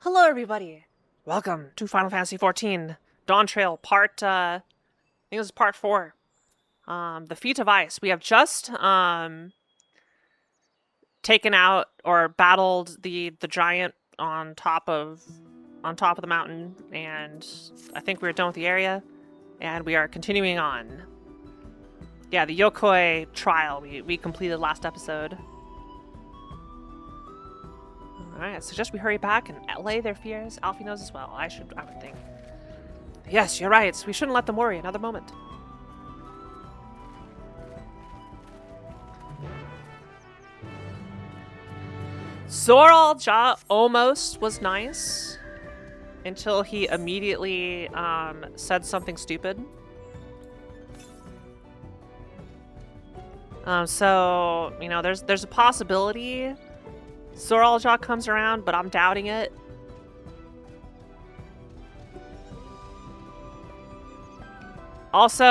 Hello, everybody. Welcome to Final Fantasy XIV Dawntrail part. I think this is part 4. The Feat of Ice. We have just taken out or battled the giant on top of the mountain, and I think we're done with the area, and we are continuing on. Yeah, the Yokoi trial we completed last episode. Alright, I suggest we hurry back and allay their fears. Alfie knows as well. I would think. Yes, you're right. We shouldn't let them worry another moment. Zoralja almost was nice until he immediately said something stupid. So, you know, there's a possibility Zoralja comes around, but I'm doubting it. Also,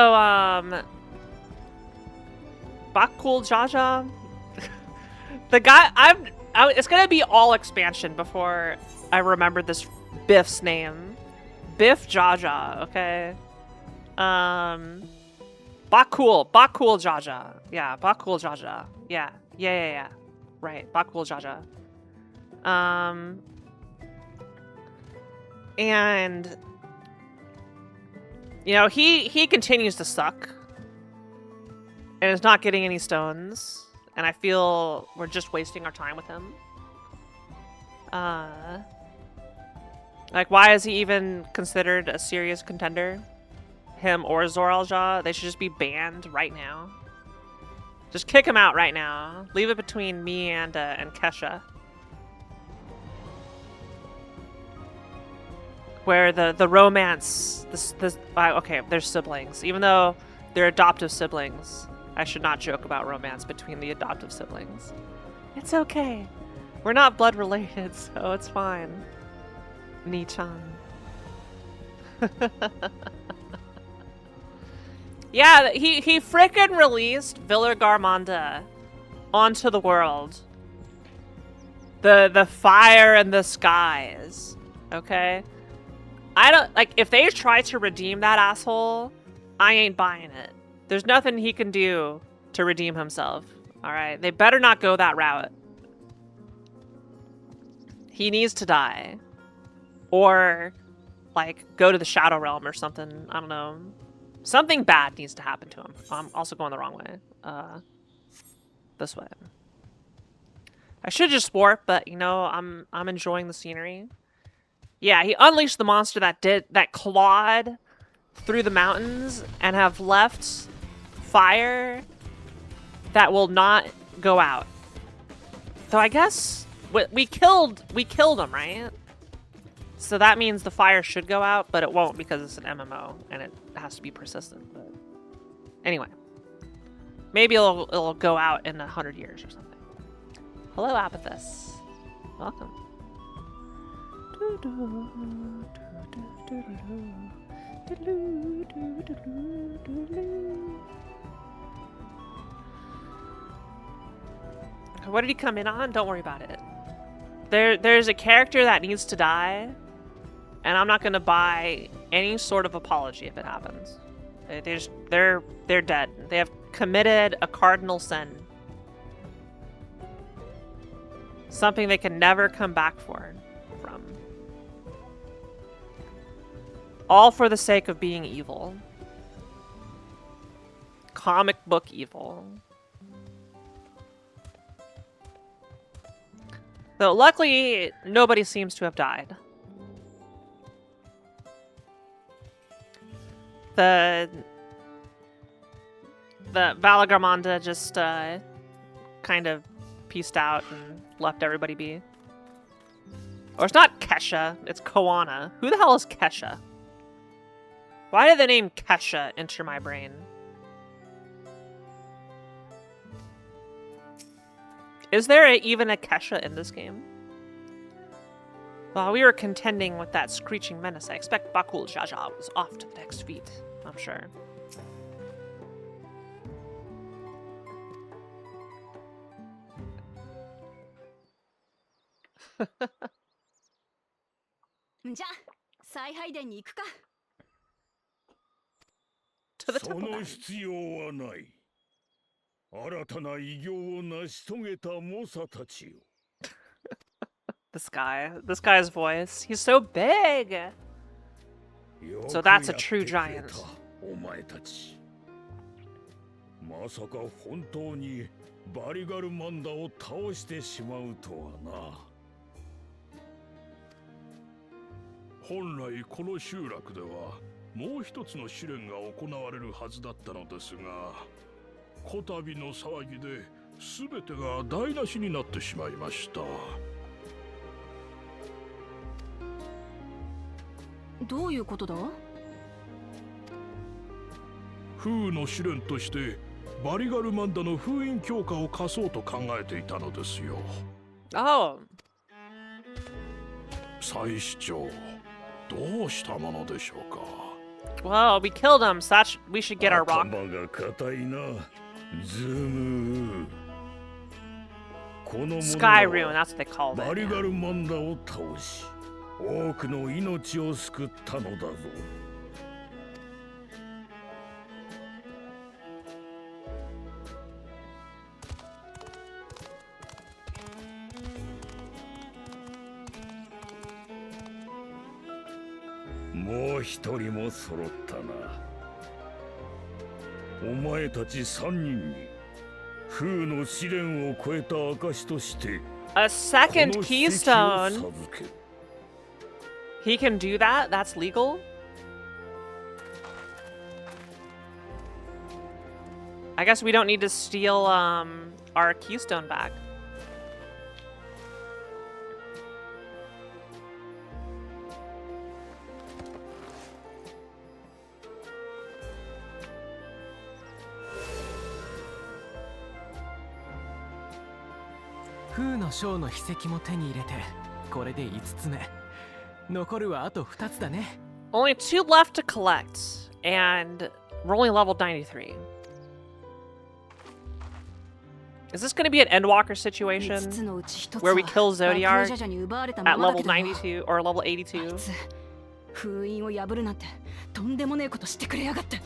Bakul Jaja. The guy, it's gonna be all expansion before I remember this Biff's name. Biff Jaja, okay? Bakul Jaja. Yeah, Bakul Jaja. Yeah. Right, Bakul Jaja. And you know, he continues to suck and is not getting any stones, and I feel we're just wasting our time with him. Like, why is he even considered a serious contender? Him or Zoralja? They should just be banned right now. Just kick him out right now. Leave it between me and Kesha. Where the romance, okay, they're siblings. Even though they're adoptive siblings, I should not joke about romance between the adoptive siblings. It's okay. We're not blood related, so it's fine. Ni-chan. Yeah, he frickin' released Villargarmonda onto the world. The fire and the skies. Okay? I don't, like, if they try to redeem that asshole, I ain't buying it. There's nothing he can do to redeem himself. Alright? They better not go that route. He needs to die. Or, like, go to the Shadow Realm or something. I don't know. Something bad needs to happen to him. I'm also going the wrong way. This way. I should just warp, but, you know, I'm enjoying the scenery. Yeah, he unleashed the monster that clawed through the mountains and have left fire that will not go out. So I guess we killed him, right? So that means the fire should go out, but it won't because it's an MMO and it has to be persistent. But anyway, maybe it'll go out in 100 years or something. Hello, Apathis. Welcome. What did he come in on? Don't worry about it. There's a character that needs to die, and I'm not gonna buy any sort of apology if it happens. They're dead. They have committed a cardinal sin. Something they can never come back from. All for the sake of being evil. Comic book evil. Though luckily, nobody seems to have died. The Valagarmonda just kind of pieced out and left everybody be. Or it's not Kesha, it's Koana. Who the hell is Kesha? Why did the name Kesha enter my brain? Is there even a Kesha in this game? While we were contending with that screeching menace, I expect Bakul Jaja was off to the next feat, I'm sure. じゃあ采配殿に行くか。 To the そ temple の then. 必要はない。新たな偉業を成し遂げた猛者たちよ。 This guy's voice. He's so big. よ So く that's や a って true くれた giant. お前たち。まさか本当にバリガルマンダを倒してしまうとはな。本来この集落ではもう一つの試練が行われるはずだったのですが、こたびの騒ぎで全てが台無しになってしまいました。どういうことだ？風雨の試練としてバリガルマンダの封印強化を課そうと考えていたのですよ。 Oh. 祭司長、どうしたものでしょうか。 Well, we killed him, so we should get our rock. 頭が硬いな。ズム。この者 Sky Rune, は that's what they called バ it. リガルマンダを倒し、多くの命を救ったのだぞ。もう一人も揃ったな。お前たち3人に風の試練を超えた証として A こ second の奇跡を keystone. 授ける。 He can do that? That's legal? I guess we don't need to steal our keystone back. Fuの章の筆跡も手に入れて、これで5つ目。残るはあと2つだね。 Only 2 left to collect, and we're only level 93. Is this going to be an Endwalker situation 5つのうち1つ where we は kill バキュー Zodiac ジャジャに奪われた at ままだ level けどな。 92 or level あい 82? つ封印を破るなんてとんでもねえことしてくれやがって。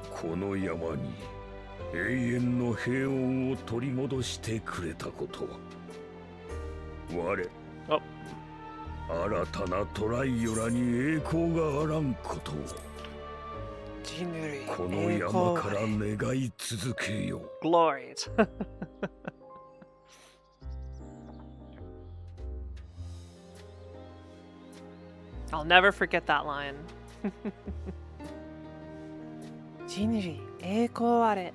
この山に永遠の平穏を取り戻してくれたこと、我、あ新たなトライオラに栄光があらんことを、この山から願い続けよう。 Glories. I'll never forget that line. 人類栄光あれ。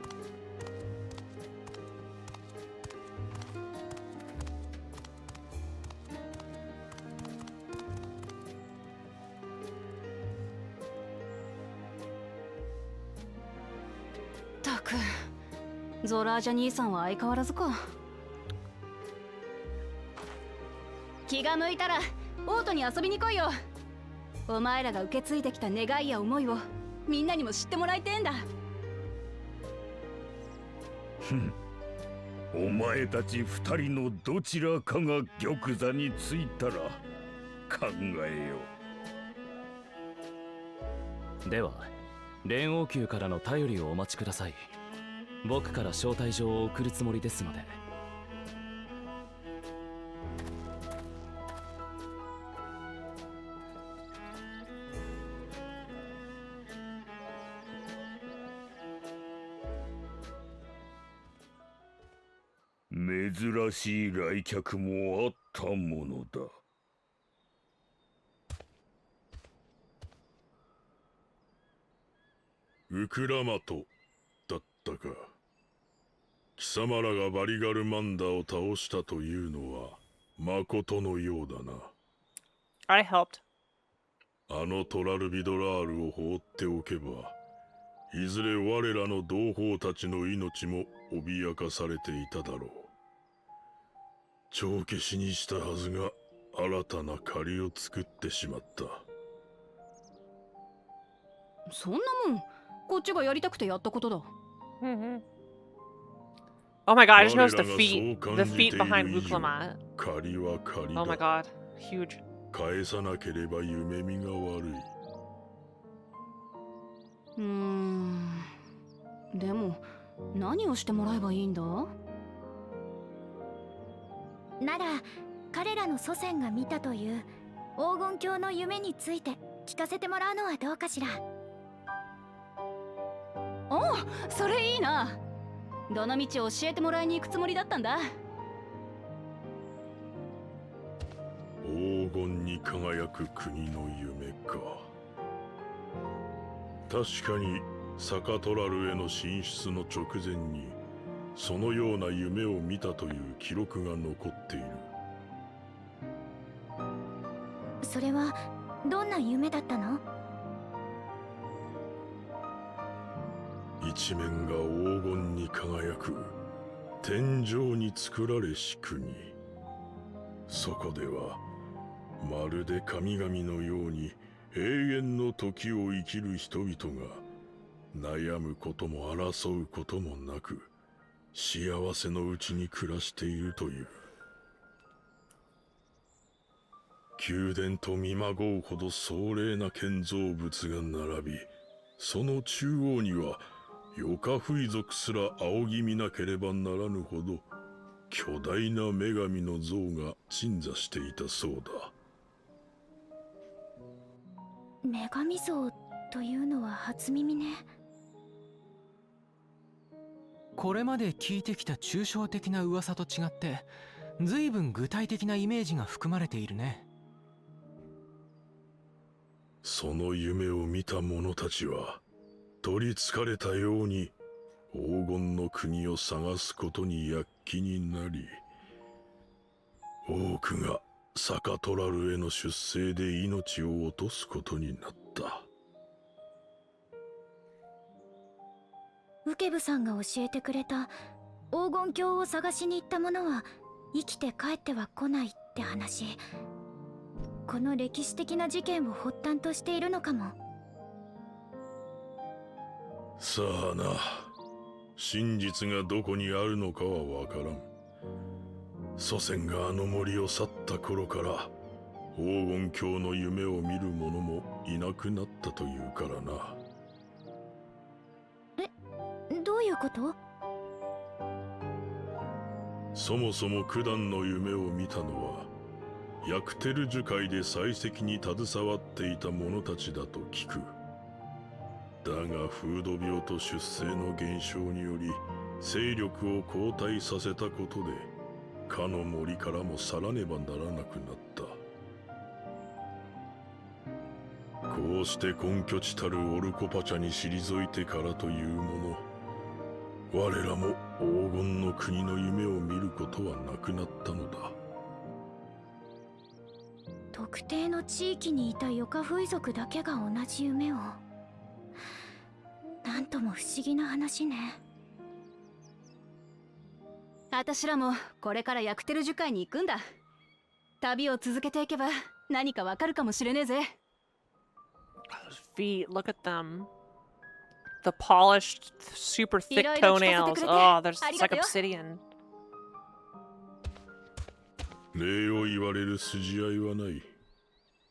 たく、ゾラージャ兄さんは相変わらずか。気が向いたらオートに遊びに来いよ。お前らが受け継いできた願いや思いをみんなにも知ってもらいてえんだ。お前たち2人のどちらかが玉座についたら考えよう。では、連王宮からの頼りをお待ちください。僕から招待状を送るつもりですので。珍しい来客もあったものだ。ウクラマトだったか。貴様らがバリガルマンダを倒したというのはまことのようだな。I helped. あのトラルビドラールを放っておけば、いずれ我らの同胞たちの命も脅かされていただろう。帳消しにしたはずが新たな借りを作ってしまった。そんなもんこっちがやりたくてやったことだ。Oh my god, I just noticed 我らがそう感じている the feet behind 以上 Wuklama. 借りは借り Oh my だ。 god. Huge. 返さなければ夢見が悪い。でも何をしてもらえばいいんだ？なら彼らの祖先が見たという黄金鏡の夢について聞かせてもらうのはどうかしら。おう、それいいな。どの道を教えてもらいに行くつもりだったんだ？黄金に輝く国の夢か。確かにサカトラルへの進出の直前にそのような夢を見たという記録が残っている。それはどんな夢だったの？一面が黄金に輝く天井に作られし国。そこではまるで神々のように永遠の時を生きる人々が悩むことも争うこともなく幸せのうちに暮らしているという。宮殿と見まごうほど壮麗な建造物が並び、その中央にはヨカフイ族すら仰ぎ見なければならぬほど巨大な女神の像が鎮座していたそうだ。女神像というのは初耳ね。これまで聞いてきた抽象的な噂と違って随分具体的なイメージが含まれているね。その夢を見た者たちは取りつかれたように黄金の国を探すことに躍起になり、多くがサカトラルへの出征で命を落とすことになった。ウケブさんが教えてくれた黄金鏡を探しに行った者は生きて帰っては来ないって話、この歴史的な事件を発端としているのかも。さあな、真実がどこにあるのかはわからん。祖先があの森を去った頃から黄金鏡の夢を見る者もいなくなったというからな。どういうこと？そもそも九段の夢を見たのはヤクテル樹海で採石に携わっていた者たちだと聞く。だが風土病と出生の減少により勢力を後退させたことでかの森からも去らねばならなくなった。こうして根拠地たるオルコパチャに退いてからというもの、我らも黄金の国の夢を見ることはなくなったのだ。特定の地域にいたヨカフイ族だけが同じ夢を。なんとも不思議な話ね。私らもこれからヤクテル樹海に行くんだ。旅を続けていけば何かわかるかもしれねえぜ。Feet, look at them. The polished, super thick いろいろ聞かせて toenails. くれて Oh, there's あり it's が like とよ。 obsidian. 礼を言われる筋合いはない。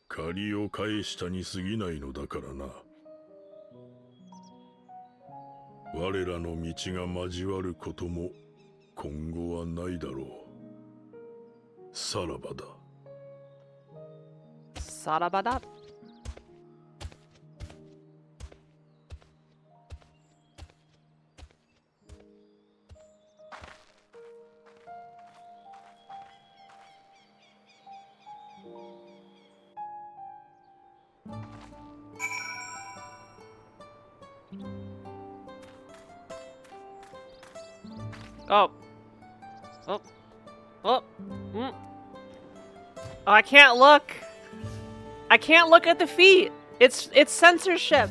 借りを返したに過ぎないのだからな。我らの道が交わることも今後はないだろう。さらばだ。 Sarabada. Oh. Oh. Oh. Mm. Oh, I can't look. I can't look at the feet. It's censorship.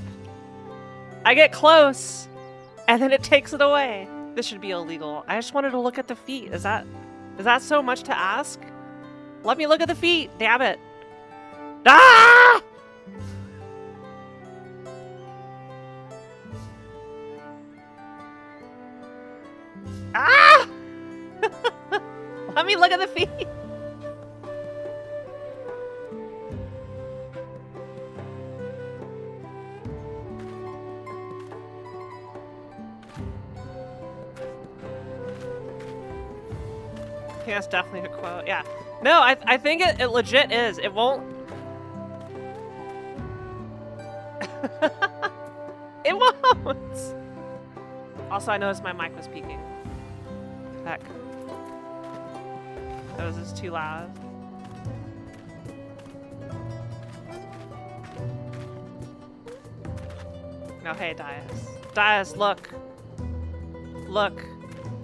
I get close, and then it takes it away. This should be illegal. I just wanted to look at the feet. Is that so much to ask? Let me look at the feet. Damn it. Ah! Ah! Let me look at the feet. that's definitely a quote. Yeah. No, I think it legit is. It won't. It won't. Also, I noticed my mic was peaking. Heck. That was just too loud. No, hey, Dias. Dias, look. Look.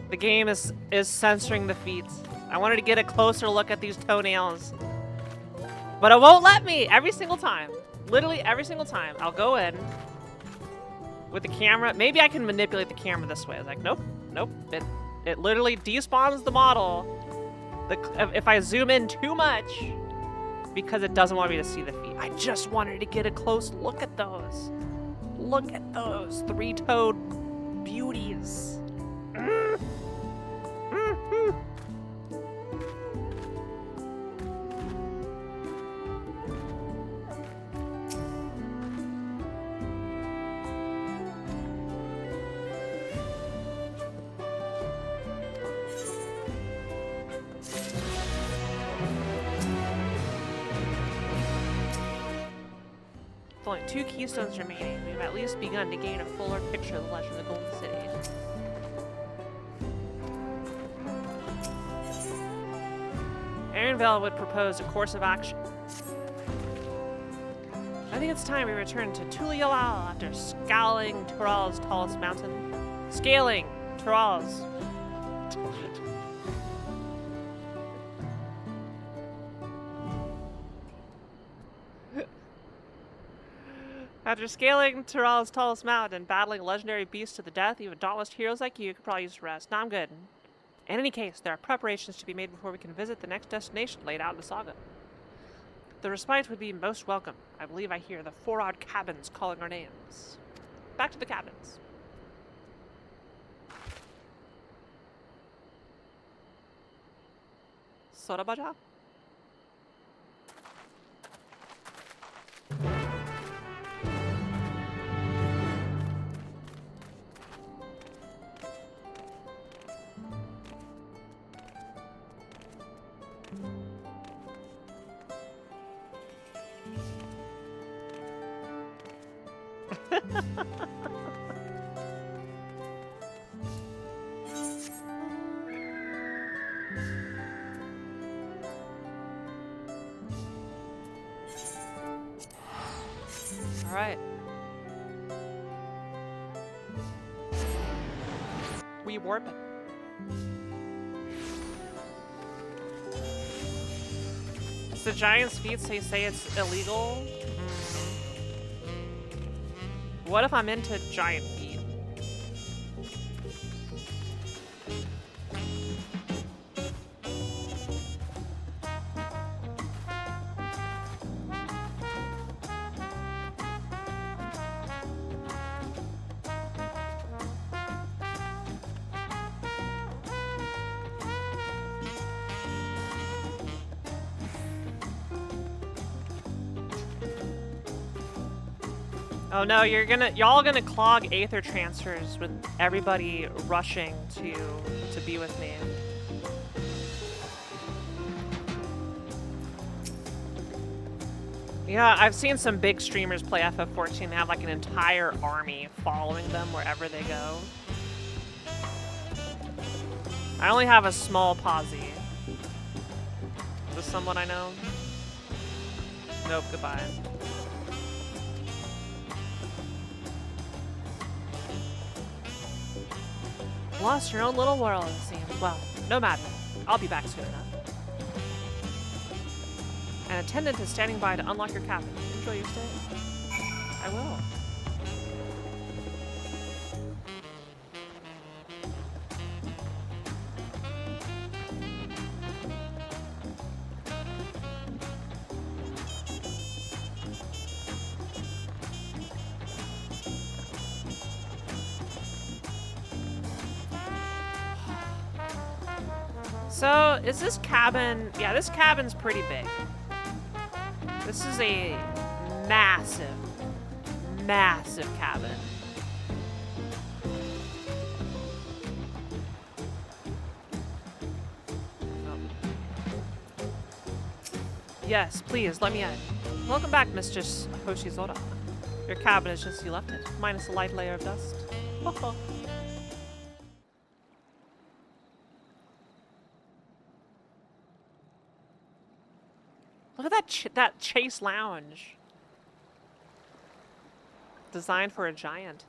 The game is censoring the feet. I wanted to get a closer look at these toenails. But it won't let me every single time. Literally every single time. I'll go in with the camera. Maybe I can manipulate the camera this way. It's like, nope, nope. It literally despawns the model if I zoom in too much because it doesn't want me to see the feet. I just wanted to get a close look at those. Look at those three-toed beauties. With only 2 keystones remaining, we've at least begun to gain a fuller picture of the legend of the Golden City. Aaronvale would propose a course of action. I think it's time we return to Tulialal after scaling Tural's tallest mountain. Scaling Tural's. After scaling Tural's tallest mountain and battling legendary beasts to the death, even dauntless heroes like you could probably use a rest. Nah, I'm good. In any case, there are preparations to be made before we can visit the next destination laid out in the saga. The respite would be most welcome. I believe I hear the 4-odd cabins calling our names. Back to the cabins. Sorabaja? All right. We warp it. Does the Giant's feet say it's illegal? What if I'm into giant feet? Oh no, y'all gonna clog aether transfers with everybody rushing to be with me. Yeah, I've seen some big streamers play FF14. They have like an entire army following them wherever they go. I only have a small posse. Is this someone I know? Nope, goodbye. Lost your own little world, it seems. Well, no matter. I'll be back soon enough. An attendant is standing by to unlock your cabin. Enjoy your stay. I will. So, is this cabin... Yeah, this cabin's pretty big. This is a massive, massive cabin. Oh. Yes, please, let me in. Welcome back, Mistress Hoshizora. Your cabin is just as you left it, minus a light layer of dust. Look at that chase lounge. Designed for a giant.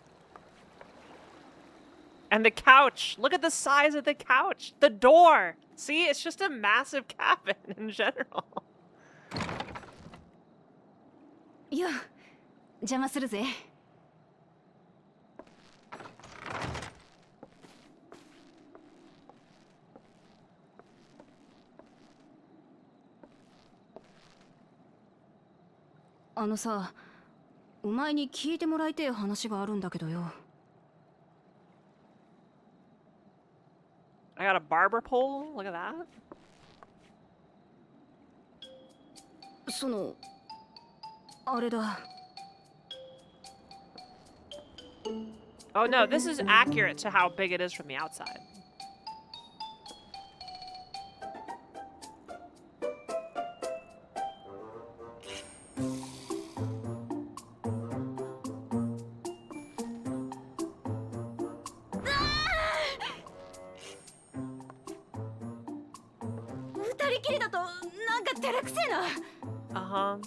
And the couch. Look at the size of the couch. The door. See, it's just a massive cabin in general. いや、邪魔するぜ。あのさ、お前に聞いてもらいてえ話があるんだけどよ。I got a barber pole. Look at that. その、あれだ。 Oh no, this is accurate to how big it is from the outside. Uh-huh.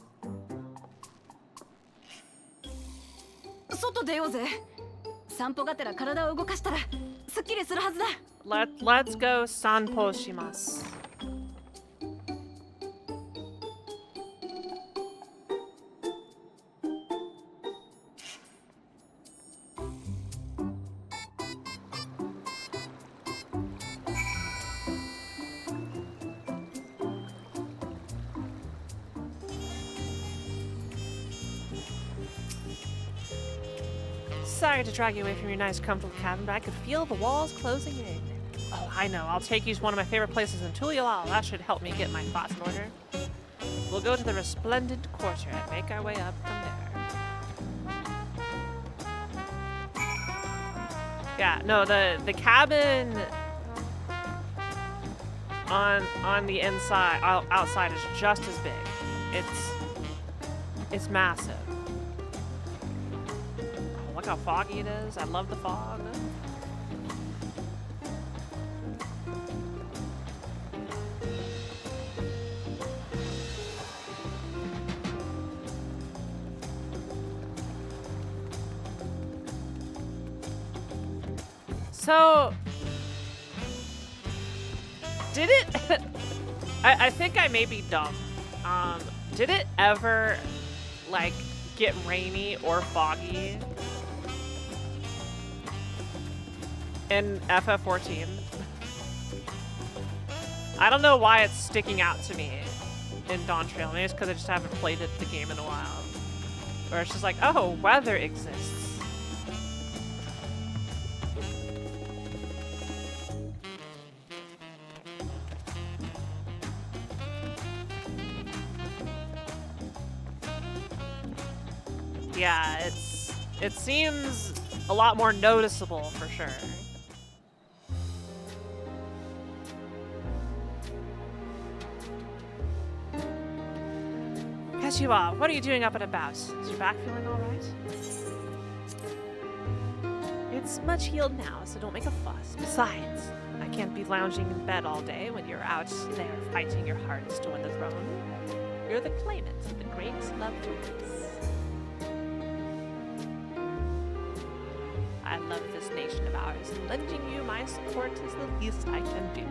外出ようぜ。散歩がてら体を動かしたらすっきりするはずだ。Let's go sanpo shimasu. Sorry to drag you away from your nice, comfortable cabin, but I could feel the walls closing in. Oh, I know. I'll take you to one of my favorite places in Tulialal. That should help me get my thoughts in order. We'll go to the resplendent quarter and make our way up from there. Yeah, no, the cabin on the inside, outside is just as big. It's massive. Look how foggy it is. I love the fog. So, did it... I think I may be dumb. Did it ever, like, get rainy or foggy in FF14? I don't know why it's sticking out to me in Dawntrail. Maybe it's because I just haven't played the game in a while. Or it's just like, oh, weather exists. Yeah, it seems a lot more noticeable for sure. Yes, you are. What are you doing up and about? Is your back feeling all right? It's much healed now, so don't make a fuss. Besides, I can't be lounging in bed all day when you're out there fighting your hardest to win the throne. You're the claimant of the great love race. I love this nation of ours, and lending you my support is the least I can do.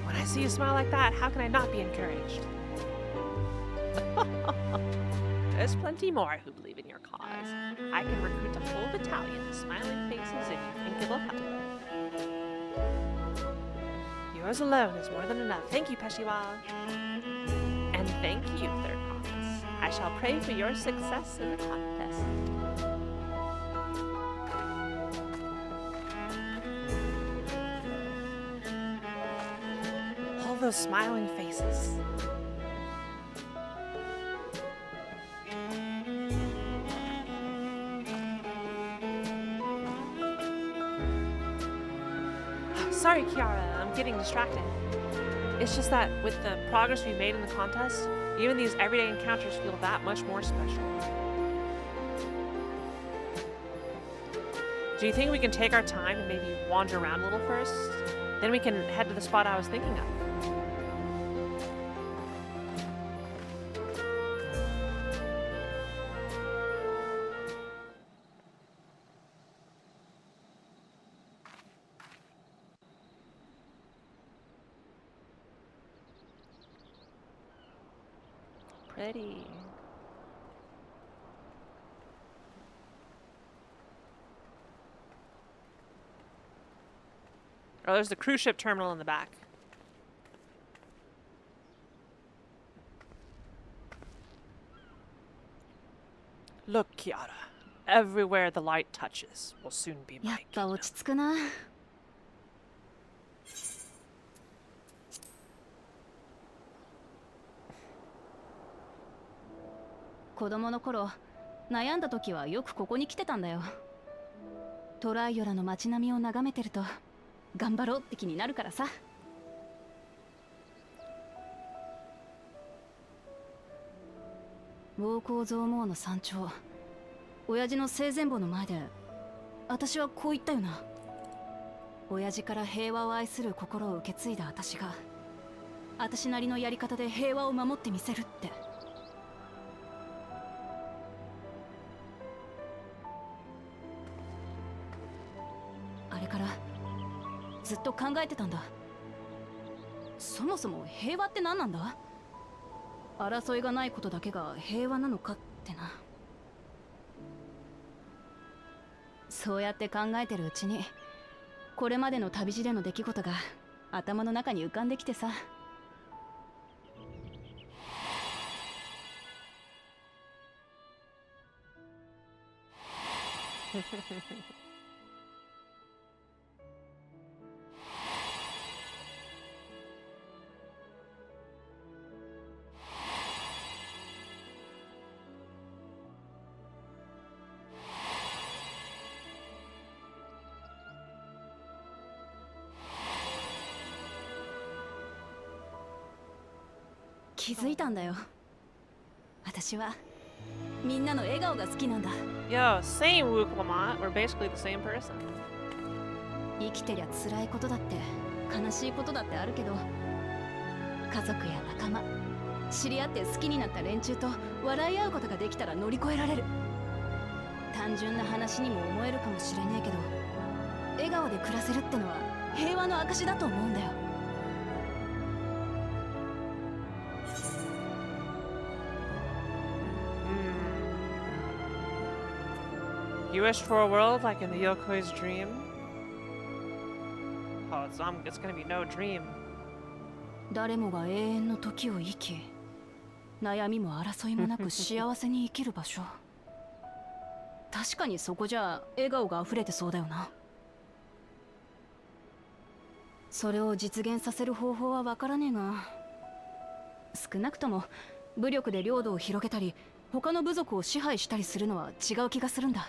When I see you smile like that, how can I not be encouraged? There's plenty more who believe in your cause. I can recruit a full battalion of smiling faces if you think it will help. Yours alone is more than enough. Thank you, Peshiwa. And thank you, Third Promise. I shall pray for your success in the contest. All those smiling faces. sorry, Kiara, I'm getting distracted. It's just that with the progress we made in the contest, even these everyday encounters feel that much more special. Do you think we can take our time and maybe wander around a little first? Then we can head to the spot I was thinking of. Pretty. Oh, there's the cruise ship terminal in the back. Look, Kiara. Everywhere the light touches will soon be やっ my ぱ kingdom. 落ち着くな。子供の頃悩んだ時はよくここに来てたんだよ。トライオラの街並みを眺めてると頑張ろうって気になるからさ。暴行増毛の山頂、親父の生前墓の前で私はこう言ったよな。親父から平和を愛する心を受け継いだ私が私なりのやり方で平和を守ってみせるって。あれからずっと考えてたんだ。そもそも平和って何なんだ？争いがないことだけが平和なのかってな。そうやって考えてるうちにこれまでの旅路での出来事が頭の中に浮かんできてさ。気づいたんだよ。私はみんなの笑顔が好きなんだ。 Yo, same Wook Lamont. We're basically the same person. 生きてりゃ辛いことだって悲しいことだってあるけど、家族や仲間、知り合って好きになった連中と笑い合うことができたら乗り越えられる。単純な話にも思えるかもしれねえけど、笑顔で暮らせるってのは平和の証だと思うんだよ。You wish for a world like in the Yokoi's dream? Oh, it's gonna be no dream. 誰もが永遠の時を生き、悩みも争いもなく幸せに生きる場所。確かにそこじゃ笑顔が溢れてそうだよな。それを実現させる方法はわからねえが、少なくとも武力で領土を広げたり他の部族を支配したりするのは違う気がするんだ。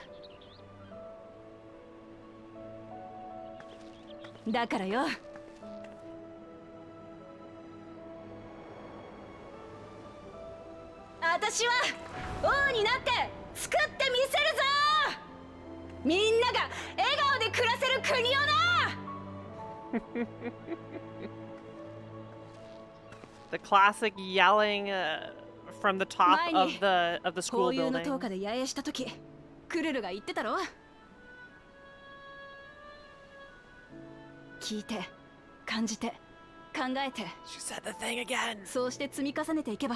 だからよ、私は王になって作ってみせるぞ。みんなが笑顔で暮らせる国をな。The classic yelling from the top of the こ school ういうの building. 10日で野営した時、クルルが言ってたろ。聞いて、感じて、考えて、 She said the thing again. そうして積み重ねていけば、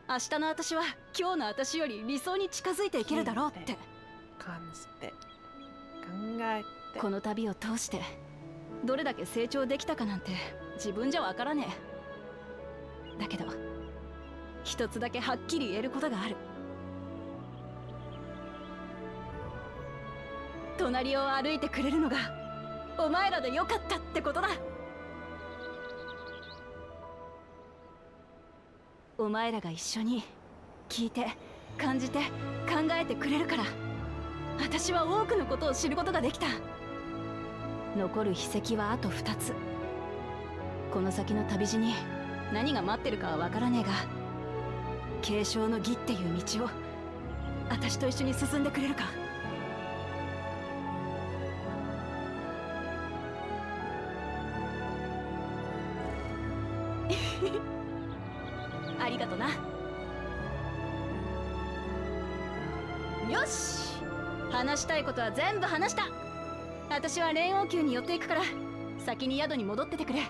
明日の私は今日の私より理想に近づいていけるだろうって。感じて、考えて。この旅を通してどれだけ成長できたかなんて自分じゃわからねえ。だけど一つだけはっきり言えることがある。隣を歩いてくれるのがお前らでよかったってことだ。お前らが一緒に聞いて感じて考えてくれるから、私は多くのことを知ることができた。残る秘跡はあと2つ。この先の旅路に何が待ってるかはわからねえが、継承の儀っていう道を私と一緒に進んでくれるか。ありがとな。よし、話したいことは全部話した。私は連王宮に寄っていくから、先に宿に戻っててくれ。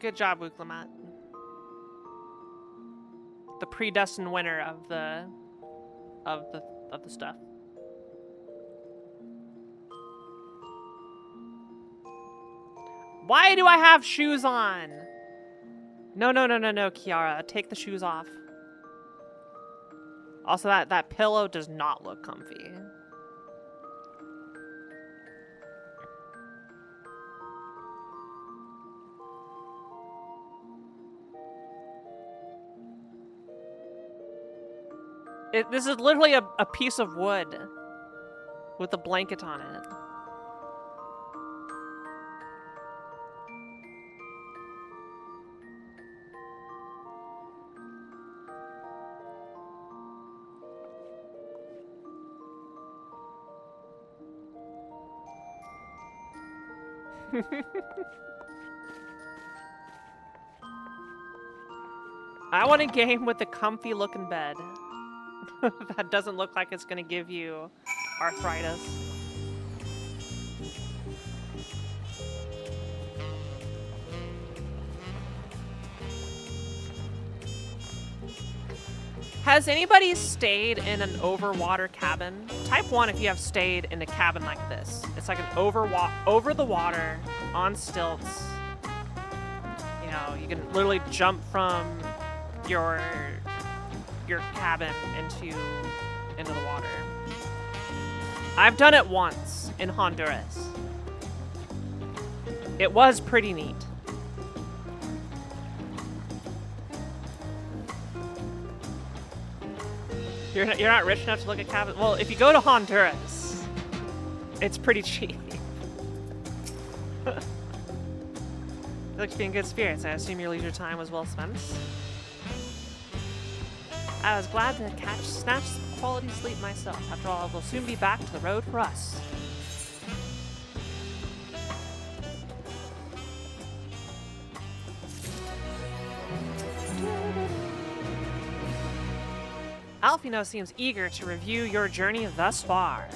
Good job, Wuklamat. The predestined winner of the stuff. Why do I have shoes on? No, Kiara. Take the shoes off. Also, that pillow does not look comfy. This is literally a piece of wood with a blanket on it. I want a game with a comfy looking bed. That doesn't look like it's gonna give you arthritis. Has anybody stayed in an overwater cabin? Type 1 if you have stayed in a cabin like this. It's like an over the water, on stilts. You know, you can literally jump from your cabin into the water. I've done it once in Honduras. It was pretty neat. You're not rich enough to look at cabins? Well, if you go to Honduras, it's pretty cheap. You look to be in good spirits. I assume your leisure time was well spent. I was glad to snatch some quality sleep myself. After all, we'll soon be back to the road for us. Alfino seems eager to review your journey thus far.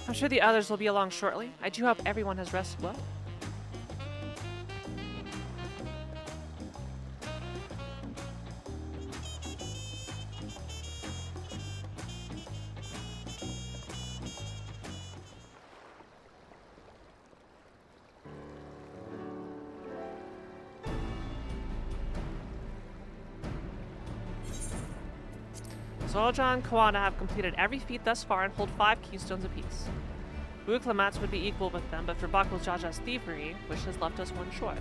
I'm sure the others will be along shortly. I do hope everyone has rested well. Zoljan and Koana have completed every feat thus far and hold 5 keystones apiece. Wuklamat's would be equal with them, but for Baku's Jaja's thievery, which has left us one short.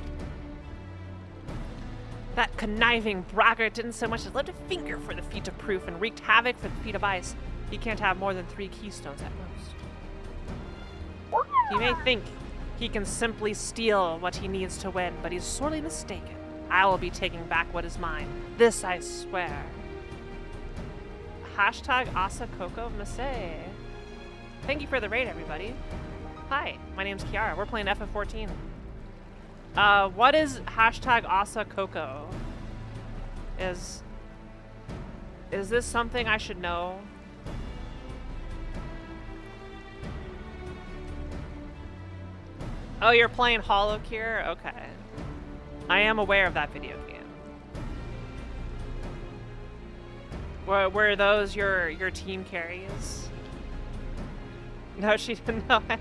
That conniving braggart didn't so much as lift a finger for the feat of proof and wreaked havoc for the feat of ice. He can't have more than 3 keystones at most. He may think he can simply steal what he needs to win, but he's sorely mistaken. I will be taking back what is mine. This I swear. Hashtag Asa Coco Masay. Thank you for the raid, everybody. Hi, my name's Kiara. We're playing FF14. What is hashtag Asa Coco? Is this something I should know? Oh, you're playing Hollow Cure? Okay. I am aware of that video game. Were those your team carries? No, she didn't know it.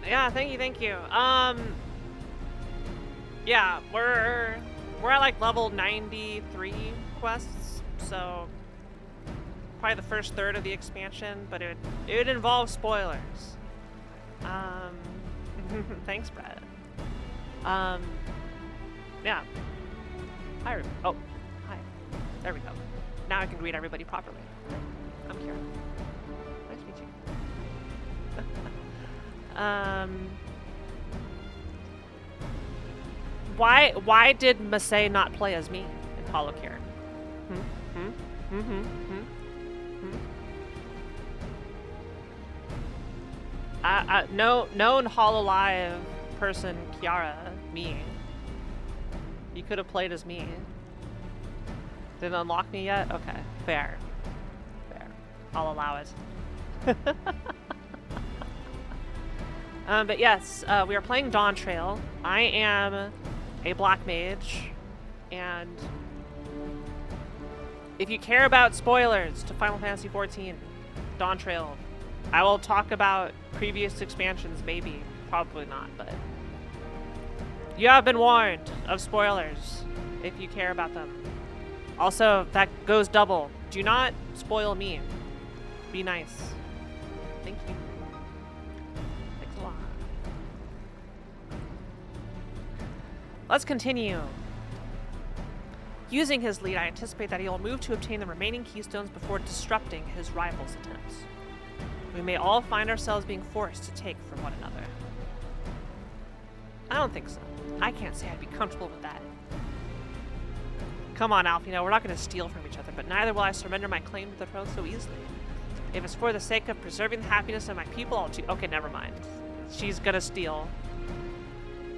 Yeah, thank you. Yeah, we're at like level 93 quests, so probably the first third of the expansion, but it would involve spoilers. Thanks, Brett. Yeah. Hi. Oh, hi. There we go. Now I can greet everybody properly. I'm Kiara. Nice to meet you. Why did Masay not play as me in Hollow Kiara? Known Hololive person Kiara, me. You could have played as me. Didn't unlock me yet? Okay, fair. Fair. I'll allow it. But yes, we are playing Dawntrail. I am a black mage, and if you care about spoilers to Final Fantasy XIV, Dawntrail, I will talk about previous expansions, maybe. Probably not, but you have been warned of spoilers if you care about them. Also, that goes double. Do not spoil me. Be nice. Thank you. Thanks a lot. Let's continue. Using his lead, I anticipate that he will move to obtain the remaining keystones before disrupting his rival's attempts. We may all find ourselves being forced to take from one another. I don't think so. I can't say I'd be comfortable with that. Come on, Alfino, we're not going to steal from each other, but neither will I surrender my claim to the throne so easily. If it's for the sake of preserving the happiness of my people, I'll do— Okay, never mind. She's gonna steal.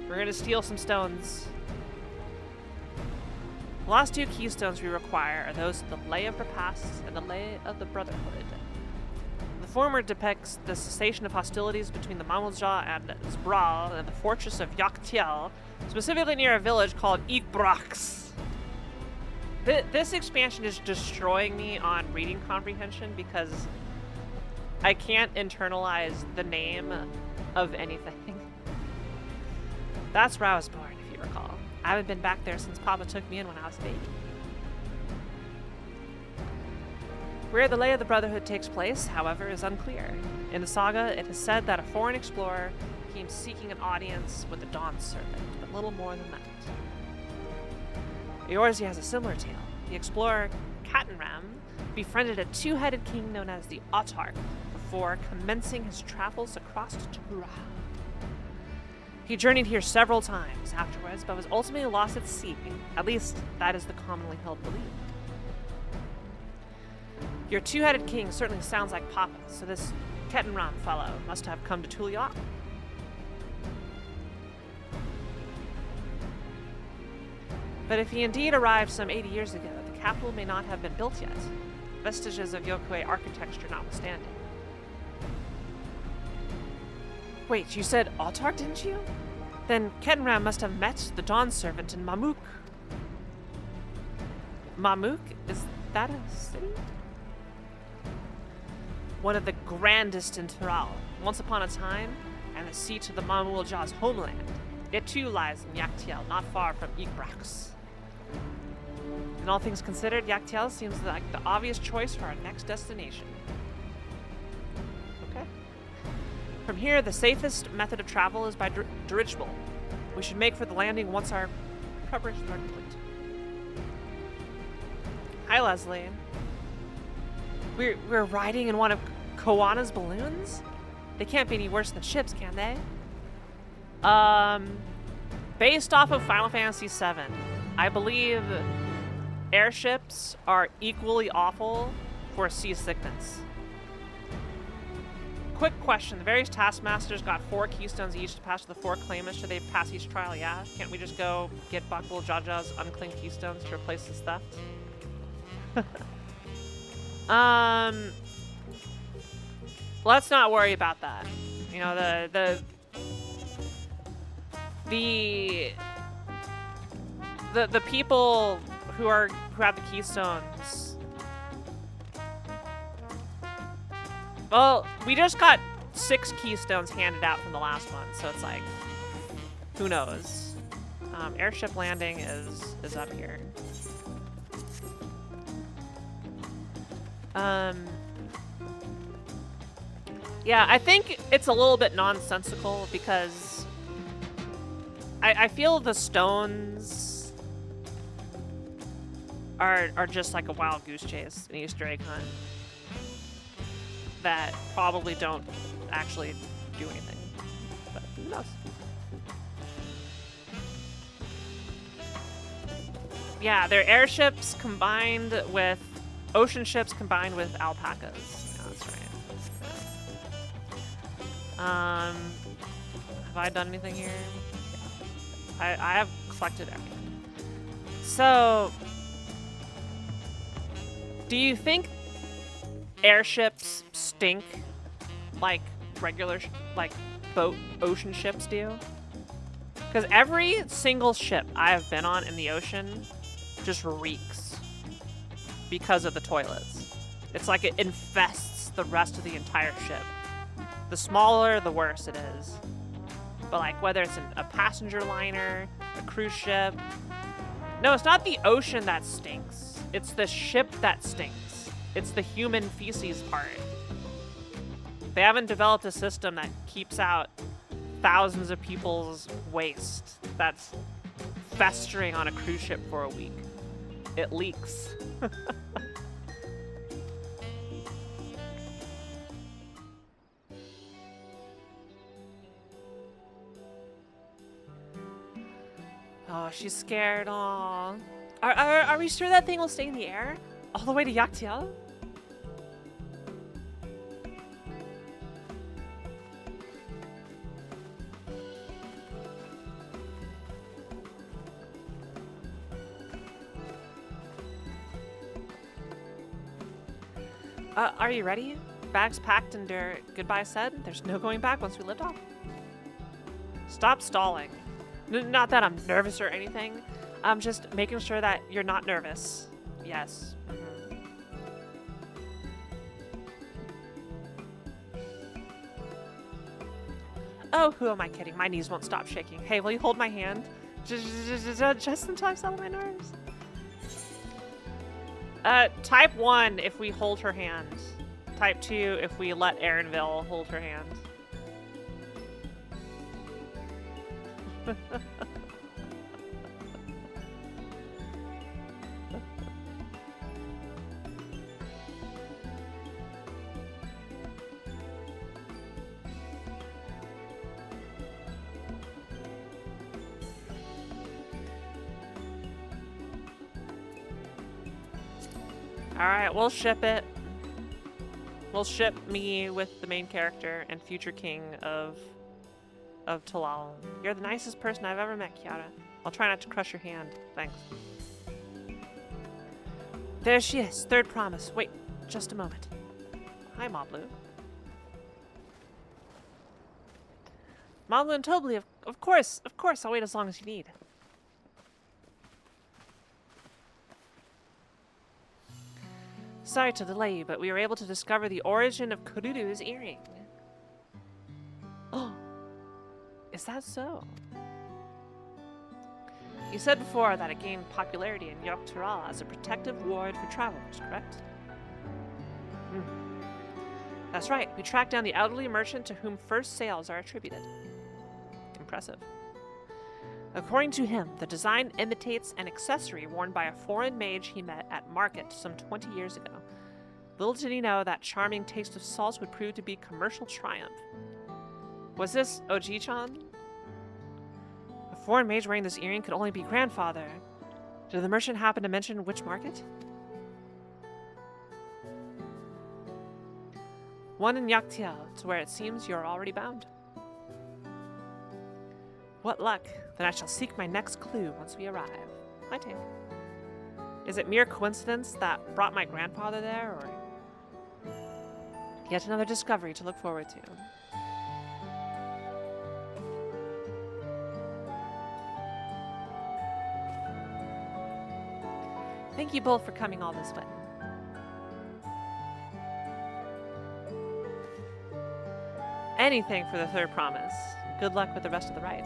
We're gonna steal some stones. The last two keystones we require are those of the Lay of Repast and the Lay of the Brotherhood. The former depicts the cessation of hostilities between the Mamulja and Zbral and the fortress of Yaktiel, specifically near a village called Ikbrax. This expansion is destroying me on reading comprehension because I can't internalize the name of anything. That's where I was born, if you recall. I haven't been back there since Papa took me in when I was a baby. Where the Lay of the Brotherhood takes place, however, is unclear. In the saga, it is said that a foreign explorer came seeking an audience with the Dawn Servant, but little more than that. Eorzea has a similar tale. The explorer Katenram befriended a two-headed king known as the Autarch before commencing his travels across Tura. He journeyed here several times afterwards, but was ultimately lost at sea. At least, that is the commonly held belief. Your two-headed king certainly sounds like Papa, so this Ketenram fellow must have come to Tuliak. But if he indeed arrived some 80 years ago, the capital may not have been built yet, vestiges of Yokoi architecture notwithstanding. Wait, you said Autarch, didn't you? Then Ketenram must have met the Dawn Servant in Mamuk. Mamuk? Is that a city? One of the grandest in Tural, once upon a time, and the seat of the Mamulja's homeland. It too lies in Yaktiel, not far from Ikbrax. In all things considered, Yaktiel seems like the obvious choice for our next destination. Okay. From here, the safest method of travel is by dirigible. We should make for the landing once our preparations are complete. Hi, Leslie. We're riding in one of Koana's balloons? They can't be any worse than ships, can they? Based off of Final Fantasy VII, I believe airships are equally awful for seasickness. Quick question, the various taskmasters got 4 keystones each to pass to the 4 claimants. Should they pass each trial? Yeah? Can't we just go get Bakul Jaja's unclaimed keystones to replace this theft? Let's not worry about that. You know, the people who have the keystones. Well, we just got 6 keystones handed out from the last one, so it's like, who knows? Airship landing is up here. Yeah, I think it's a little bit nonsensical because I feel the stones are just like a wild goose chase, an Easter egg hunt that probably don't actually do anything, but who knows? Yeah, they're airships combined with ocean ships combined with alpacas. Yeah, that's right. Have I done anything here? Yeah. I have collected everything. So, do you think airships stink like regular, like ocean ships do? Because every single ship I have been on in the ocean just reeks because of the toilets. It's like it infests the rest of the entire ship. The smaller, the worse it is. But like whether it's a passenger liner, a cruise ship. No, it's not the ocean that stinks. It's the ship that stinks. It's the human feces part. They haven't developed a system that keeps out thousands of people's waste that's festering on a cruise ship for a week. It leaks. Oh, she's scared. Aw. Are we sure that thing will stay in the air? All the way to Yaktia? Are you ready? Bags packed and goodbye said. There's no going back once we lift off. Stop stalling. Not that I'm nervous or anything. I'm just making sure that you're not nervous. Yes. Oh, who am I kidding? My knees won't stop shaking. Hey, will you hold my hand? Just until I settle my nerves. Type 1 if we hold her hand. Type 2 if we let Erenville hold her hand. Alright, we'll ship it. We'll ship me with the main character and future king of Talal. You're the nicest person I've ever met, Kiara. I'll try not to crush your hand. Thanks. There she is. Third promise. Wait, just a moment. Hi, Moblu. Moblu and Tobli, of course. I'll wait as long as you need. Sorry to delay you, but we were able to discover the origin of Kururu's earring. Oh, is that so? You said before that it gained popularity in Yokturala as a protective ward for travelers, correct? That's right. We tracked down the elderly merchant to whom first sales are attributed. Impressive. According to him, the design imitates an accessory worn by a foreign mage he met at market some 20 years ago. Little did he know that charming taste of salts would prove to be commercial triumph. Was this Oji-chan? A foreign mage wearing this earring could only be grandfather. Did the merchant happen to mention which market? One in Yaktiel, to where it seems you're already bound. What luck. Then I shall seek my next clue once we arrive. Hi, Tank. Is it mere coincidence that brought my grandfather there, or yet another discovery to look forward to? Thank you both for coming all this way. Anything for the third promise. Good luck with the rest of the rite.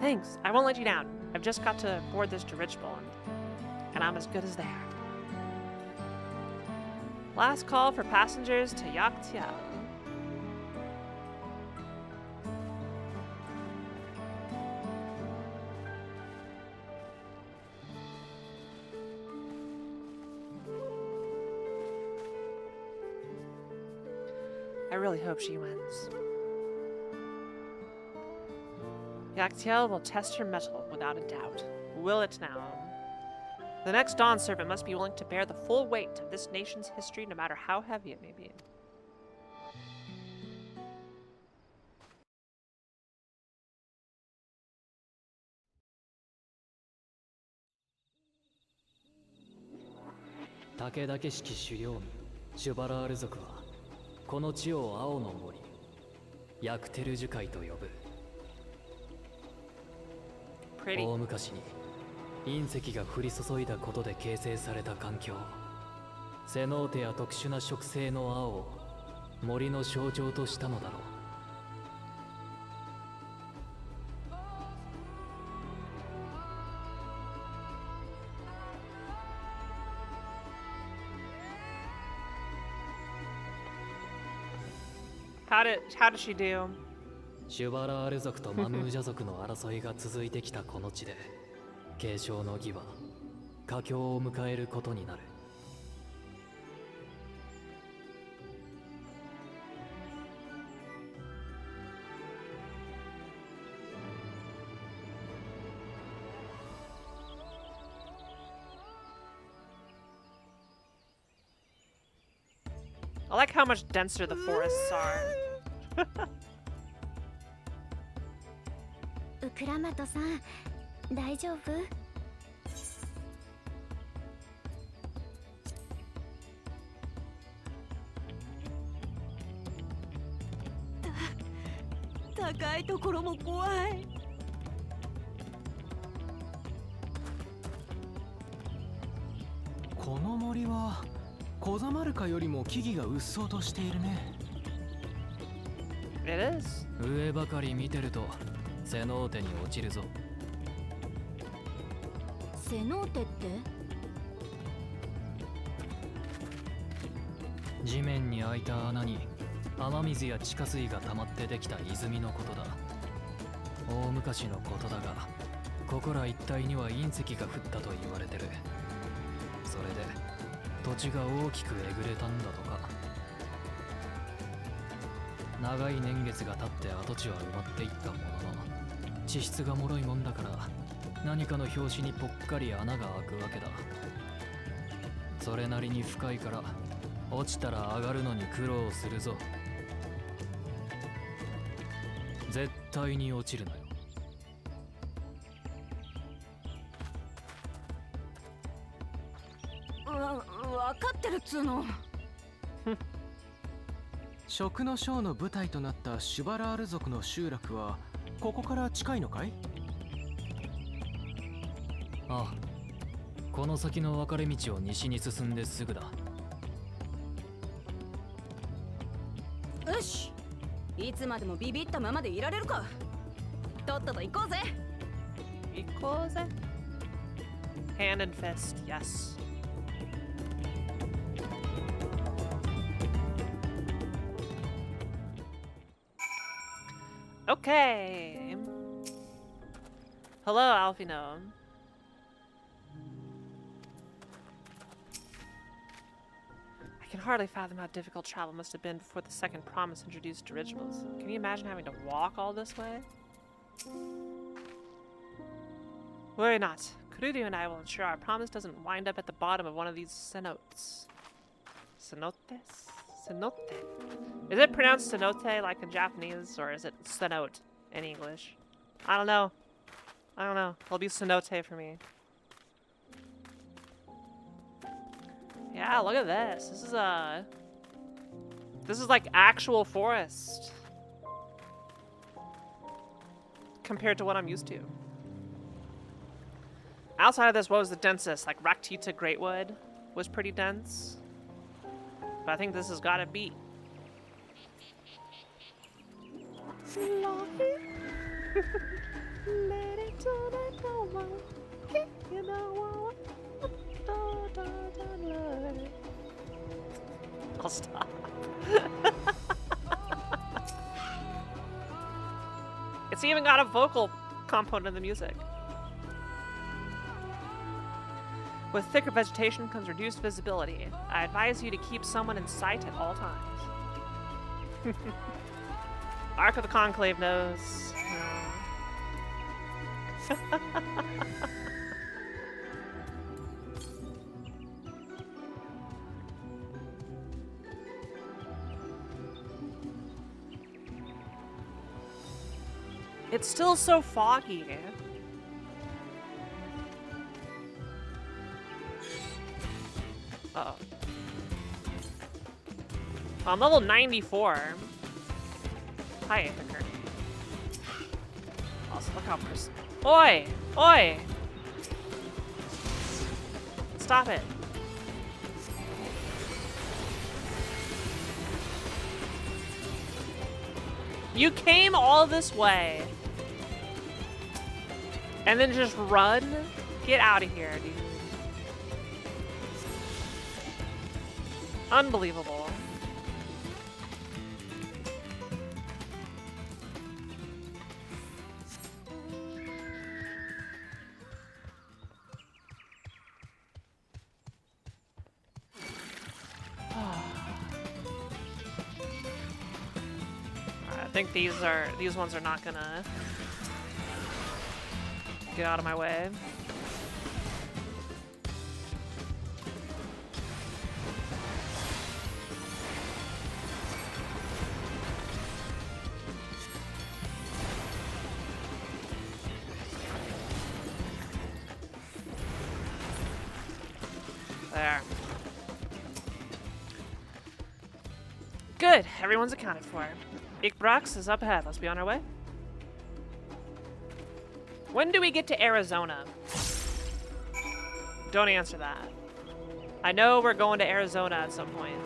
Thanks. I won't let you down. I've just got to board this dirigible, and I'm as good as there. Last call for passengers to Dawntrail. I really hope she wins. Dawntrail will test her mettle without a doubt. Will it now? The next Dawn servant must be willing to bear the full weight of this nation's history, no matter how heavy it may be.シュバラール族はこの地を青の森ヤクテル樹海と呼ぶ。大昔に隕石が降り注いだことで形成された環境、セノーテや特殊な植生の青を森の象徴としたのだろう。How did she do? シュバラール族とマムージャ族の争いが続いてきたこの地で、継承の儀は佳境を迎えることになる。I like how much denser the forests are. ウクラマトさん、大丈夫？高いところも怖い。この森はコザマルカよりも木々がうっそうとしているね。It is. 上ばかり見てるとセノーテに落ちるぞ。セノーテって？地面に開いた穴に雨水や地下水が溜まってできた泉のことだ。大昔のことだが、ここら一帯には隕石が降ったと言われてる。それで土地が大きくえぐれたんだとか。長い年月が経って跡地は埋まっていったものの、地質が脆いもんだから何かの拍子にぽっかり穴が開くわけだ。それなりに深いから落ちたら上がるのに苦労するぞ。絶対に落ちるなよ。分かってるっつうの。食のショーの舞台となったシュバラール族の集落はここから近いのかい？ああ、この先の分かれ道を西に進んですぐだ。よし、いつまでもビビったままでいられるか。とっとと行こうぜ。行こうぜ。Hand and fist, yes. Okay. Hello, Alfino. I can hardly fathom how difficult travel must have been before the second promise introduced dirigibles. Can you imagine having to walk all this way? Worry not. Kuryu and I will ensure our promise doesn't wind up at the bottom of one of these cenotes. Cenotes? Cenote. Is it pronounced cenote like in Japanese, or is it cenote in English? I don't know. I don't know. It'll be cenote for me. Yeah, look at this. This is like actual forest compared to what I'm used to. Outside of this, what was the densest? Like Raktita Greatwood was pretty dense. But I think this has got to beat. Let it tonight go on. You know I'll stop. It's even got a vocal component in the music. With thicker vegetation comes reduced visibility. I advise you to keep someone in sight at all times. Ark of the Conclave knows. It's still so foggy. Uh-oh. I'm level 94. Hi, Ithaker. Also, look how Oi! Oi! Stop it. You came all this way. And then just run? Get out of here, dude. Unbelievable. I think these ones are not gonna get out of my way. There. Good. Everyone's accounted for. Ikbrax is up ahead. Let's be on our way. When do we get to Arizona? Don't answer that. I know we're going to Arizona at some point.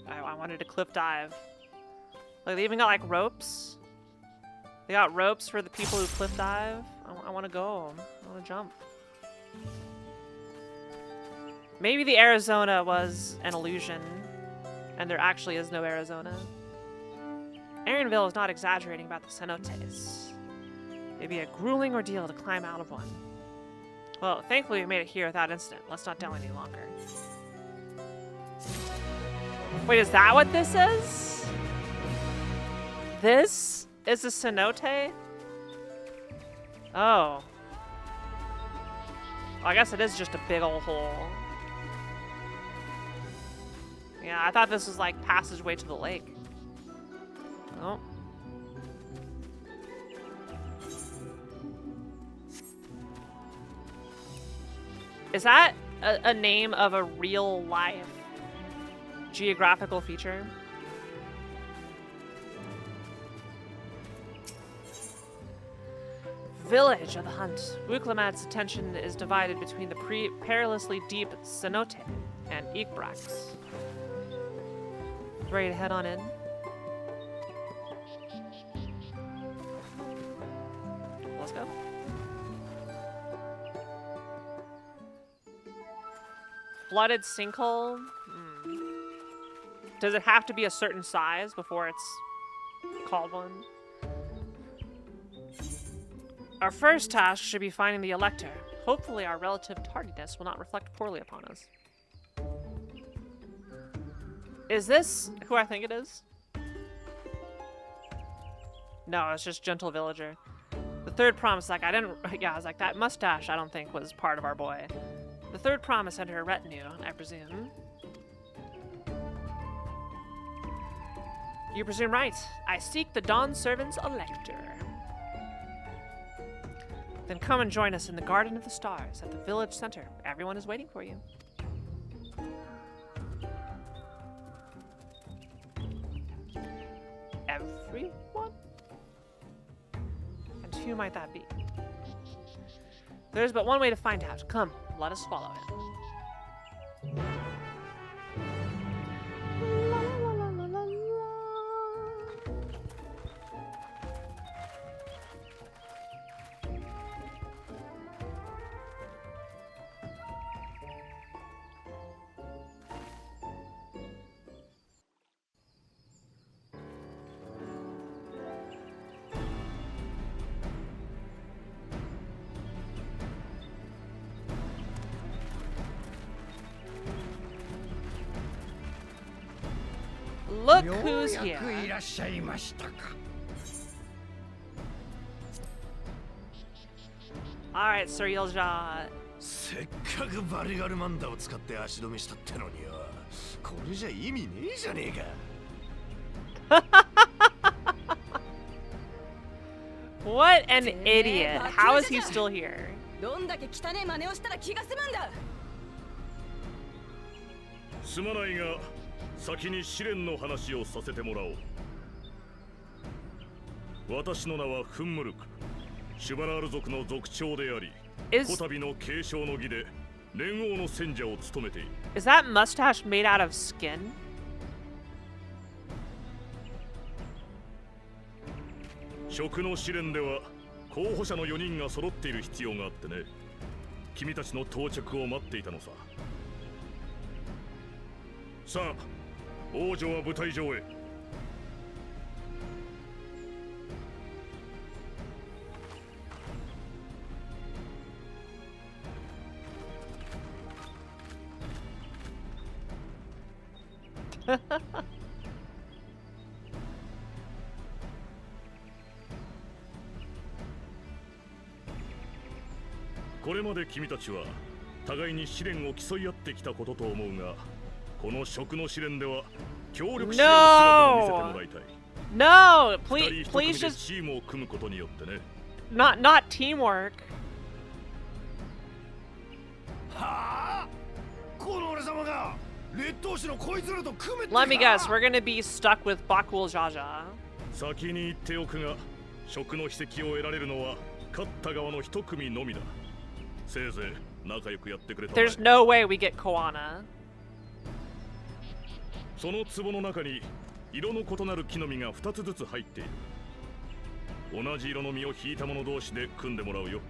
I wanted to cliff dive. Like, they even got like ropes. They got ropes for the people who cliff dive. I want to go. I want to jump. Maybe the Arizona was an illusion, and there actually is no Arizona. Aaronville is not exaggerating about the cenotes. It'd be a grueling ordeal to climb out of one. Well, thankfully we made it here without incident. Let's not delay any longer. Wait, is that what this is? This is a cenote? Oh. Well, I guess it is just a big old hole. Yeah, I thought this was like passageway to the lake. Oh. Is that a name of a real life geographical feature? Village of the Hunt. Wuklamad's attention is divided between the perilously deep cenote and Ikbrax. Ready to head on in? Let's go. Flooded sinkhole? Does it have to be a certain size before it's called one? Our first task should be finding the Elector. Hopefully our relative tardiness will not reflect poorly upon us. Is this who I think it is? No, it's just Gentle Villager. The third promise, like, I was like, that mustache I don't think was part of our boy. The third promise had her retinue, I presume. You presume right. I seek the Dawn Servant's Elector. Then come and join us in the Garden of the Stars at the village center. Everyone is waiting for you. Everyone? And Who might that be? There's but one way to find out. Come, let us follow him. Look who's here. Alright, Sir Yelja. せっかくバリガルマンダを使って足止めしたってのによ、これじゃ意味ねえじゃねえか。What an idiot. How is he still here? どんだけ汚ねえ真似をしたら気が済むんだ。すまないが、先に試練の話をさせてもらおう。私の名はフンムルク。シュバラール族の族長であり、こたびの継承の儀で連王の戦者を務めている。Is that mustache made out of skin? 食の試練では候補者の4人が揃っている必要があってね。君たちの到着を待っていたのさ。さあ、王女は舞台上へ。これまで君たちは互いに試練を競い合ってきたことと思うが、この食の試練では協力し合う姿を見せてもらいたい。No! 二 Please, 人一 please 組で just チームを組むことによってね。not teamwork. はあ、この俺様が劣等種のこいつらと組めってか。 Let me guess, we're gonna be stuck with Bakul Jaja. 先に言っておくが、食の秘跡を得られるのは勝った側の一組のみだ。せいぜい仲良くやってくれたまえ。 There's no way we get Koana. その壺の中に色の異なる木の実が2つずつ入っている。同じ色の実を引いた者同士で組んでもらうよ。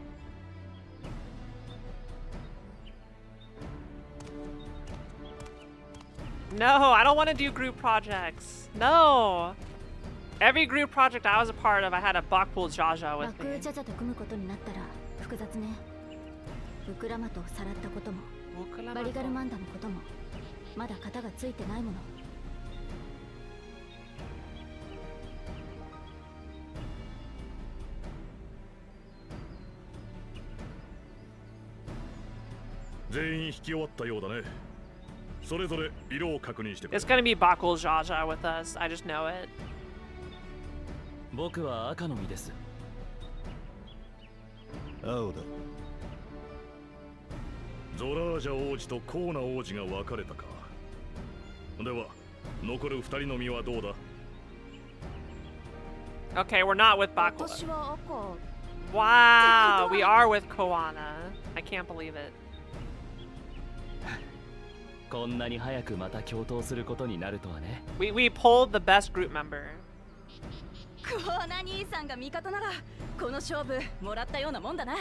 No, I don't want to do group projects. No. Every group project I was a part of, I had a Bakul Jaja バ with ク me. チャチャと組むことになったら複雑ね。ウクラマとさらったこともバリガルマンダのこともまだ型がついてないもの。全員引き終わったようだね。それぞれ色を確認してくれ。 It's gonna be Bakul Jaja with us. I just know it. 僕は赤の実です。青だ。ゾラージャ王子とコーナ王子が分かれたか。では残る2人の実はどうだ。 Okay, we're not with Bakul. 私は赤。 Wow, we are with Koana. I can't believe it. こんなに早くまた共闘することになるとはね。We pulled the best group member. コーナ兄さんが味方ならこの勝負もらったようなもんだな。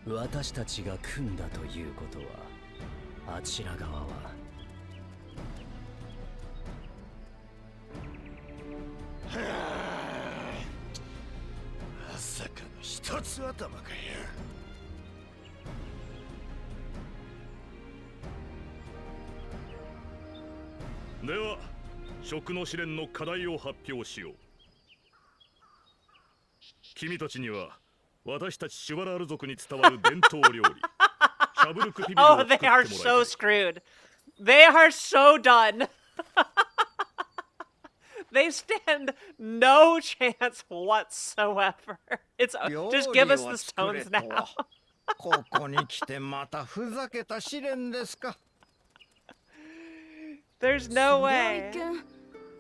私たちが組んだということは、あちら側はまさかの一つ頭かよ。では食の試練の課題を発表しよう。君たちには私たちシュバラール族に伝わる伝統料理シャブルクピビルを Oh, 作って they もら are いたい。 so screwed. They are so done. They stand no chance whatsoever. It's just give us the stones now. ここに来てまたふざけた試練ですか。 There's no そりゃ way. 一見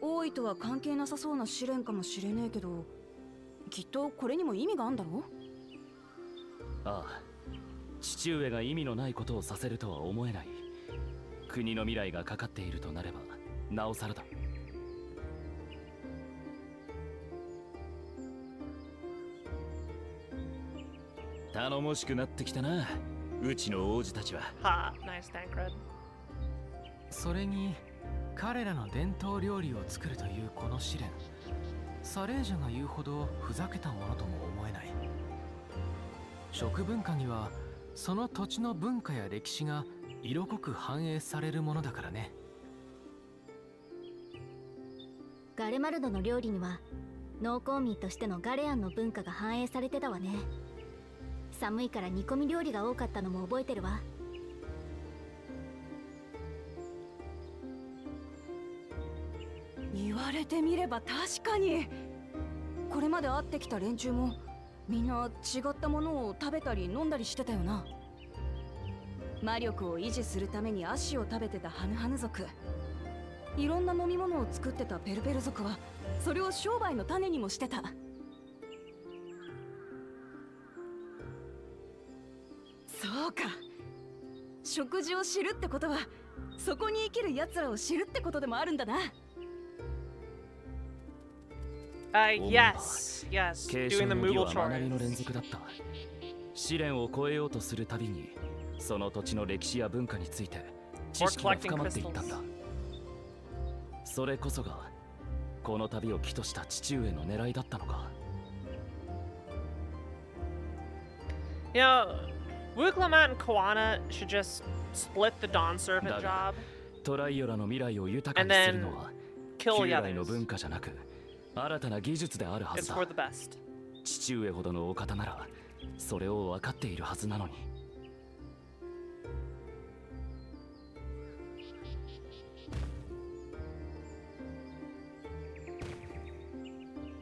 王位とは関係なさそうな試練かもしれねえけど、きっとこれにも意味があんだろ。ああ、父上が意味のないことをさせるとは思えない。国の未来がかかっているとなればなおさらだ。頼もしくなってきたな、うちの王子たちは。Ha, nice Thancred. それに彼らの伝統料理を作るというこの試練、サレージャが言うほどふざけたものとも思えない。食文化にはその土地の文化や歴史が色濃く反映されるものだからね。ガルマルドの料理には農耕民としてのガレアンの文化が反映されてたわね。寒いから煮込み料理が多かったのも覚えてるわ。言われてみれば確かに。これまで会ってきた連中もみんな違ったものを食べたり飲んだりしてたよな。魔力を維持するために足を食べてたハヌハヌ族、いろんな飲み物を作ってたペルペル族はそれを商売の種にもしてた。そうか、食事を知るってことはそこに生きる奴らを知るってことでもあるんだな。Yes, yes. 継 Doing 承 the の儀 Moogle は学びの連 chores. 続だった。試練を超えようとするたびにその土地の歴史や文化について知識が深まっていったんだ。それこそがこの旅を起とした父上の狙いだったのか。You know, Wuklamant and Koana should just split the Dawn Servant だが job, トライオラの未来を豊かにするのは kill 旧 the 来の others. 文化じゃなく新たな技術であるは It's ず for だ。 the best. 父上ほどのお方ならそれを分かっているはずなのに。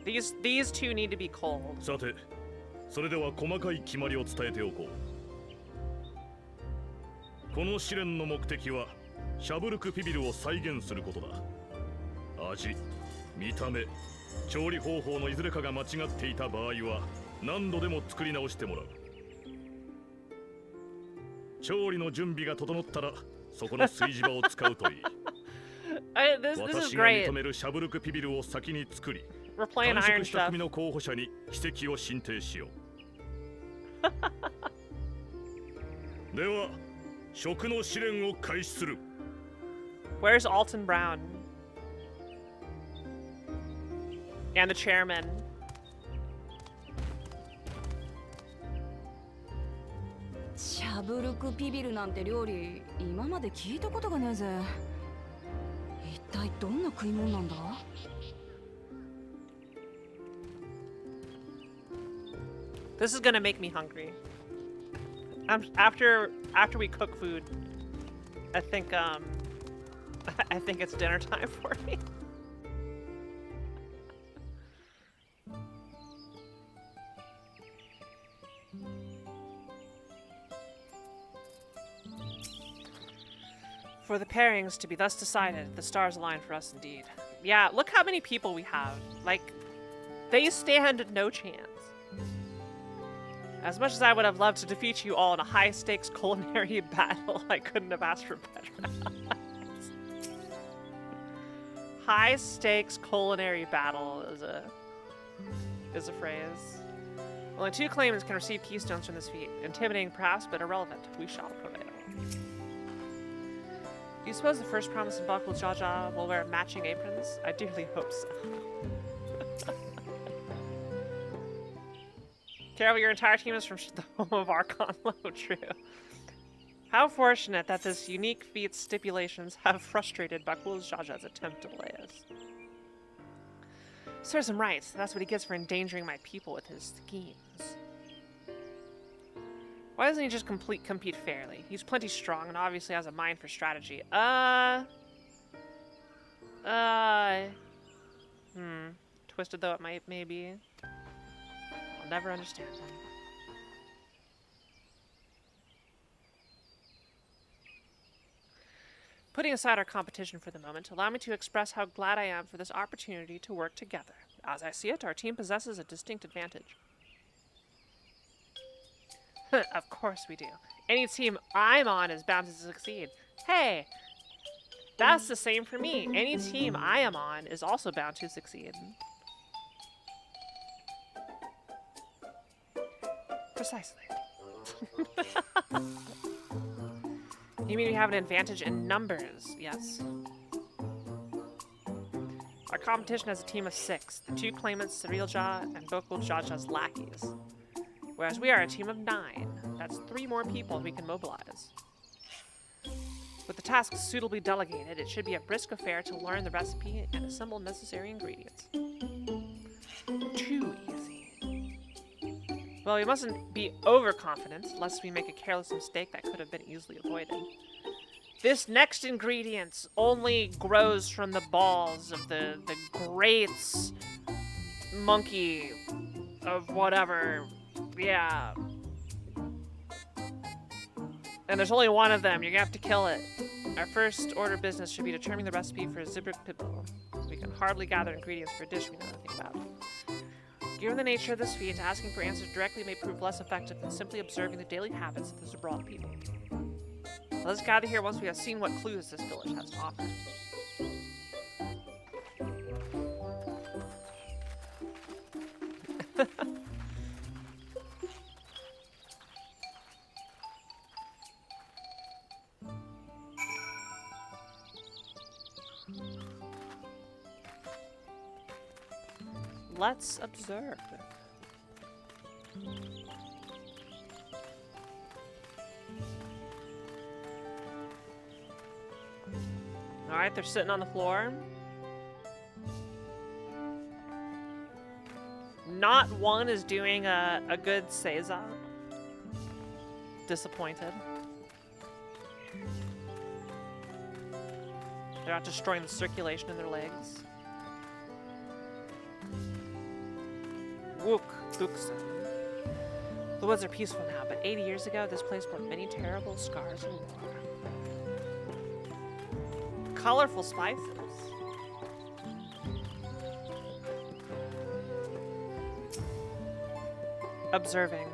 These two need to be cold. さて、それでは細かい決まりを伝えておこう。この試練の目的はシャブルクピビルを再現することだ。味、見た目、調理方法のいずれかが間違っていた場合は何度でも作り直してもらう。調理の準備が整ったらそこの炊事場を使うといい。This is 私が great. 認めるシャブルクピビルを先に作り、 We're playing 完 Iron 食した Chef. 組の候補者に奇跡を進呈しよう。では、食の試練を開始する。 Where's Alton Brown? And the chairman. シャブルクピビルなんて料理今まで聞いたことがねえぜ。一体どんな食い物なんだ。This is gonna make me hungry. After we cook food, I think I think it's dinner time for me. For the pairings to be thus decided, the stars align for us indeed. Yeah, look how many people we have. Like, they stand no chance. As much as I would have loved to defeat you all in a high-stakes culinary battle, I couldn't have asked for better. High-stakes culinary battle is a phrase. Only 2 claimants can receive keystones from this feat. Intimidating perhaps, but irrelevant. We shall prevail. Do you suppose the first promise in Buck with Jaja will wear matching aprons? I dearly hope so. Carol, your entire team is from the home of Archon Low, true. How fortunate that this unique feat's stipulations have frustrated Bakul Jaja's attempt to delay us. Serves him right. That's what he gets for endangering my people with his schemes. Why doesn't he just compete fairly? He's plenty strong and obviously has a mind for strategy. Twisted though it may be. I'll never understand him. Putting aside our competition for the moment, allow me to express how glad I am for this opportunity to work together. As I see it, our team possesses a distinct advantage. Of course we do. Any team I'm on is bound to succeed. Hey! That's the same for me. Any team I am on is also bound to succeed. Precisely. You mean we have an advantage in numbers? Yes. Our competition has a team of 6. The 2 claimants, Cyrilja and Bokul Jaja's lackeys. Whereas we are a team of 9. That's 3 more people we can mobilize. With the tasks suitably delegated, it should be a brisk affair to learn the recipe and assemble necessary ingredients. Too easy. Well, we mustn't be overconfident, lest we make a careless mistake that could have been easily avoided. This next ingredient only grows from the balls of the great monkey of whatever. Yeah. And there's only one of them. You're gonna have to kill it. Our first order of business should be determining the recipe for Zibrik Pibble. We can hardly gather ingredients for a dish we know nothing about. Given the nature of this feat, asking for answers directly may prove less effective than simply observing the daily habits of the Zabral people. Let's gather here once we have seen what clues this village has to offer. Let's observe. Alright, they're sitting on the floor. Not one is doing a good Seiza. Disappointed. They're not destroying the circulation in their legs. Wook Duksan. The woods are peaceful now, but 80 years ago, this place bore many terrible scars of war. Colorful spices. Observing.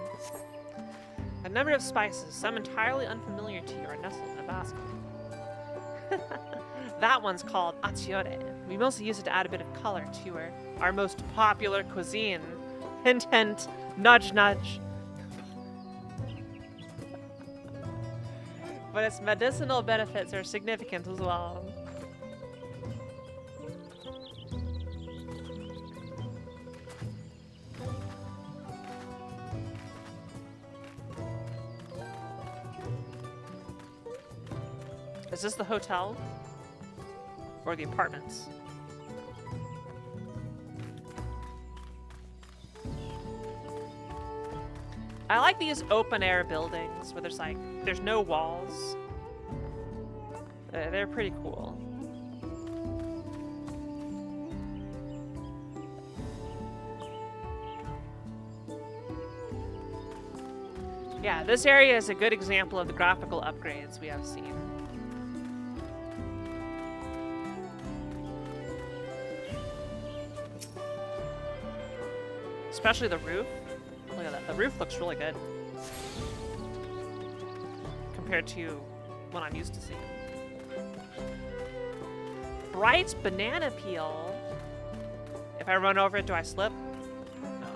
A number of spices, some entirely unfamiliar to you, are nestled in a basket. That one's called achiore. We mostly use it to add a bit of color to our most popular cuisine. Hint, hint, nudge, nudge. But its medicinal benefits are significant as well. Is this the hotel? Or the apartments? I like these open air buildings where there's no walls. They're pretty cool. Yeah, this area is a good example of the graphical upgrades we have seen. Especially the roof. Look at that. The roof looks really good. Compared to what I'm used to seeing. Bright banana peel. If I run over it, do I slip? No.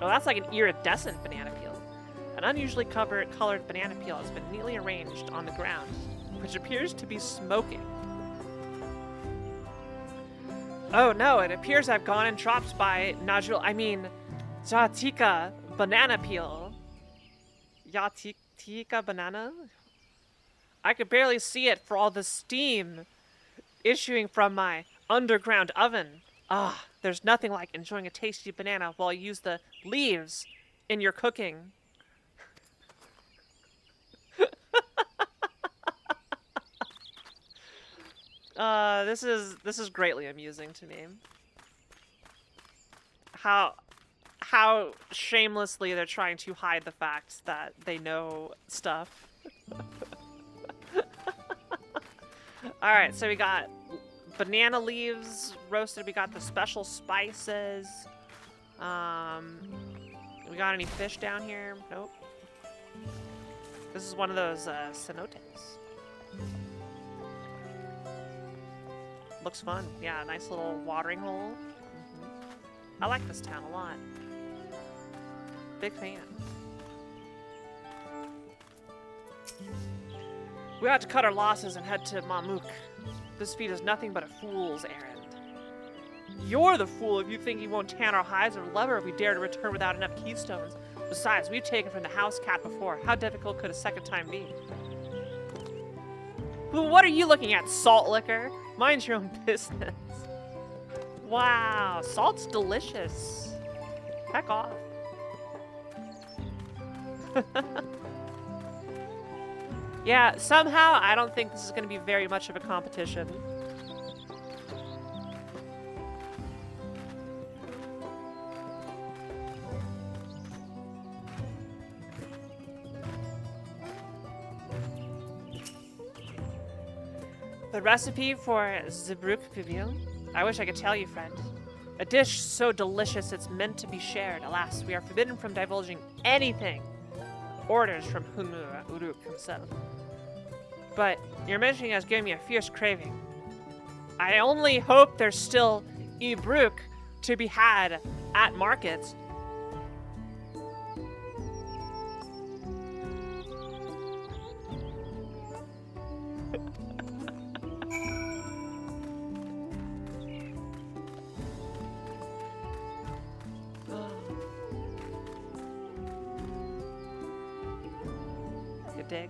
Oh, that's like an iridescent banana peel. An unusually colored banana peel has been neatly arranged on the ground, which appears to be smoking. Oh no, it appears I've gone and dropped by Jatika banana peel. Yatika banana? I could barely see it for all the steam issuing from my underground oven. Ah, there's nothing like enjoying a tasty banana while you use the leaves in your cooking. This is greatly amusing to me. How shamelessly they're trying to hide the fact that they know stuff. Alright, so we got banana leaves roasted. We got the special spices. We got any fish down here? Nope. This is one of those cenotes. Looks fun. Yeah, nice little watering hole. I like this town a lot. Big fan. We ought to cut our losses and head to Mamuk. This feat is nothing but a fool's errand. You're the fool if you think you won't tan our hides or leather if we dare to return without enough keystones. Besides, we've taken from the house cat before. How difficult could a second time be? Well, what are you looking at, salt liquor? Mind your own business. Wow, salt's delicious. Heck off. Yeah, somehow I don't think this is going to be very much of a competition. The recipe for Zebruk Pibil? I wish I could tell you, friend. A dish so delicious it's meant to be shared. Alas, we are forbidden from divulging anything. Orders from Hunura Uruk himself. But your mentioning has given me a fierce craving. I only hope there's still Ibruk to be had at markets. Good dig.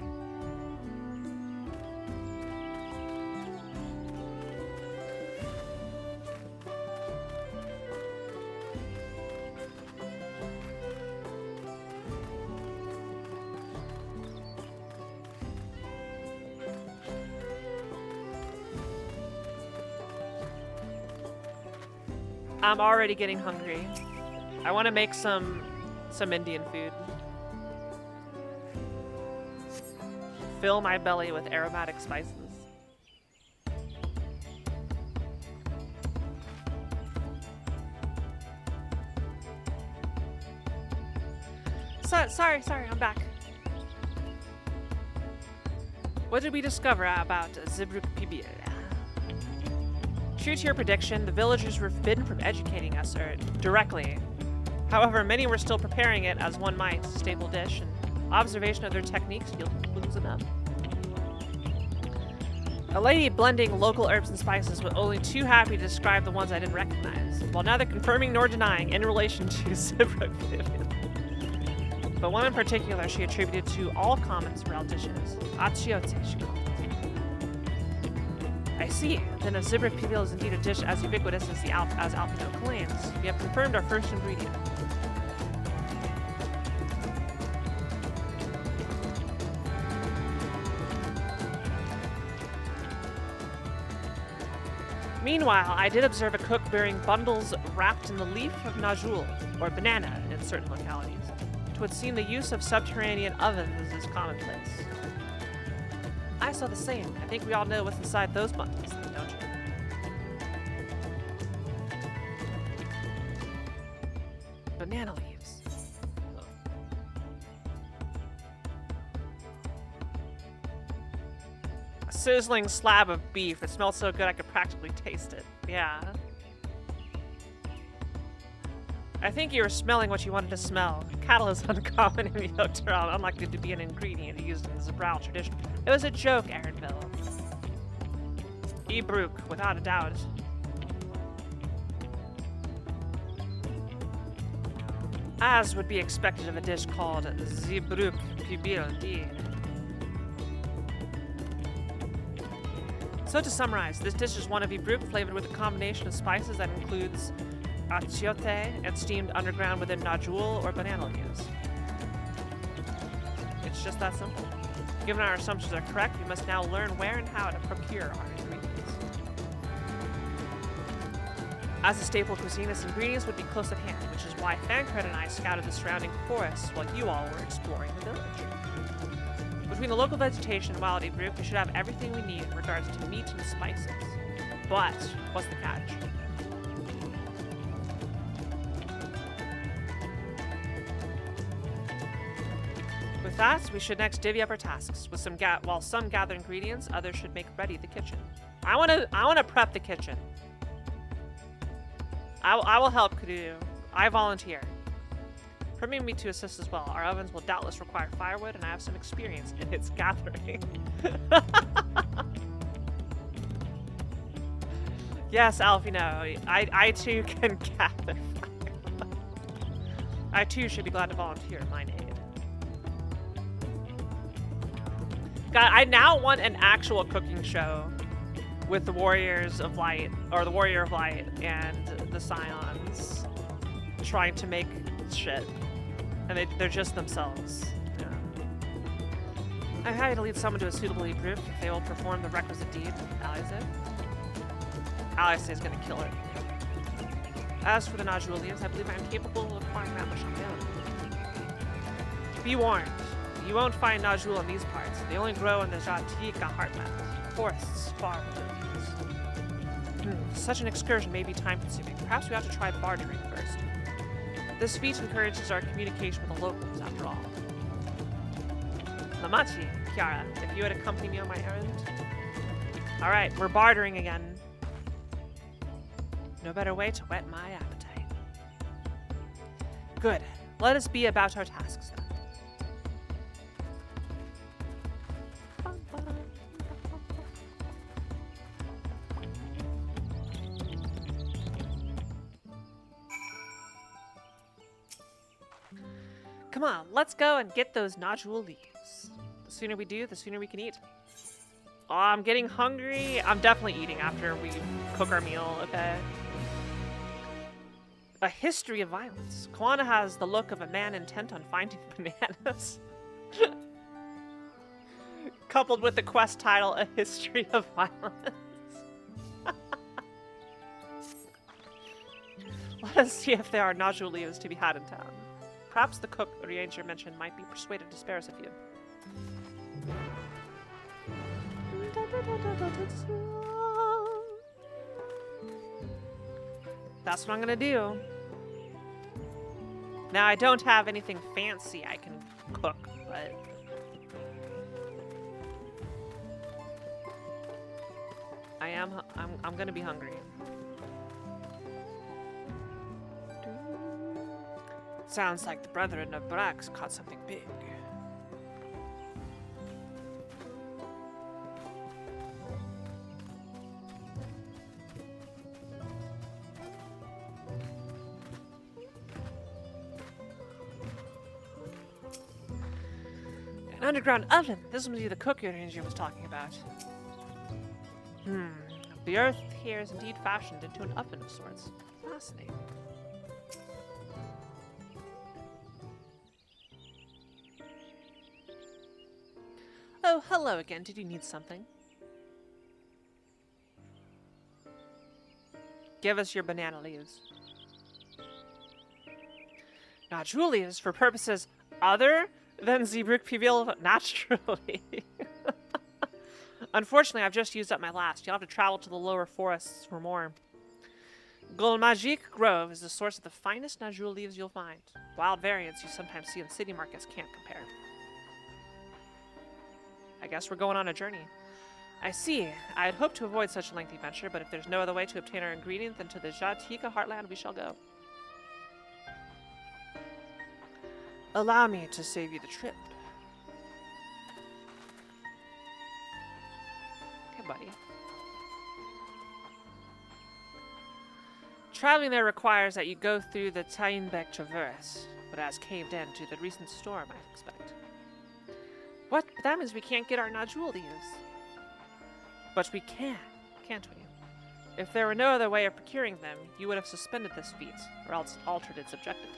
I'm already getting hungry. I want to make some Indian food. Fill my belly with aromatic spices. Sorry, I'm back. What did we discover about Zebruk Pibil? True to your prediction, the villagers were forbidden from educating us directly. However, many were still preparing it as one might, staple dish, and observation of their techniques yielded clues enough. A lady blending local herbs and spices was only too happy to describe the ones I didn't recognize, while neither confirming nor denying in relation to Zebruk Pibil. But one in particular she attributed to all common Zerel dishes. Achiote, she called it. I see. Then if Zebruk Pibil is indeed a dish as ubiquitous as Alpino claims, we have confirmed our first ingredient. Meanwhile, I did observe a cook bearing bundles wrapped in the leaf of najul, or banana in certain localities. It would seem the use of subterranean ovens is commonplace. I saw the same. I think we all know what's inside those bundles, don't you? Banana leaves. A sizzling slab of beef. It smells so good I could practically taste it. Yeah. I think you were smelling what you wanted to smell. Cattle is uncommon in vtuberEN, unlikely to be an ingredient used in the Zerel tradition. It was a joke, Aaronville. Ibruk, without a doubt. As would be expected of a dish called Zebruk Pibil indeed. So to summarize, this dish is one of Ibruk flavored with a combination of spices that includes achiote and steamed underground within najul or banana leaves. It's just that simple. Given our assumptions are correct, we must now learn where and how to procure our ingredients. As a staple cuisine, its ingredients would be close at hand, which is why Thancred and I scouted the surrounding forests while you all were exploring the village. Between the local vegetation and wild Ibruk, we should have everything we need in regards to meat and spices. But what's the catch? With that, we should next divvy up our tasks. With some while some gather ingredients, others should make ready the kitchen. I wanna prep the kitchen. I will help Kudu. I volunteer. Permit me to assist as well. Our ovens will doubtless require firewood, and I have some experience in its gathering. Yes, Alf, you know, I too can gather firewood. I too should be glad to volunteer in mine aid. God, I now want an actual cooking show with the Warriors of Light, or the Warrior of Light, and the Scions trying to make shit. And they're just themselves. Yeah. I'm happy to lead someone to a suitable group if they will perform the requisite deed, Alize. Alize is gonna kill it. As for the Najulians, I believe I am capable of acquiring that much on my own. Be warned. You won't find Najul in these parts. They only grow in the Jatika heartland. Forests far from these. Such an excursion may be time-consuming. Perhaps we ought to try bartering first. This feat encourages our communication with the locals, after all. Namachi, Kiara, if you would accompany me on my errand. Alright, we're bartering again. No better way to whet my appetite. Good. Let us be about our tasks then. Come on, let's go and get those Najul leaves. The sooner we do, the sooner we can eat. Oh, I'm getting hungry. I'm definitely eating after we cook our meal, okay? A history of violence. Kwana has the look of a man intent on finding bananas. Coupled with the quest title, A History of Violence. Let us see if there are Najul leaves to be had in town. Perhaps the cook the ranger mentioned might be persuaded to spare us a few. That's what I'm gonna do. Now, I don't have anything fancy I can cook, but... I'm gonna be hungry. Sounds like the Brethren of Brax caught something big. An underground oven! This must be the cooker ranger was talking about. The earth here is indeed fashioned into an oven of sorts. Fascinating. Oh, hello again. Did you need something? Give us your banana leaves. Najul leaves for purposes other than Zeebrugge Pivil naturally. Unfortunately, I've just used up my last. You'll have to travel to the lower forests for more. Golmagic Grove is the source of the finest Najul leaves you'll find. Wild variants you sometimes see in city markets can't compare. I guess we're going on a journey. I see. I had hoped to avoid such a lengthy venture, but if there's no other way to obtain our ingredients than to the Jatika heartland, we shall go. Allow me to save you the trip. Okay, buddy. Traveling there requires that you go through the Tainbeck Traverse, but has caved in due to the recent storm, I expect. What? But that means we can't get our Najul leaves. But we can, can't we? If there were no other way of procuring them, you would have suspended this feat, or else altered its objective.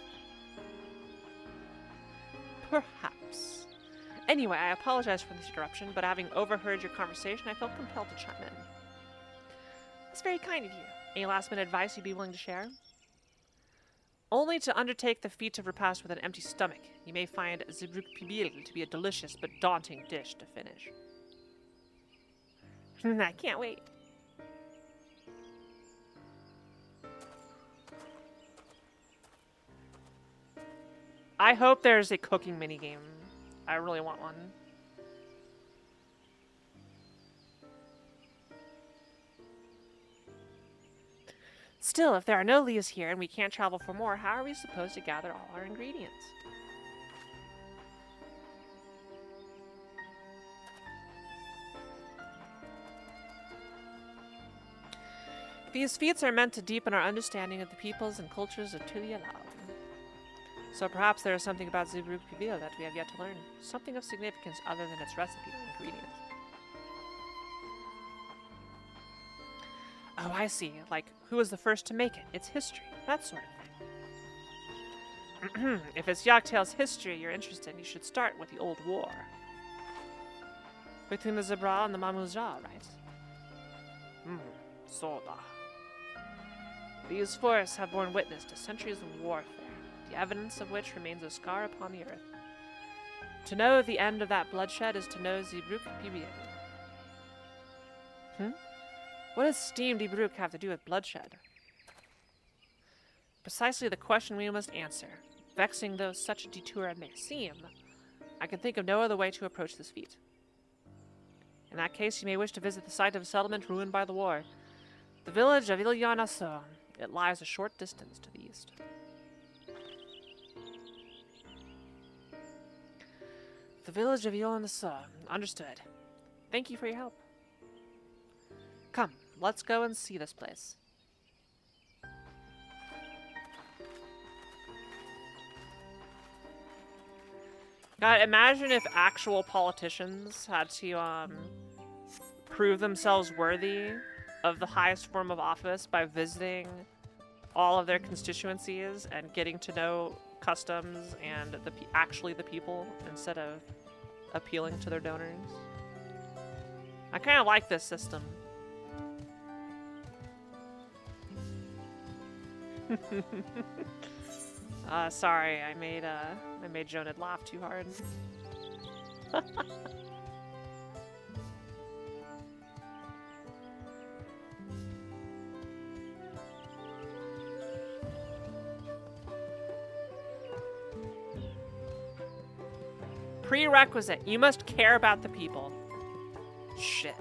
Perhaps. Anyway, I apologize for this interruption, but having overheard your conversation, I felt compelled to chime in. That's very kind of you. Any last-minute advice you'd be willing to share? Only to undertake the feat of repast with an empty stomach. You may find Zeebrugge Pivil to be a delicious but daunting dish to finish. I can't wait. I hope there's a cooking minigame. I really want one. Still, if there are no leaves here and we can't travel for more, how are we supposed to gather all our ingredients? These feats are meant to deepen our understanding of the peoples and cultures of Tulialal. So perhaps there is something about Zeebrugge Pavil that we have yet to learn. Something of significance other than its recipe and ingredients. Oh, I see. Like, who was the first to make it? Its history. That sort of thing. If it's Yagtail's history you're interested in, you should start with the Old War. Between the Zebra and the Mamuja, right? Soda. These forests have borne witness to centuries of warfare, the evidence of which remains a scar upon the earth. To know the end of that bloodshed is to know Zeebrugge Pavil. What does steamed Zeebrugge have to do with bloodshed? Precisely the question we must answer. Vexing though such a detour may seem, I can think of no other way to approach this feat. In that case, you may wish to visit the site of a settlement ruined by the war. The village of Ilyanaso. It lies a short distance to the east. The village of Ilyanaso. Understood. Thank you for your help. Come, let's go and see this place. God, imagine if actual politicians had to prove themselves worthy of the highest form of office by visiting all of their constituencies and getting to know customs and actually the people instead of appealing to their donors. I kind of like this system. Sorry, I made Jonah laugh too hard. Prerequisite. You must care about the people. Shit.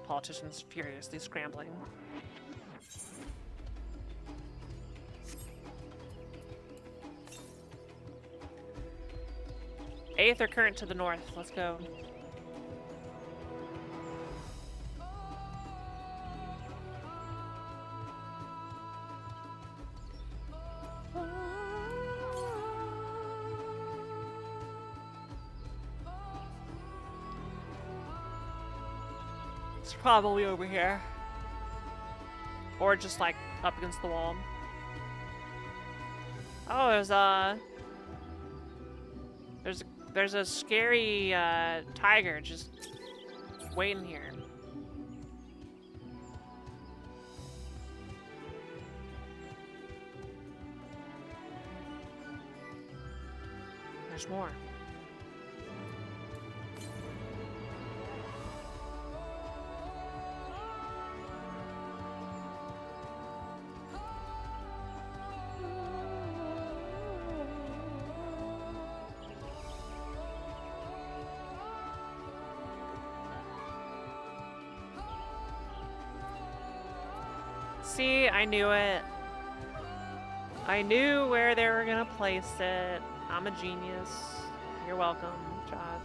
Politicians furiously scrambling. Aether current to the north. Let's go. It's probably over here. Or just like up against the wall. Oh, there's a scary tiger just waiting here. There's more. See, I knew it. I knew where they were gonna place it. I'm a genius. You're welcome, Chad.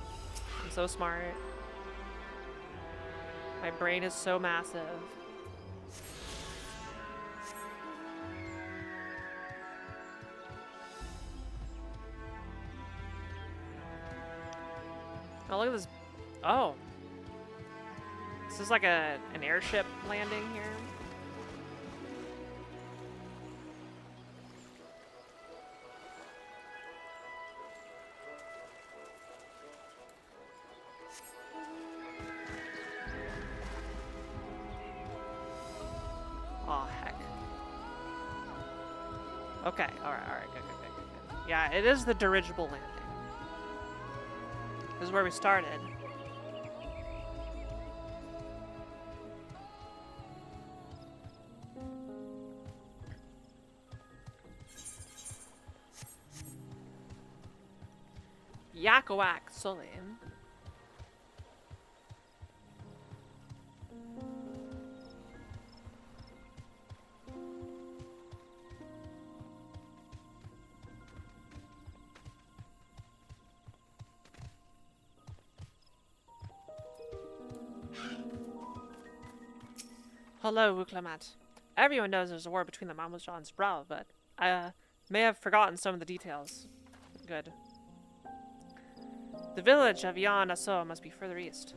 I'm so smart. My brain is so massive. Oh, look at this. Oh. This is like an airship landing here. Oh, heck. Okay, alright, good. Yeah, it is the dirigible landing. This is where we started. Yakowak Sully. Hello, Wuklamat. Everyone knows there's a war between the Mamosha and Sproul, but I may have forgotten some of the details. Good. The village of Yan Aso must be further east.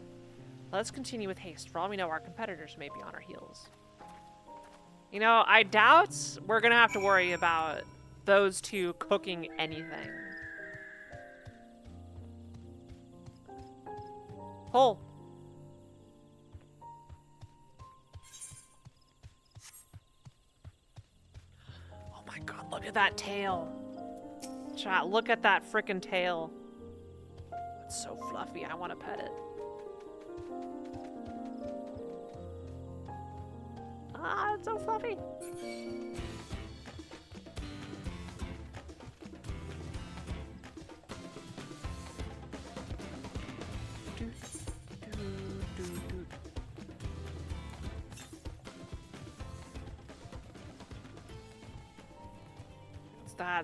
Let's continue with haste. For all we know, our competitors may be on our heels. You know, I doubt we're gonna have to worry about those two cooking anything. Pull. Oh my god, look at that tail. Chat, look at that frickin' tail. It's so fluffy, I want to pet it. Ah, it's so fluffy.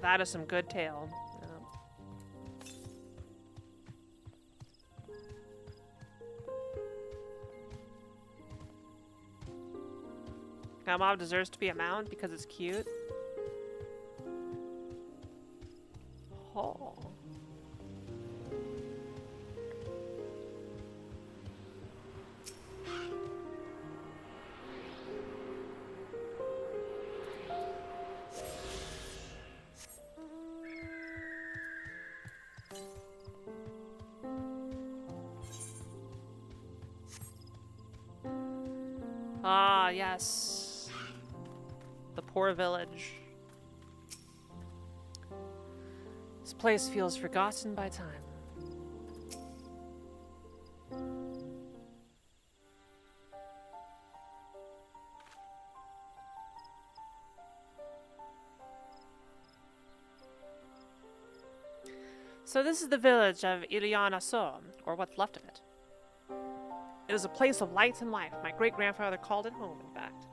That is some good tail. That mob deserves to be a mount because it's cute. Oh. Ah, yes. The poor village. This place feels forgotten by time. So this is the village of Iliana So, or what's left of it. It is a place of light and life. My great-grandfather called it home, in fact.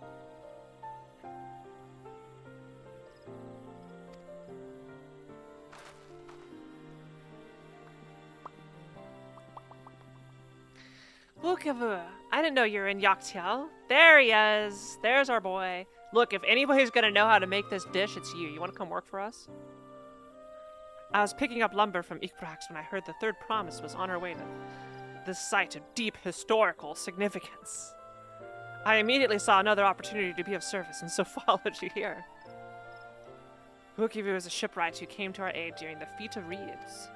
Bukavu, I didn't know you were in Yaktiel. There he is. There's our boy. Look, if anybody's gonna know how to make this dish, it's you. You wanna come work for us? I was picking up lumber from Ikbrax when I heard the third promise was on her way to this site of deep historical significance. I immediately saw another opportunity to be of service, and so followed you here. Bukivu is a shipwright who came to our aid during the Feat of Reeds.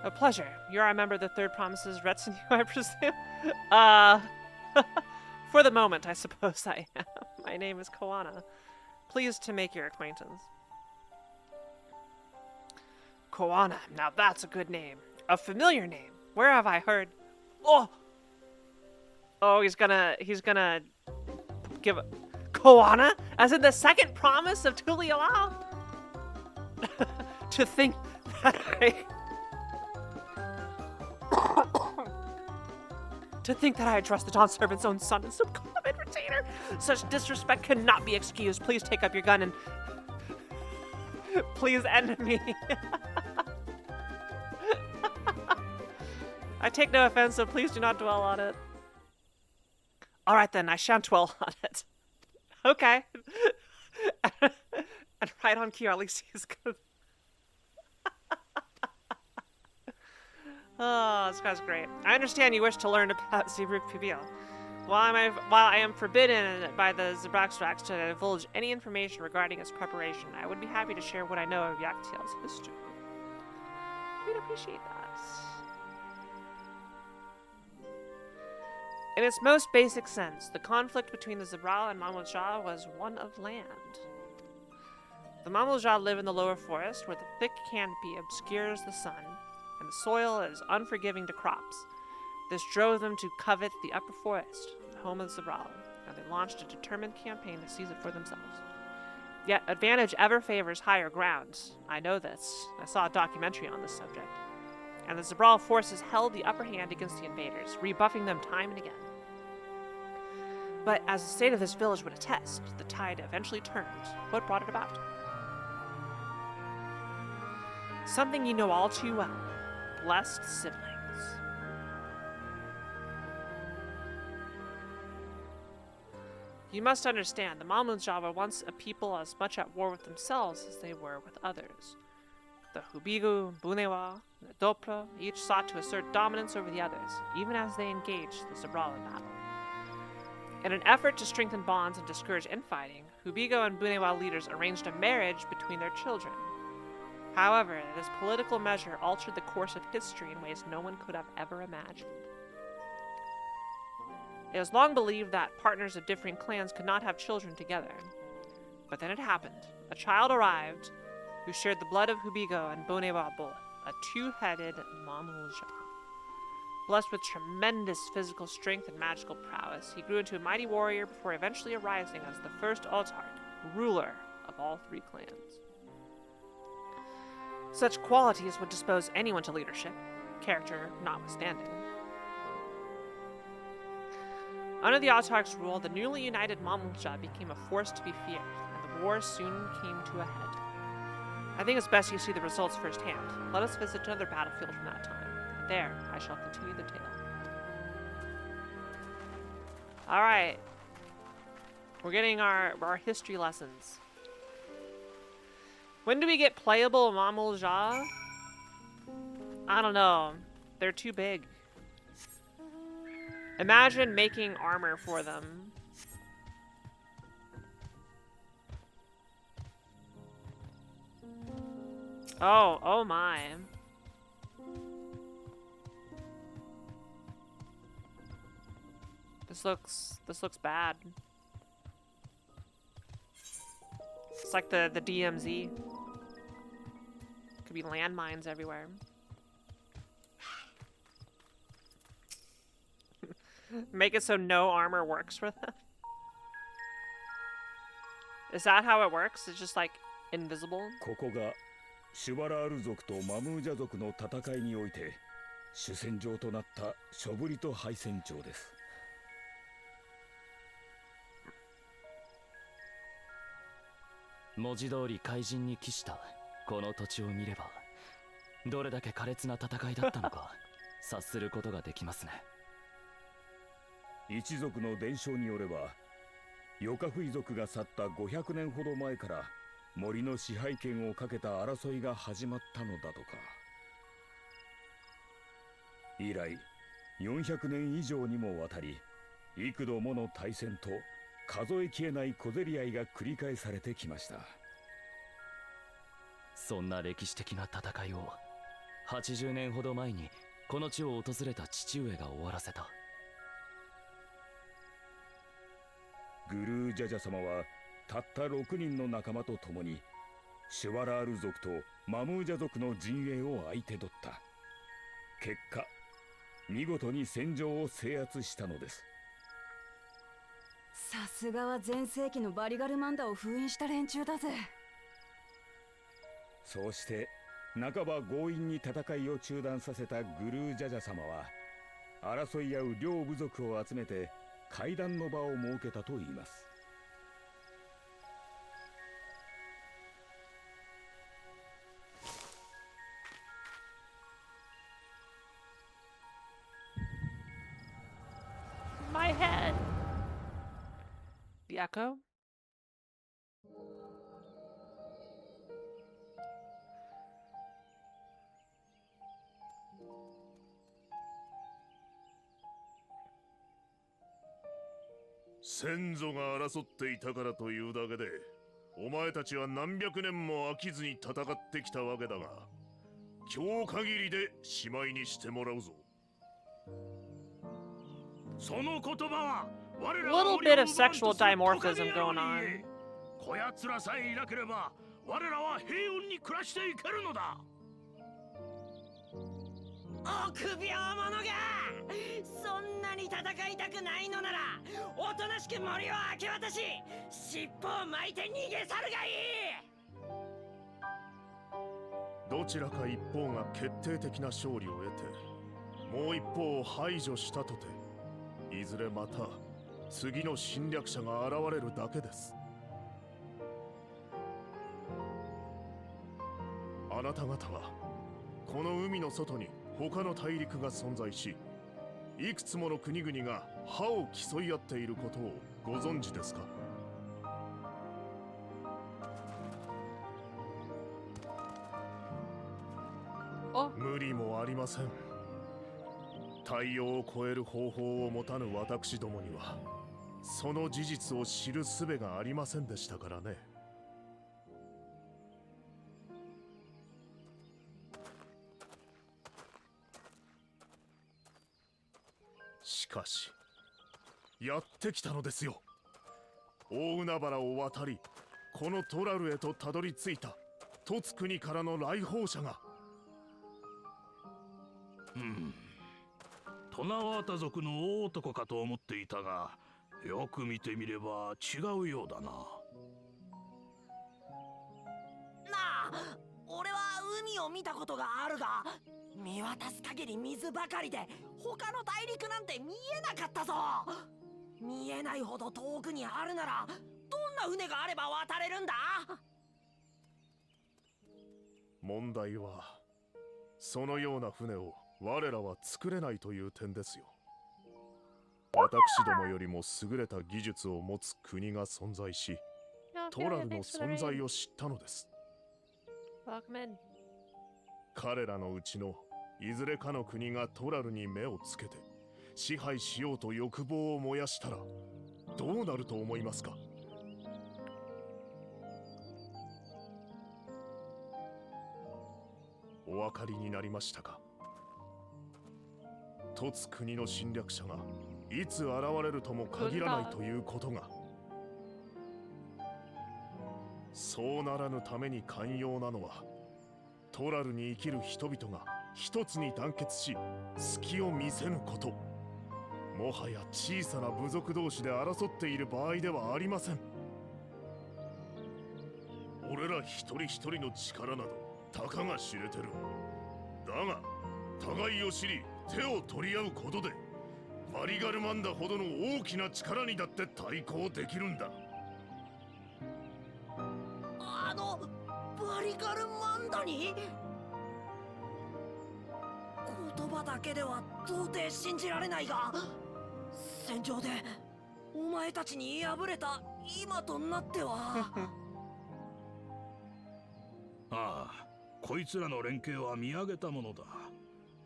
A pleasure. You're a member of the Third Promise's retinue, I presume? For the moment, I suppose I am. My name is Koana. Pleased to make your acquaintance. Koana, now that's a good name. A familiar name. Where have I heard? Oh! Oh, he's gonna give a... Koana? As in the second promise of Tulialal? To think that To think that I trust the Dawn Servant's own son and some common retainer! Such disrespect cannot be excused. Please take up your gun and... Please end me. I take no offense, so please do not dwell on it. Alright then, I shan't dwell on it. Okay. And right on cue, at least he's good. Oh, this guy's great. I understand you wish to learn about Zebruk Pibil. While I am forbidden by the Zebraxtrax to divulge any information regarding its preparation, I would be happy to share what I know of Yaktiel's history. We'd appreciate that. In its most basic sense, the conflict between the Zebral and Mamulja was one of land. The Mamulja live in the lower forest, where the thick canopy obscures the sun, and the soil is unforgiving to crops. This drove them to covet the upper forest, the home of the Zebral, and they launched a determined campaign to seize it for themselves. Yet advantage ever favors higher ground. I know this. I saw a documentary on this subject. And the Zabral forces held the upper hand against the invaders, rebuffing them time and again. But as the state of this village would attest, the tide eventually turned. What brought it about? Something you know all too well. Blessed siblings. You must understand, the Mamlunja were once a people as much at war with themselves as they were with others. The Hubigu, Bunewa, and the Dopra each sought to assert dominance over the others, even as they engaged the Zabral in battle. In an effort to strengthen bonds and discourage infighting, Hubigo and Bunewa leaders arranged a marriage between their children. However, this political measure altered the course of history in ways no one could have ever imagined. It was long believed that partners of differing clans could not have children together. But then it happened. A child arrived who shared the blood of Hubigo and Bunewa both, a two-headed Mamulja. Blessed with tremendous physical strength and magical prowess, he grew into a mighty warrior before eventually arising as the first autarch, ruler of all three clans. Such qualities would dispose anyone to leadership, character notwithstanding. Under the autarch's rule, the newly united Mamulja became a force to be feared, and the war soon came to a head. I think it's best you see the results firsthand. Let us visit another battlefield from that time. There, I shall continue the tale. Alright. We're getting our history lessons. When do we get playable Mamulja? I don't know. They're too big. Imagine making armor for them. Oh my. This looks bad. It's like the DMZ. Could be landmines everywhere. Make it so no armor works for them. Is that how it works? It's just like invisible? ここがシュバラール族とマムージャ族の戦いにおいて主戦場となったショブリト敗戦場です。文字通り怪人に帰したこの土地を見ればどれだけ苛烈な戦いだったのか察することができますね。一族の伝承によればヨカフイ族が去った500年ほど前から森の支配権をかけた争いが始まったのだとか。以来400年以上にもわたり幾度もの大戦と数えきれない小競り合いが繰り返されてきました。そんな歴史的な戦いを80年ほど前にこの地を訪れた父上が終わらせた。グルージャジャ様はたった6人の仲間と共にシュワラール族とマムージャ族の陣営を相手取った。結果見事に戦場を制圧したのです。さすがは全盛期のバリガルマンダを封印した連中だぜ。そうして半ば強引に戦いを中断させたグルージャジャ様は争い合う両部族を集めて会談の場を設けたといいます。My head. The echo?「先祖が争っていたからというだけでお前たちは何百年も飽きずに戦ってきたわけだが今日限りでしまいにしてもらうぞ。その言葉は我ら Little bit of sexual dimorphism going on. こやつらさえいなければ我らは平穏に暮らしていけるのだ。臆病者がそんなに戦いたくないのならおとなしく森を明け渡し尻尾を巻いて逃げ去るがいい。どちらか一方が決定的な勝利を得てもう一方を排除したとていずれまた次の侵略者が現れるだけです。あなた方はこの海の外に他の大陸が存在し、いくつもの国々が歯を競い合っていることをご存知ですか？無理もありません。太陽を超える方法を持たぬ私どもにはその事実を知る術がありませんでしたからね。しかしやってきたのですよ。大海原を渡りこのトラルへとたどり着いた凸国からの来訪者が。トナワータ族の大男かと思っていたが、よく見てみれば違うようだな。なあ、俺は海を見たことがあるが見渡す限り水ばかりで他の大陸なんて見えなかったぞ。見えないほど遠くにあるならどんな船があれば渡れるんだ？問題はそのような船を我らは作れないという点ですよ。私どもよりも優れた技術を持つ国が存在し、トラルの存在を知ったのです。彼らのうちのいずれかの国がトラルに目をつけて支配しようと欲望を燃やしたらどうなると思いますか？お分かりになりましたか？凸国の侵略者がいつ現れるとも限らないということが。そうならぬために寛容なのはトラルに生きる人々が一つに団結し隙を見せぬこと。もはや小さな部族同士で争っている場合ではありません。俺ら一人一人の力などたかが知れてる。だが互いを知り手を取り合うことでバリガルマンダほどの大きな力にだって対抗できるんだ。バリガルマンダに？言葉だけでは到底信じられないが、戦場でお前たちに敗れた今となってはああ、こいつらの連携は見上げたものだ。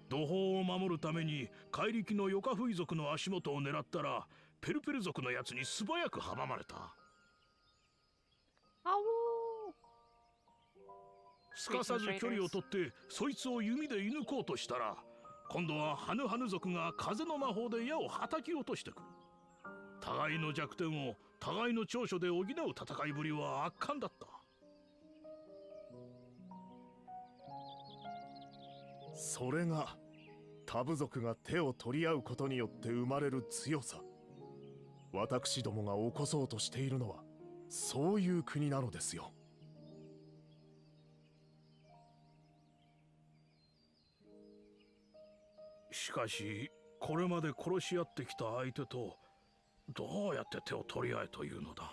土砲を守るために怪力のヨカフイ族の足元を狙ったらペルペル族のやつに素早く阻まれた。すかさず距離を取ってそいつを弓で射抜こうとしたら、今度はハヌハヌ族が風の魔法で矢をはたき落としてくる。互いの弱点を互いの長所で補う戦いぶりは圧巻だった。それが他部族が手を取り合うことによって生まれる強さ。私どもが起こそうとしているのはそういう国なのですよ。しかしこれまで殺し合ってきた相手とどうやって手を取り合えというのだ。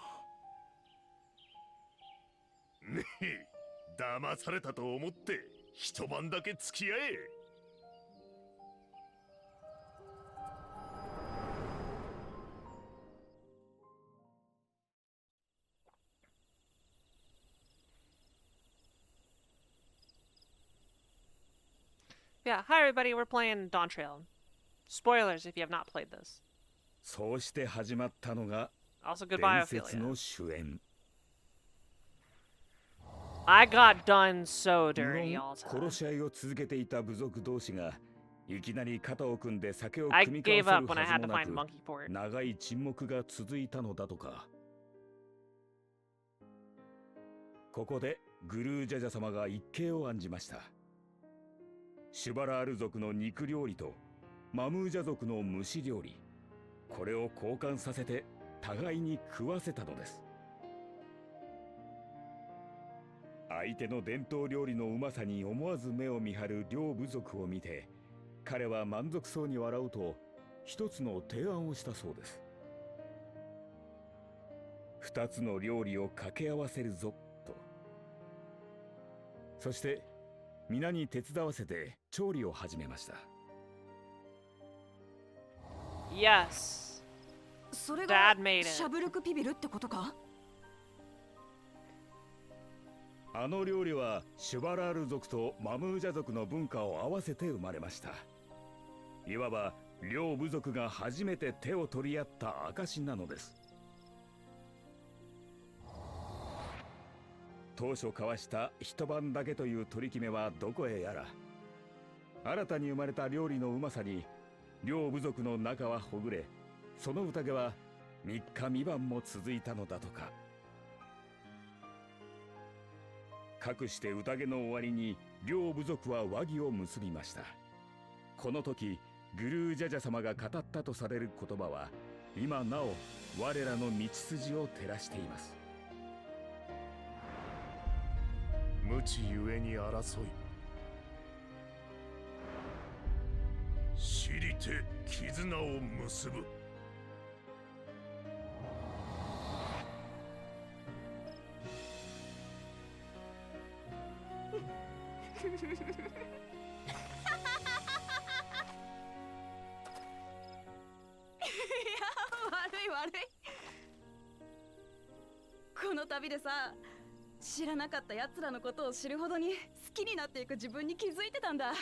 ねえ、騙されたと思って一晩だけ付き合え。Yeah, hi everybody, we're playing Dawntrail. Spoilers if you have not played this. そうして始まったのが Also, goodbye, 伝説 Ophelia. の主演。 I got done so 無 dirty 論 all the time. 殺し合いを続けていた部族同士がいきなり肩を組んで酒を I 酌み gave 交わ up せ when I るは had ず to もな find く Monkey Port. 長い沈黙が続いたのだとか。ここでグルージャジャ様が一計を案じました。シュバラール族の肉料理とマムージャ族の蒸し料理、これを交換させて互いに食わせたのです。相手の伝統料理のうまさに思わず目を見張る両部族を見て、彼は満足そうに笑うと一つの提案をしたそうです。二つの料理を掛け合わせるぞと。そして皆に手伝わせて調理を始めました。Yes. それが Dad made it. シャブルクピビルってことか？あの料理はシュバラール族とマムージャ族の文化を合わせて生まれました。いわば両部族が初めて手を取り合った証なのです。当初交わした一晩だけという取り決めはどこへやら、新たに生まれた料理のうまさに両部族の仲はほぐれ、その宴は3日3晩も続いたのだとか。かくして宴の終わりに両部族は和議を結びました。この時グルージャジャ様が語ったとされる言葉は今なお我らの道筋を照らしています。無知ゆえに争い、知りて絆を結ぶ。悪い。この旅でさ、知らなかった奴らのことを知るほどに好きになっていく自分に気づいてたんだ。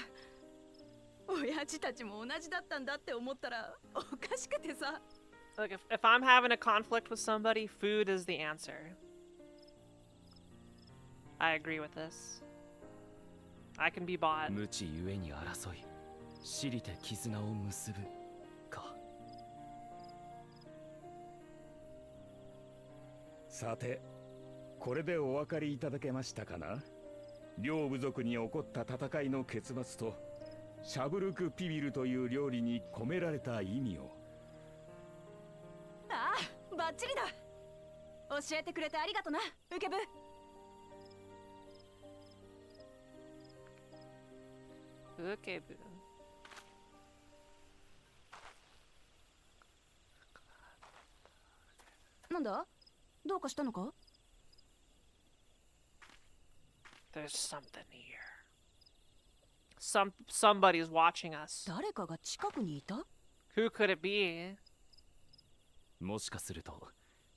親父たちも同じだったんだって思ったらおかしくてさ。Like if I'm having a conflict with somebody, food is the answer. I agree with this. I can be bought. 無知ゆえに争い、知りて絆を結ぶか。さて、これでお分かりいただけましたかな。両部族に起こった戦いの結末とシャブルクピビルという料理に込められた意味を。ああ、バッチリだ。教えてくれてありがとな、ウケブ。ウケブ。なんだ？どうかしたのか？ There's something here. Somebody's watching us. 誰かが近くにいた？ Who could it be? もしかすると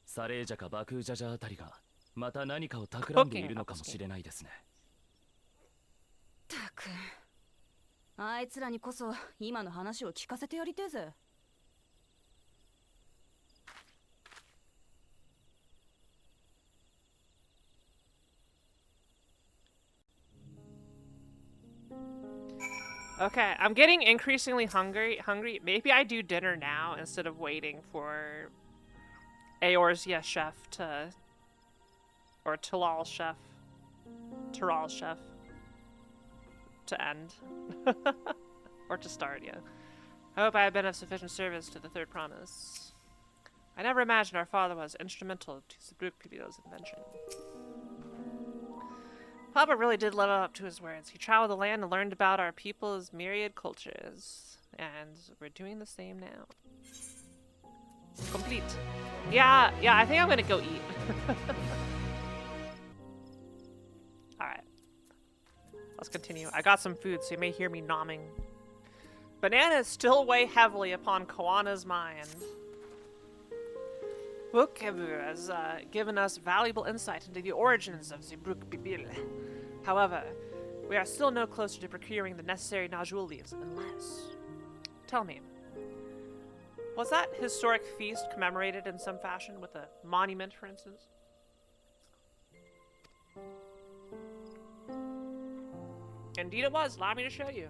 サレージャかバクージャジャあたりがまた何かを企んでいるのかもしれないですね。たく、あいつらにこそ今の話を聞かせてやりてえぜ。Okay, I'm getting increasingly hungry. Maybe I do dinner now instead of waiting for Eorzea chef to, or Talal chef to end. Or to start, yeah. I hope I have been of sufficient service to the third promise. I never imagined our father was instrumental to Sabrukpibilo's invention. Papa really did live up to his words. He traveled the land and learned about our people's myriad cultures. And we're doing the same now. Complete. Yeah, I think I'm gonna go eat. Alright. Let's continue. I got some food, so you may hear me nomming. Bananas still weigh heavily upon Koana's mind. Bukebu has given us valuable insight into the origins of Zibrukpibil. However, we are still no closer to procuring the necessary Najul leaves unless... Tell me, was that historic feast commemorated in some fashion with a monument, for instance? Indeed it was. Allow me to show you.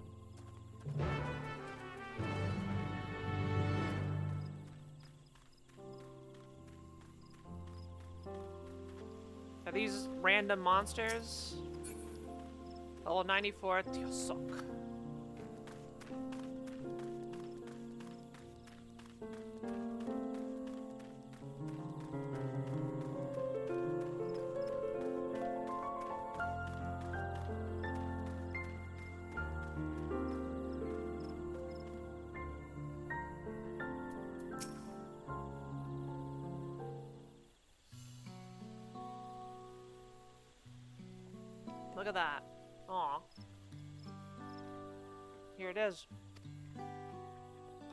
Are these random monsters? Level 94, Tiosok. Look at that. Aw. Here it is.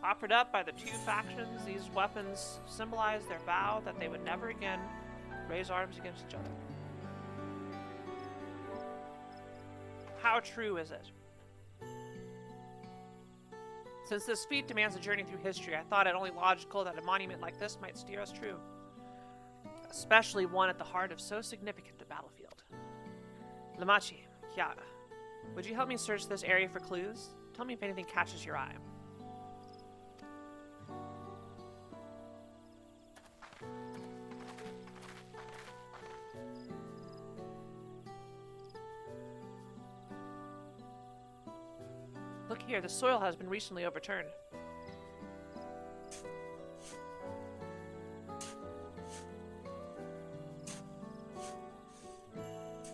Offered up by the two factions, these weapons symbolize their vow that they would never again raise arms against each other. How true is it? Since this feat demands a journey through history, I thought it only logical that a monument like this might steer us true. Especially one at the heart of so significant a battlefield. Lamachi, Kiara, would you help me search this area for clues? Tell me if anything catches your eye. Look here, the soil has been recently overturned.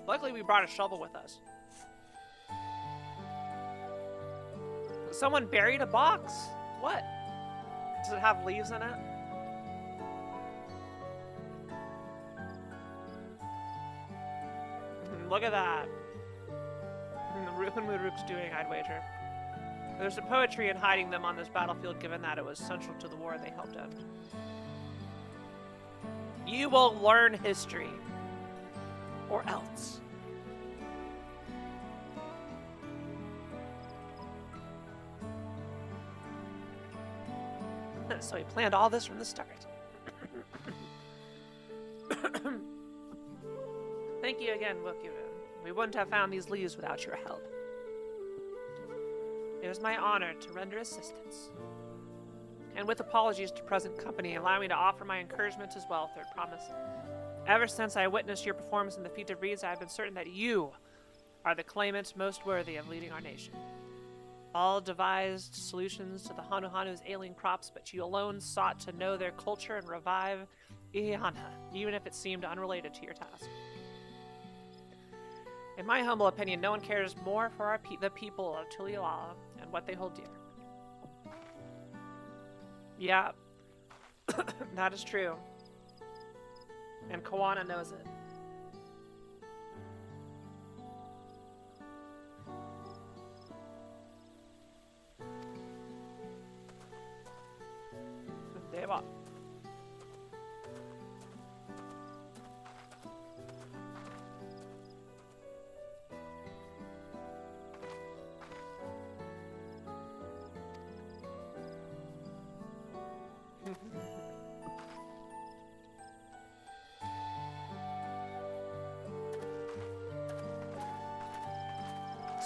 Luckily, we brought a shovel with us. Someone buried a box. What? Does it have leaves in it? Look at that. Muruk's doing, I'd wager. There's some poetry in hiding them on this battlefield, given that it was central to the war they helped end. You will learn history. Or else. So he planned all this from the start. Thank you again, vtuberEN. We wouldn't have found these leaves without your help. It was my honor to render assistance. And with apologies to present company, allow me to offer my encouragement as well, third promise. Ever since I witnessed your performance in the Feat of Reeds, I have been certain that you are the claimant most worthy of leading our nation. All devised solutions to the Hanuhanu's ailing crops, but you alone sought to know their culture and revive Ihana, even if it seemed unrelated to your task. In my humble opinion, no one cares more for the people of Tuliala and what they hold dear. Yeah, that is true. And Kawana knows it. Deva.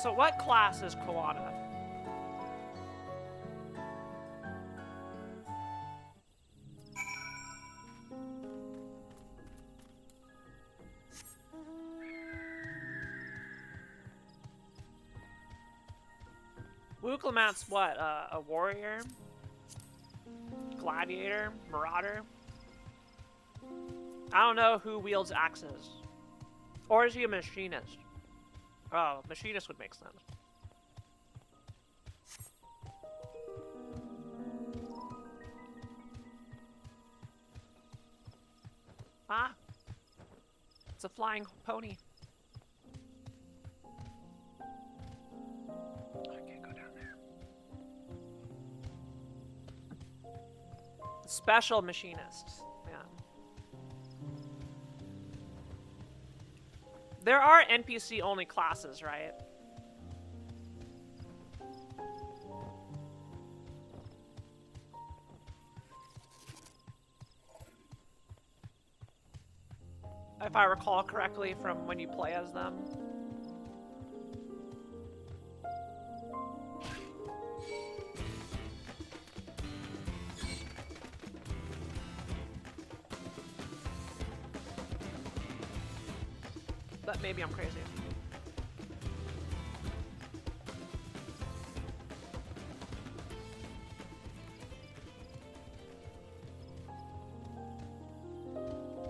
So what class is Kawana? Wuklamat's what? A warrior? Gladiator? Marauder? I don't know who wields axes. Or is he a machinist? Oh, machinist would make sense. Ah! It's a flying pony. I can't go down there. Special machinist. Yeah. There are NPC-only classes, right? If I recall correctly from when you play as them. But maybe I'm crazy.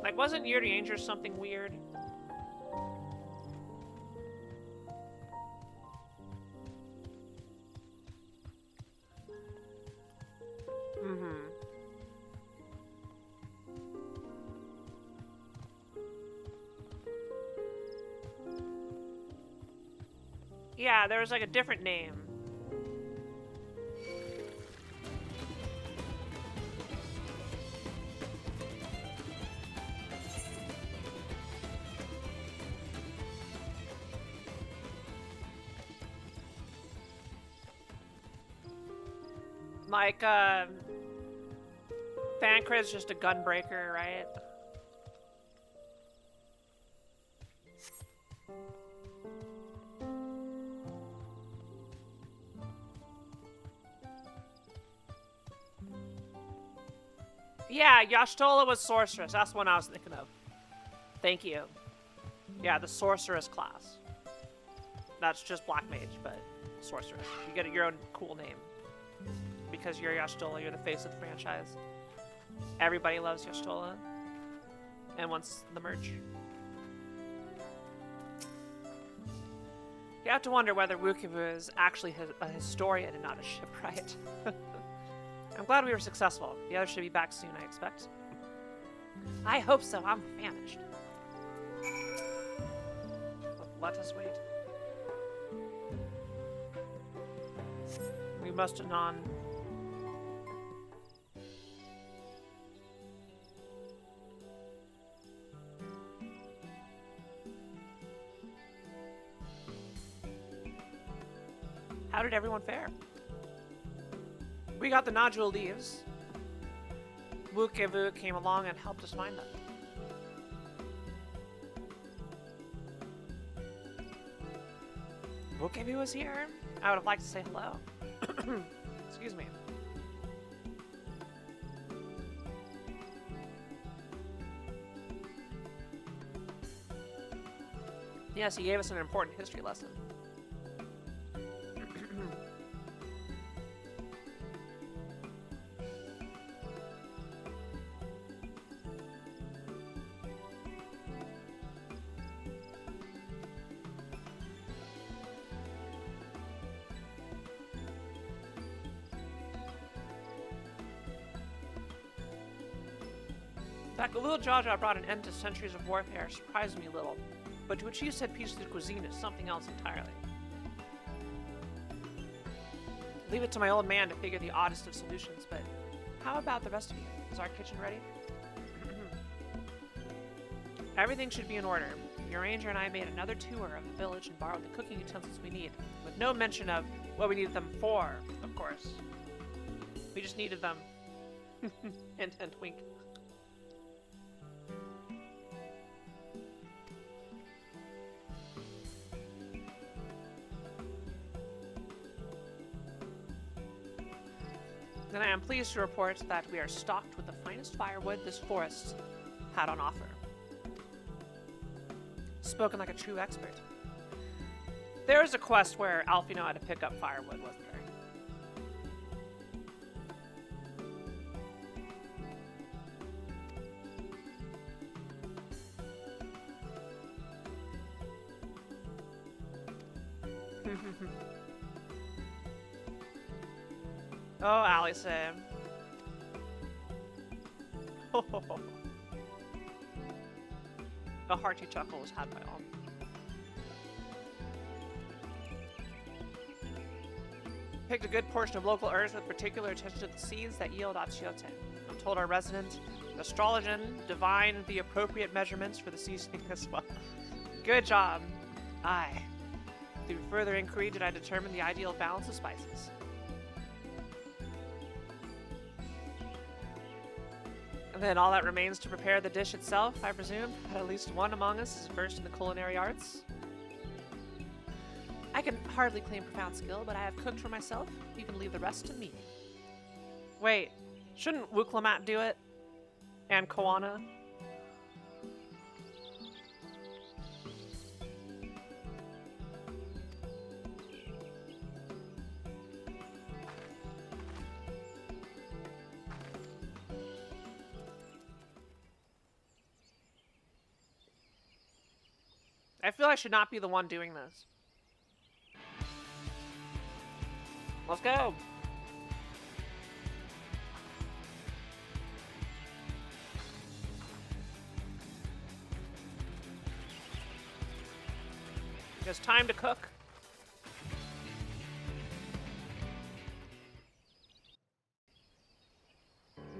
Like, wasn't Year to Danger something weird? Yeah, there was like a different name. Like, Thancred's just a gunbreaker, right? Yeah, Y'ashtola was Sorceress. That's the one I was thinking of. Thank you. Yeah, the Sorceress class. That's just Black Mage, but Sorceress. You get your own cool name. Because you're Y'ashtola, you're the face of the franchise. Everybody loves Y'ashtola. And wants the merch. You have to wonder whether Wukivu is actually a historian and not a shipwright. I'm glad we were successful. The others should be back soon, I expect. I hope so. I'm famished. Let us wait. We must anon. How did everyone fare? We got the nodule leaves. Wukivu came along and helped us find them. Wukivu was here. I would have liked to say hello. Excuse me. Yes, he gave us an important history lesson. That little Jaja brought an end to centuries of warfare surprised me a little, but to achieve said peace through cuisine is something else entirely. Leave it to my old man to figure the oddest of solutions, but how about the rest of you? Is our kitchen ready? Everything should be in order. Your ranger and I made another tour of the village and borrowed the cooking utensils we need, with no mention of what we needed them for, of course. We just needed them. Hint, hint, wink. Then I am pleased to report that we are stocked with the finest firewood this forest had on offer. Spoken like a true expert. There was a quest where Alfino had to pick up firewood, wasn't there? Oh, Alice. A hearty chuckle was had by all. Picked a good portion of local herbs with particular attention to the seeds that yield achiote. I'm told our resident astrologian divined the appropriate measurements for the seasoning as well. Good job. Aye. Through further inquiry did I determine the ideal balance of spices. And then all that remains to prepare the dish itself, I presume. At least one among us is versed in the culinary arts. I can hardly claim profound skill, but I have cooked for myself. You can leave the rest to me. Wait, shouldn't Wuklamat do it? And Koana? I feel I should not be the one doing this. Let's go! It's time to cook.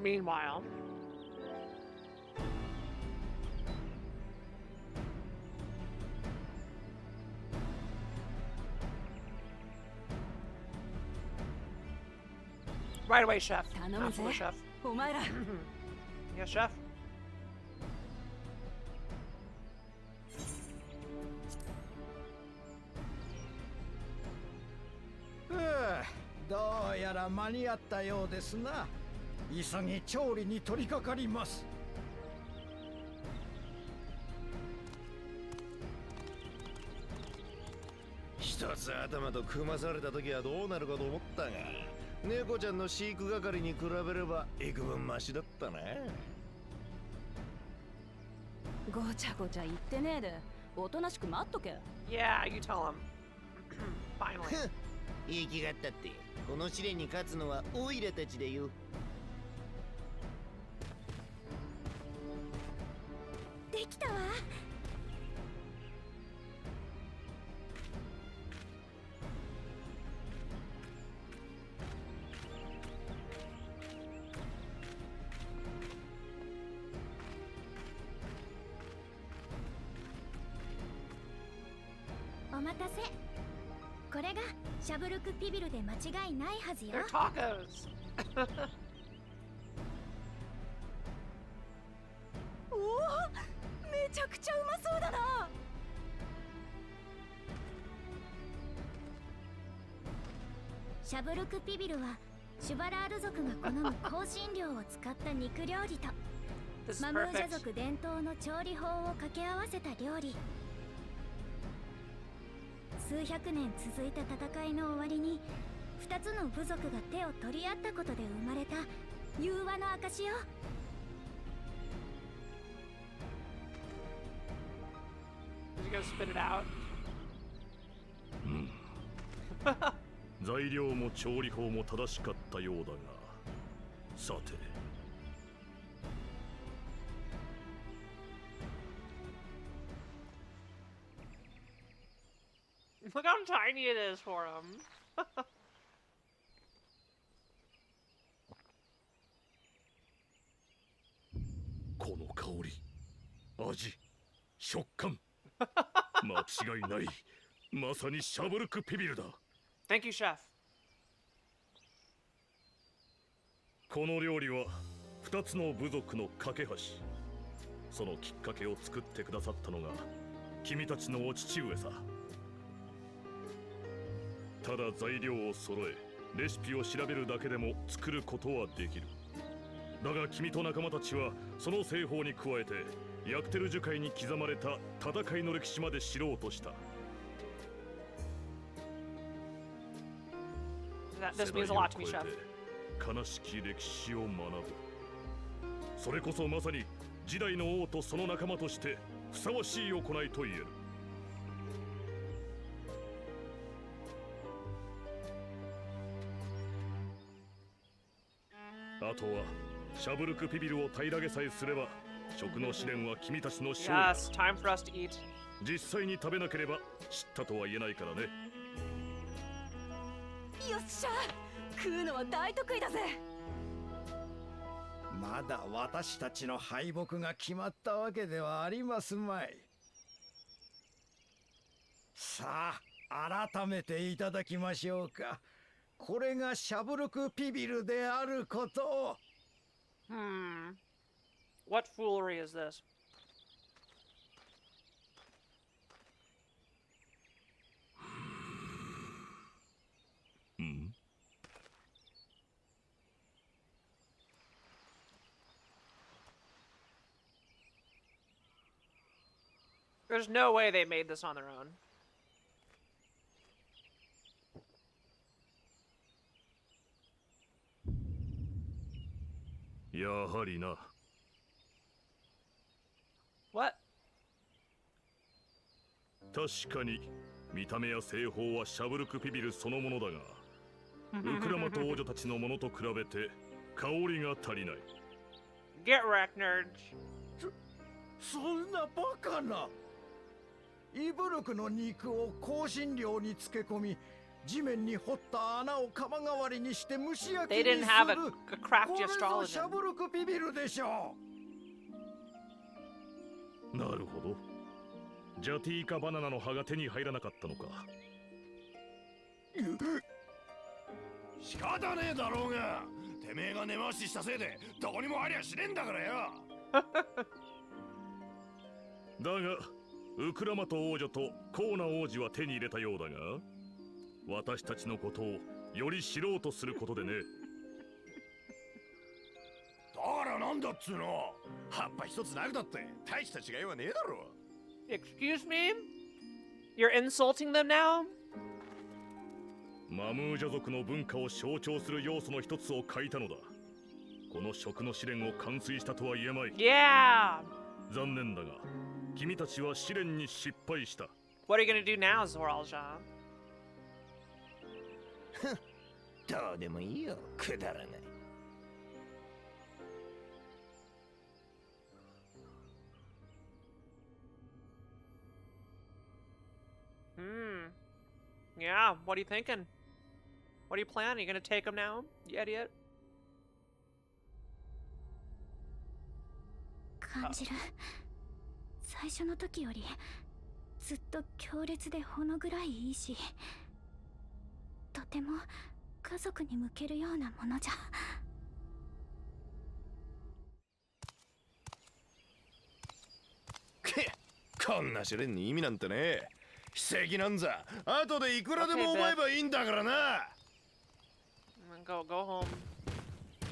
Meanwhile. Right away, chef. Absolutely, chef. お前ら Yes, chef. どうやら間に合ったようですな。急ぎ調理に取り掛かります。一つ頭と組まされた時はどうなるかと思ったが、猫ちゃんの飼育係に比べれば幾分マシだったな。ごちゃごちゃ言ってねえでおとなしく待っとけ。 Yeah, you tell him. Finally. 言い気がったって、この試練に勝つのはオイラたちだよ。できたわ。お待たせ。これがシャブルクピビルで間違いないはずよ。 They're tacos. おお、めちゃくちゃうまそうだな。シャブルクピビルはシュバラール族が好む香辛料を使った肉料理と This is マムージャ perfect. 族伝統の調理法を掛け合わせた料理。数百年続いた戦いの終わりに2つの部族が手を取り合ったことで生まれた融和の証よ。 Is he gonna spit it out? 材料も調理法も正しかったようだが、さて。Look how tiny it is for him. この香り、味、食感、間違いない。まさにシャブルクピビルだ。 Thank you, chef. この料理は2つの部族の架け橋。そのきっかけを作ってくださったのが君たちのお父上さ。ただ材料を揃え、レシピを調べるだけでも作ることはできる。だが君と仲間たちはその製法に加えてヤクテル樹海に刻まれた戦いの歴史まで知ろうとした。 This means a lot to me, chef. 悲しき歴史を学ぶ。それこそまさに時代の王とその仲間としてふさわしい行いと言える。あとはシャブルクピビルを平らげさえすれば食の試練は君たちの勝利だ。 Yes, time for us to eat. 実際に食べなければ知ったとは言えないからね。よっしゃ、食うのは大得意だぜ。まだ私たちの敗北が決まったわけではありますまい。さあ改めていただきましょうか。これがシャブルクピビルであることを。What foolery is this? There's no way they made this on their own. やはりな。 What? 確かに見た目や製法はシャブルクピビルそのものだが、ウクラマと王女たちのものと比べて香りが足りない。 Get wrecked, nerd. そんなバカな。イブルクの肉を香辛料に漬け込み地面に掘った穴を釜代わりにして蒸し焼き They に didn't す have a る。 crafty これぞ astrologer. シャブルクピビルでしょなるほど。ジャティーカバナナの葉が手に入らなかったのか。仕方ねえだろうが、てめえが根回ししたせいでどこにもありゃしねえんだからよ。だがウクラマト王女とコーナ王子は手に入れたようだが、私たちのことをより知ろうとすることでね。だからなんだっつうの。葉っぱ一つなくだって大した違いはねえだろ。 Excuse me? You're insulting them now? マムージャ族の文化を象徴する要素の一つを書いたのだ。この食の試練を完遂したとは言えまい。Yeah! 残念だが君たちは試練に失敗した。 What are you gonna do now, Zoralja? どうでもいいよ、くだらない。Yeah, what are you thinking? What are you planning? Are you gonna take him now, you idiot? 感じる。最初の時よりずっと強烈でほの暗いいいし、とても家族に向けるようなものじゃ。こんな試練に意味なんてねえ。奇跡なんざ後でいくらでも思えばいいんだからな。Go home.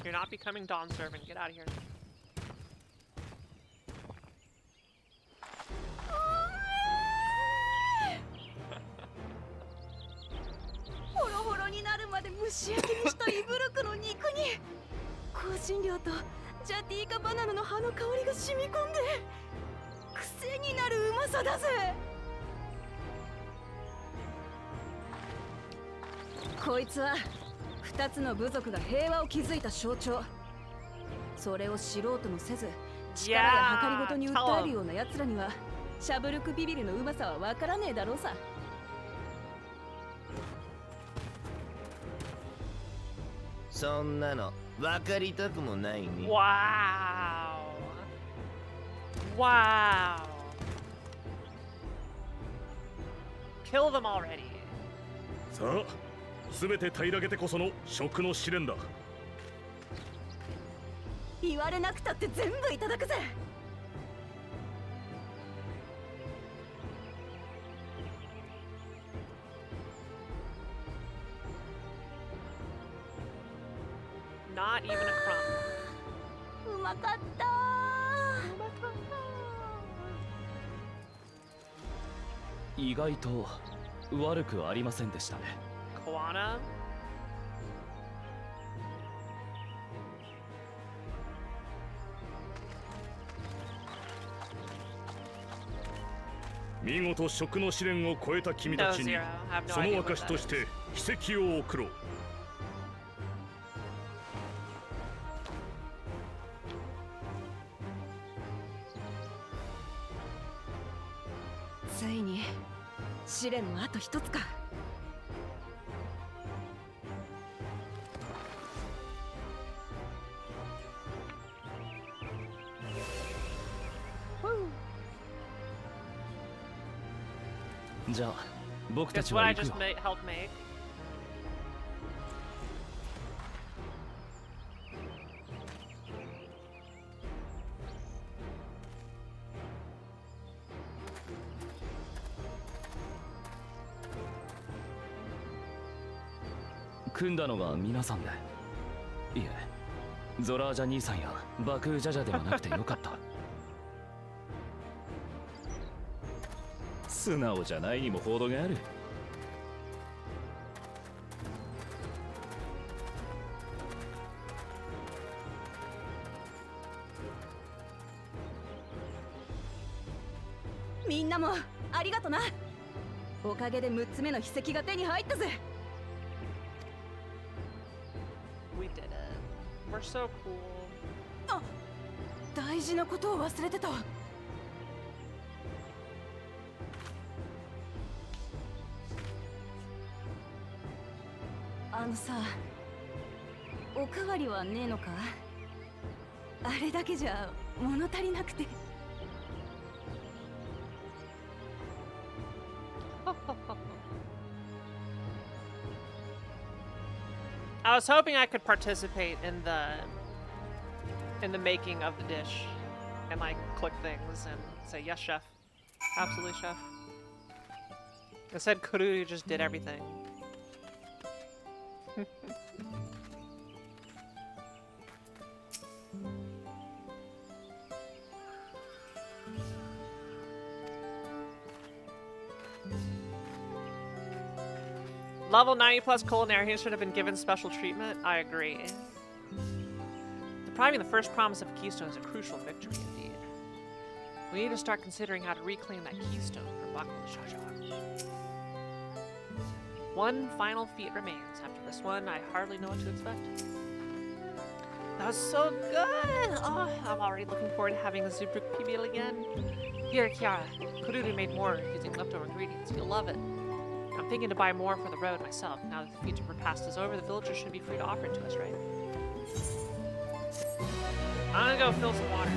You're not becoming Dawn servant. Get out of here. ホロホロになるまで蒸し焼きにしたイブルクの肉に香辛料とジャティーカバナナの葉の香りが染み込んで癖になるうまさだぜ。こいつは2つの部族が平和を築いた象徴。それを知ろうともせず力や計りごとに訴えるような奴らにはシャブルクビビルのうまさはわからねえだろうさ。そんなの分かりたくもないね。Wow. Wow. Kill them already. さあ、すべて平らげてこその食の試練だ。言われなくたって全部いただくぜ。Not even a crumb. うまかった。意外と悪くありませんでしたね。Koana? 見事食の試練を超えた君たちに No, Zero. I have no そ idea の what 証と that して is. 奇跡を送ろう。ついに試練もあと一つか。じゃあ僕た Guess ち what は I 行く just よ。 helped make? 組んだのが皆さんで。いえ、ゾラージャ兄さんやバクージャジャではなくてよかった。素直じゃないにも程がある。みんなもありがとな。おかげで6つ目の秘跡が手に入ったぜ。We did it. We're so cool. あ、大事なことを忘れてた。あのさ、おかわりはねえのか？あれだけじゃ物足りなくて。I was hoping I could participate in the making of the dish and like click things and say yes, chef. Absolutely, chef. Instead, Kururu just did everything. Level 90 plus culinary should have been given special treatment. I agree. Depriving the first promise of a keystone is a crucial victory indeed. We need to start considering how to reclaim that keystone for Baku Shaja. One final feat remains. After this one, I hardly know what to expect. That was so good! Oh, I'm already looking forward to having the Zubruk PBL again. Here, Kiara. Kururu made more using leftover ingredients. You'll love it. I'm thinking to buy more for the road myself. Now that the feature repast is over, the villagers should be free to offer it to us, right? I'm gonna go fill some water.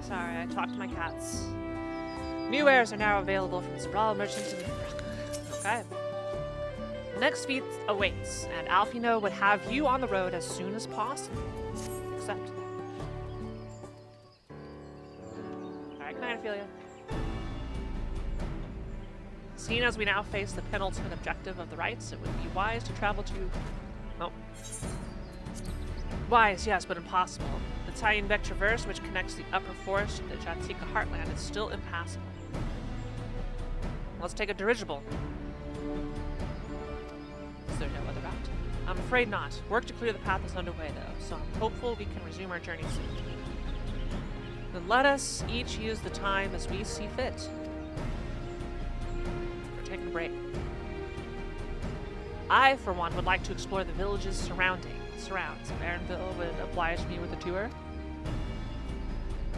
Sorry, I talked to my cats. New wares are now available from Sprawl merchants in the Rock. Okay. The next feat awaits, and Alfino would have you on the road as soon as possible. Accept. Alright, good night, Ophelia. Seeing as we now face the penultimate objective of the rites, it would be wise to travel to... Oh. Wise, yes, but impossible. The Taiyenbek Traverse, which connects the upper forest to the Jatika heartland, is still impassable. Let's take a dirigible. Is there no other route? I'm afraid not. Work to clear the path is underway, though, so I'm hopeful we can resume our journey soon. Then let us each use the time as we see fit. We're taking a break. I, for one, would like to explore the villages surrounds. If Erenville would oblige me with a tour.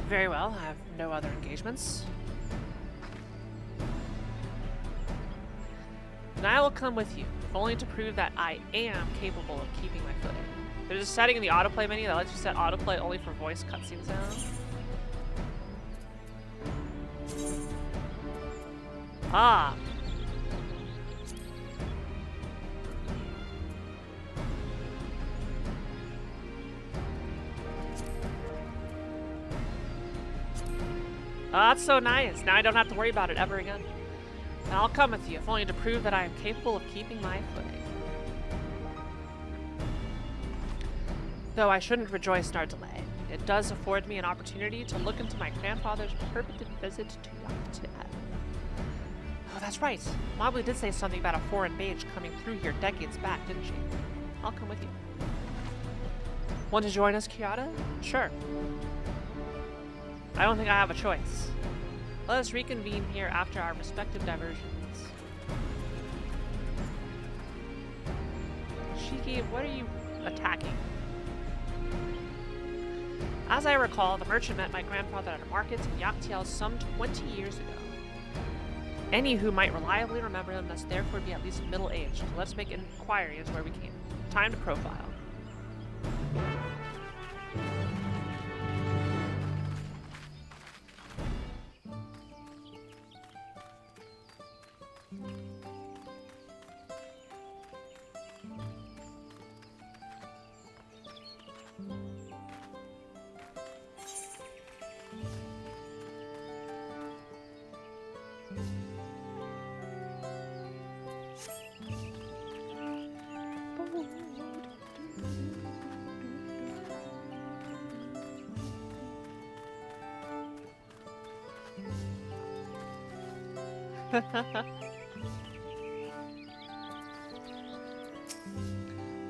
Very well, I have no other engagements. And I will come with you, if only to prove that I am capable of keeping my footing. There's a setting in the autoplay menu that lets you set autoplay only for voice cutscene sounds. Ah. Oh, that's so nice. Now I don't have to worry about it ever again. And I'll come with you, if only to prove that I am capable of keeping my footing. Though I shouldn't rejoice in our delay. It does afford me an opportunity to look into my grandfather's purported visit to Dawntrail. Oh, that's right. Mobley did say something about a foreign mage coming through here decades back, didn't she? I'll come with you. Want to join us, Kiara? Sure. I don't think I have a choice. Let us reconvene here after our respective diversions. Shiki, what are you attacking? As I recall, the merchant met my grandfather at a market in Yaktiel some 20 years ago. Any who might reliably remember him must therefore be at least middle-aged. So let's make an inquiry as where we came. Time to profile.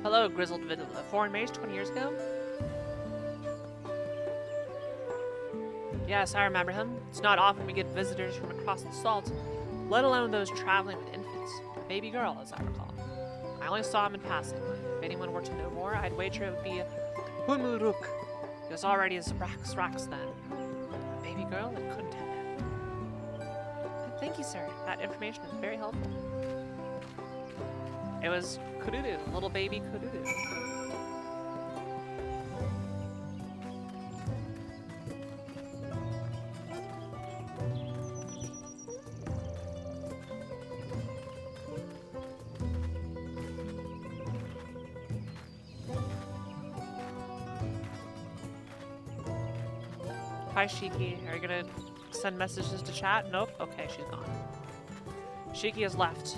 Hello, grizzled foreign mage 20 years ago? Yes, I remember him. It's not often we get visitors from across the salt, let alone those traveling with infants. A baby girl, as I recall. I only saw him in passing. If anyone were to know more, I'd wager it would be Hunmuruk. He was already as Rax then. A baby girl? It couldn't have been. Thank you, sir. That information is very helpful. It was Kururu, little baby Kururu. Hi, Shiki. Are you gonna send messages to chat? Nope. Okay, she's gone. Shiki has left.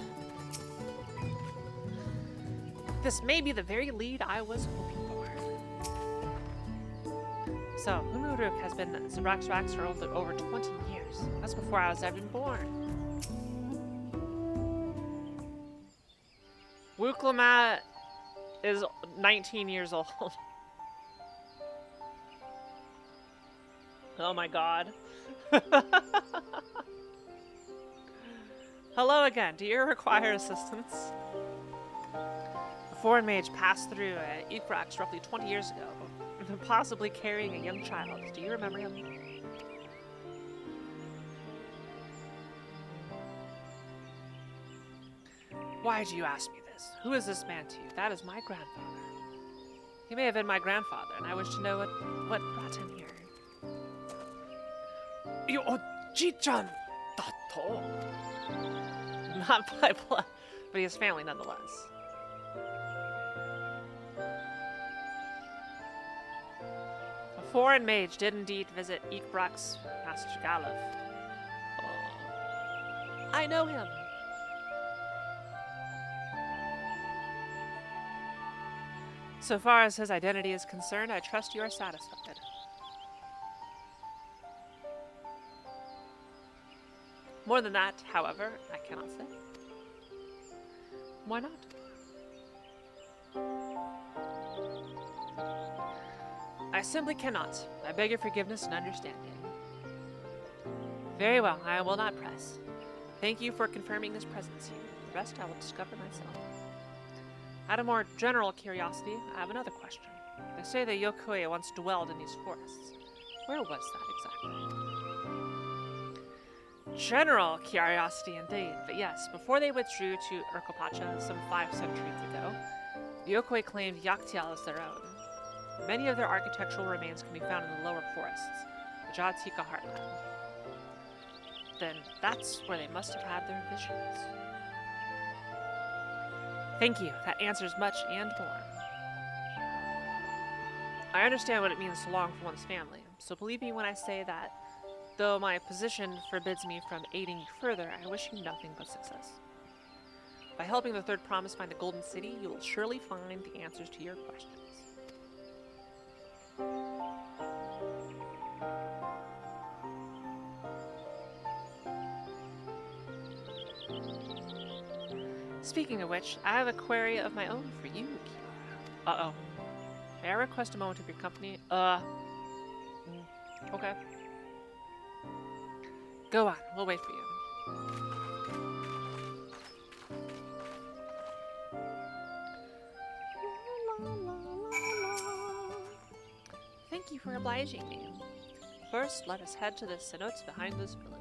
This may be the very lead I was hoping for. So, Hunmuruk has been Zabrax for over 20 years. That's before I was even born. Wuklamat is 19 years old. Oh my god. Hello again. Do you require assistance? A foreign mage passed through Ikrax roughly 20 years ago, possibly carrying a young child. Do you remember him? Why do you ask me this? Who is this man to you? That is my grandfather. He may have been my grandfather, and I wish to know what brought him here. Yo-ji-chan! Dato! Not by blood, but he has family nonetheless. A foreign mage did indeed visit Ikbrax Master Galov. Oh. I know him! So far as his identity is concerned, I trust you are satisfied. More than that, however, I cannot say. Why not? I simply cannot. I beg your forgiveness and understanding. Very well, I will not press. Thank you for confirming his presence here. The rest I will discover myself. Out of more general curiosity, I have another question. They say that Yokoi once dwelled in these forests. Where was that exactly? General curiosity indeed, but yes, before they withdrew to Urkopacha some 5 centuries ago, the Yokoi claimed Yaktial as their own. Many of their architectural remains can be found in the lower forests, the Jatika heartland. Then that's where they must have had their visions. Thank you, that answers much and more. I understand what it means to long for one's family, so believe me when I say that though my position forbids me from aiding you further, I wish you nothing but success. By helping the Third Promise find the Golden City, you will surely find the answers to your questions. Speaking of which, I have a query of my own for you, Kiara. Uh-oh. May I request a moment of your company? Okay. Go on, we'll wait for you. Thank you for obliging me. First, let us head to the cenotes behind this village.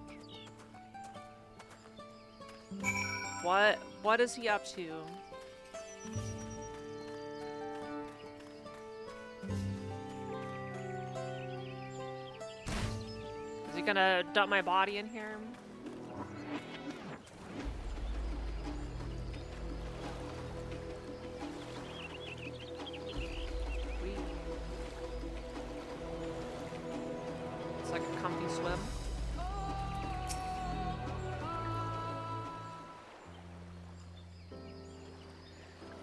What is he up to? Is he gonna dump my body in here? It's like a comfy swim.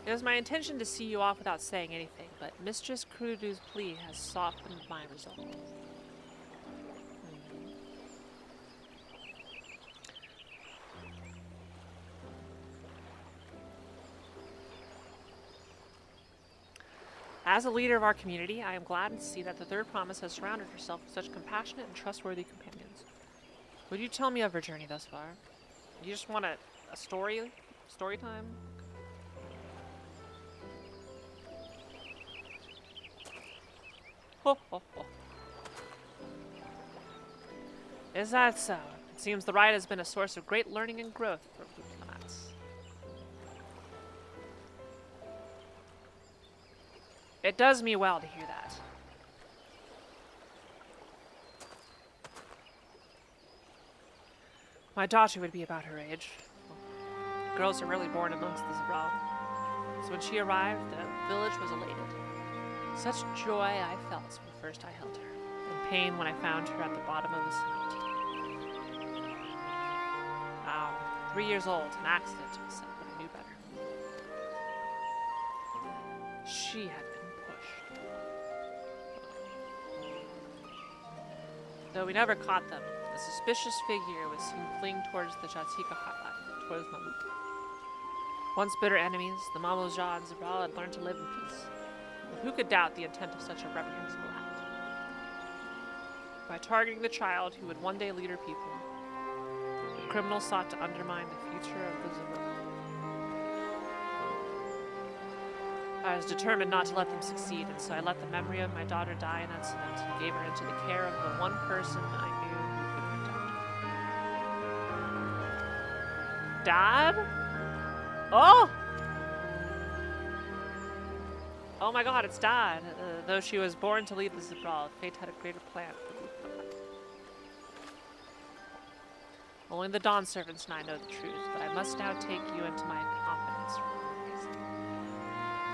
It was my intention to see you off without saying anything, but Mistress Kurudu's plea has softened my resolve. As a leader of our community, I am glad to see that the third promise has surrounded herself with such compassionate and trustworthy companions. Would you tell me of her journey thus far? You just want a story time? Ho, ho, ho. Is that so? It seems the ride has been a source of great learning and growth for diplomats. It does me well to hear that. My daughter would be about her age. Girls are rarely born amongst this realm. So when she arrived, the village was elated. Such joy I felt when first I held her, and pain when I found her at the bottom of the cemetery. 3 years old, an accident said that I knew better. She had been pushed. Though we never caught them, a suspicious figure was seen fleeing towards the Jatika hotline, towards Mamuk. Once bitter enemies, the Mamoja and Zabral had learned to live in peace. But who could doubt the intent of such a reprehensible act? By targeting the child who would one day lead her people, the criminal sought to undermine the future of the Zabral. I was determined not to let them succeed, and so I let the memory of my daughter die in that cement and gave her into the care of the one person I knew who could protect her. Dad? Oh! Oh my god, it's Dad. Though she was born to lead the Zabral, fate had a greater plan for Luke. Only the Dawn servants and I know the truth, but I must now take you into my confidence for one reason.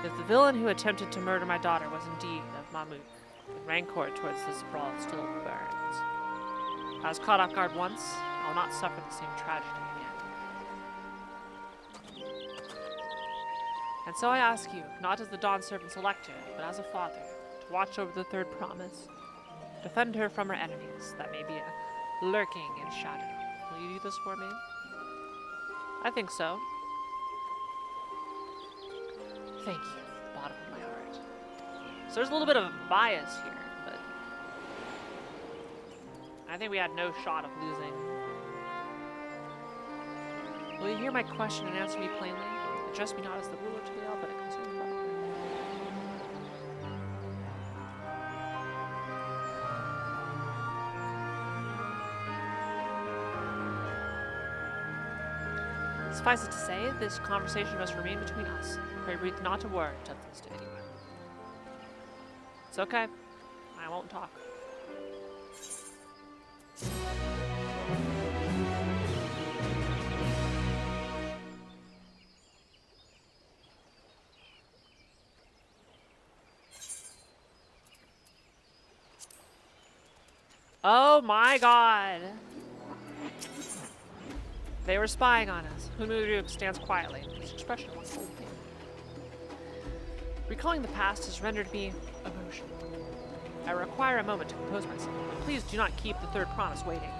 If the villain who attempted to murder my daughter was indeed of Mamuk, the rancor towards the Zabral still burns. I was caught off guard once, I will not suffer the same tragedy again. And so I ask you, not as the Dawn servant's elector, but as a father, to watch over the third promise, defend her from her enemies that may be lurking in shadow. Will you do this for me? I think so. Thank you, from the bottom of my heart. So there's a little bit of a bias here, but I think we had no shot of losing. Will you hear my question and answer me plainly? Address me not as the ruler to the but a concerned father. Suffice it to say, this conversation must remain between us. Pray breathe not a word of this to anyone. It's okay. I won't talk. Oh my god! They were spying on us. Hunuruk stands quietly, his expression was cold. Recalling the past has rendered me emotional. I require a moment to compose myself, but please do not keep the third promise waiting.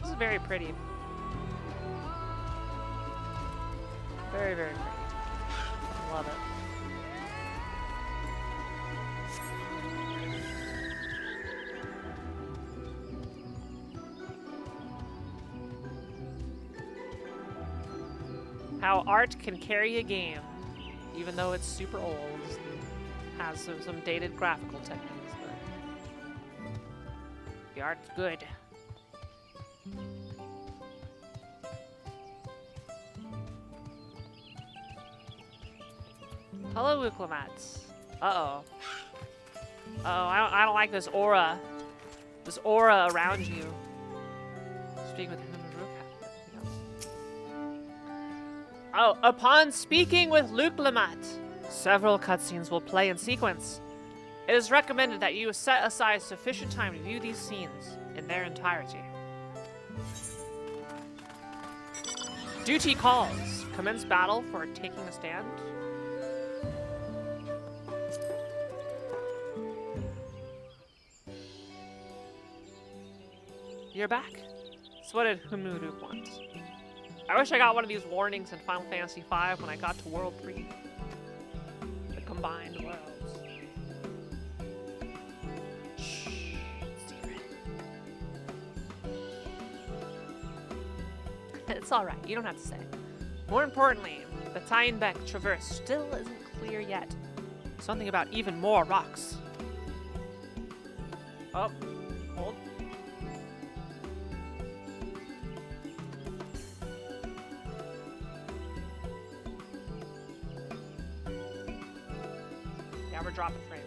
This is very pretty. Very, very pretty. Love it. How art can carry a game, even though it's super old, has some dated graphical techniques, but the art's good. Hello, Wuklamats. Uh-oh. I don't like this aura. This aura around you. Speak with Oh, upon speaking with Wuklamats, several cutscenes will play in sequence. It is recommended that you set aside sufficient time to view these scenes in their entirety. Duty calls. Commence battle for taking a stand. You're back. So what did Humuru want? I wish I got one of these warnings in Final Fantasy V when I got to World 3. The combined worlds. Shh. Secret. It's alright, you don't have to say. More importantly, the Tynebeck Traverse still isn't clear yet. Something about even more rocks. Oh, hold. Yeah, we're dropping frames.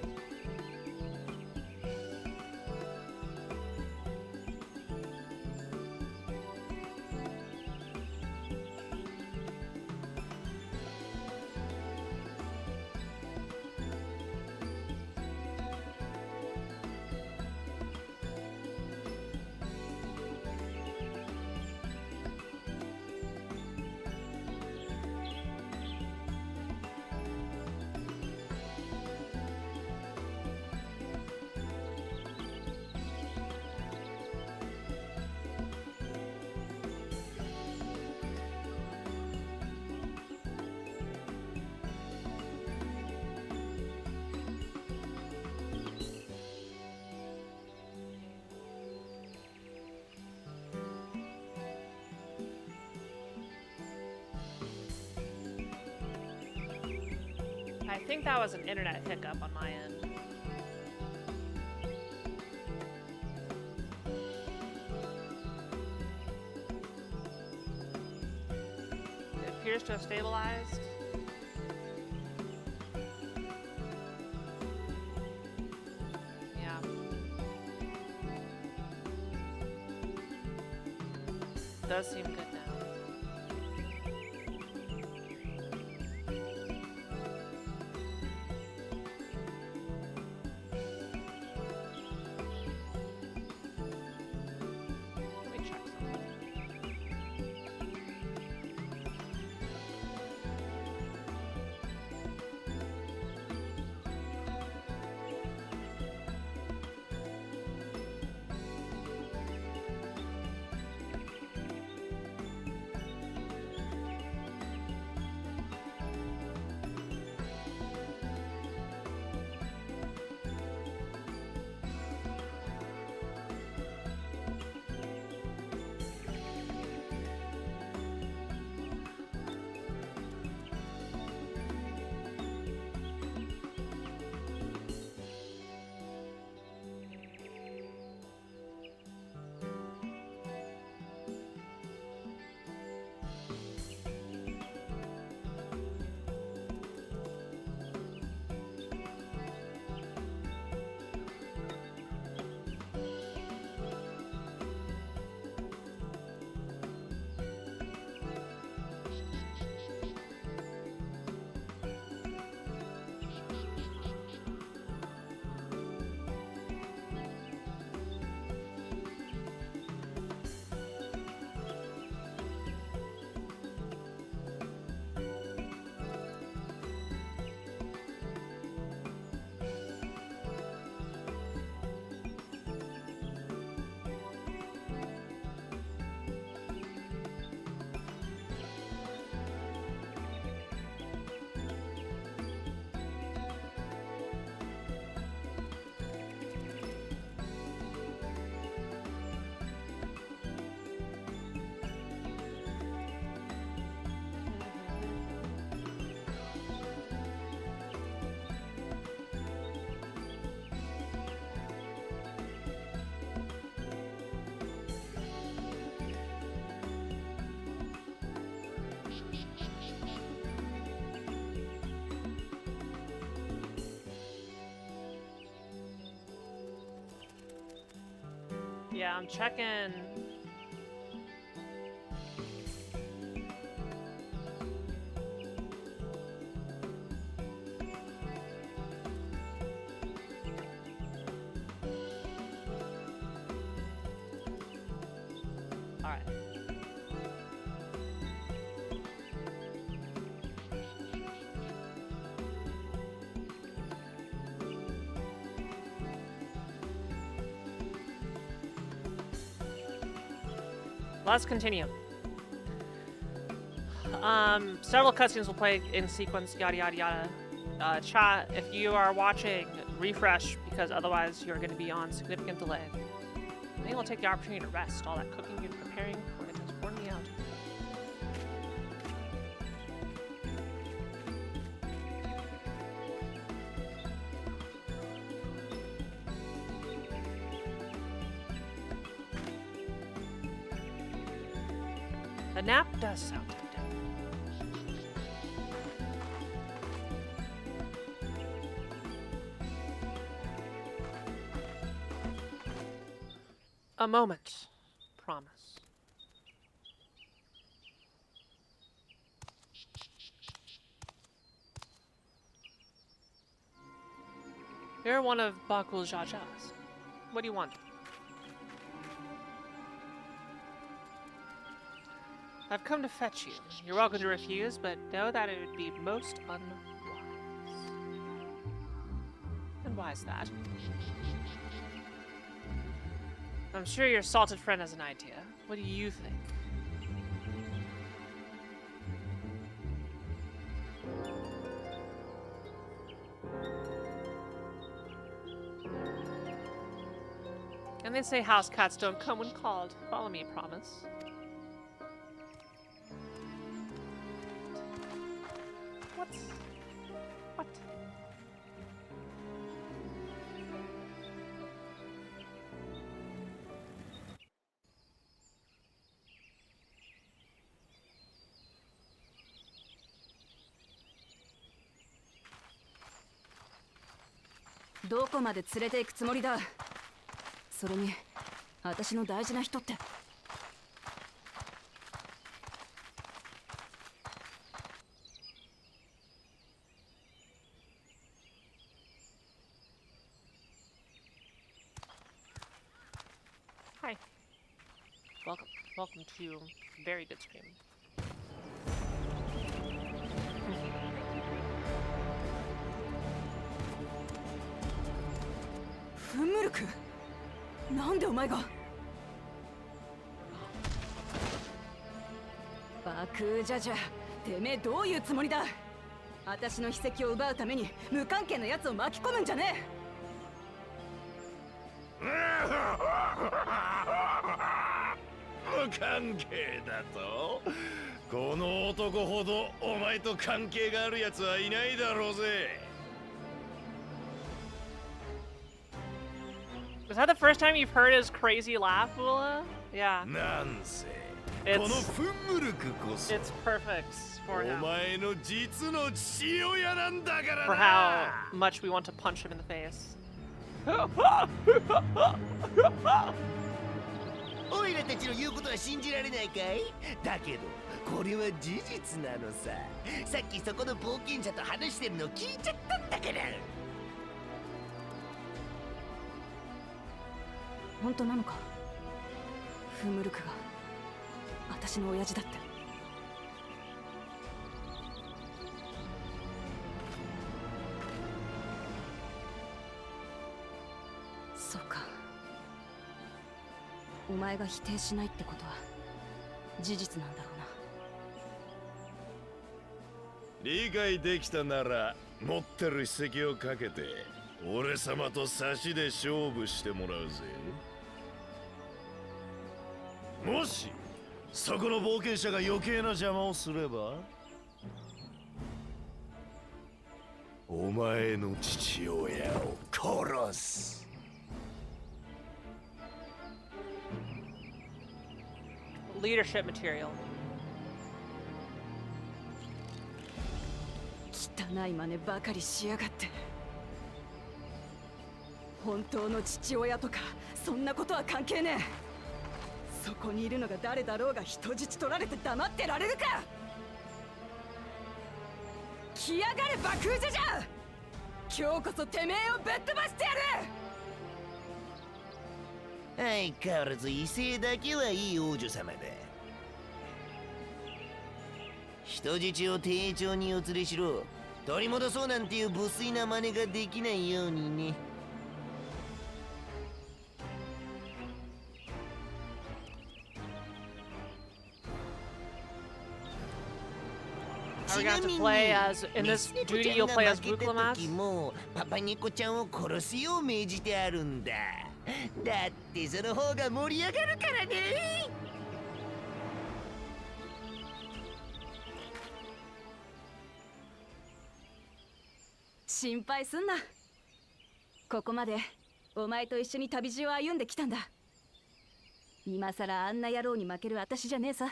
I think that was an internet hiccup on my end. It appears to have stabilized. Yeah. Does seem good now. Yeah, I'm checking. All right. let's continue. Several cutscenes will play in sequence, yada yada yada. Chat, if you are watching, refresh, because otherwise you're going to be on significant delay. Maybe we'll take the opportunity to rest. All that cooking you're preparing for it has worn me out. A nap does sound tempting. A moment. Promise. You're one of Bakul Jajas. What do you want? I've come to fetch you. You're welcome to refuse, but know that it would be most unwise. And why is that? I'm sure your salted friend has an idea. What do you think? And they say house cats don't come when called. Follow me, promise. What? What?どこまで連れて行くつもりだ。それに私の大事な人って。Hi. Welcome to very good stream. Fumuruk? なんでお前が？バクージャジャ、てめえどういうつもりだ？私の秘跡を奪うために無関係な奴を巻き込むんじゃね無関係だと？この男ほどお前と関係がある奴はいないだろうぜ。Is that the first time you've heard his crazy laugh, Bula? Yeah. It's perfect for him. For how much we want to punch him in the face. おいらたちの言うことは信じられないかい？だけどこれは事実なのさ。さっきそこの冒険者と話してるの聞いちゃったんだから。本当なのか？フムルクが私の親父だって。そうか。お前が否定しないってことは事実なんだろうな。理解できたなら持ってる筆跡をかけて俺様と差しで勝負してもらうぜ。もしそこの冒険者が余計な邪魔をすればお前の父親を殺す。Leadership material. 汚い真似ばかりしやがって。本当の父親とかそんなことは関係ねえ。そこにいるのが誰だろうが人質取られて黙ってられるか。来やがれバクージャじゃ。今日こそてめえをぶっ飛ばしてやる。相変わらず威勢だけはいい王女様だ。人質を丁重にお連れしろ。取り戻そうなんていう無粋な真似ができないようにね。Are we going to play as, in this duty you'll play as Buklamat? もパパ猫ちゃんを殺すよう命じてあるんだ。だってその方が盛り上がるからね。心配すんな。ここまでお前と一緒に旅路を歩んできたんだ。今さらあんな野郎に負ける私じゃねえさ。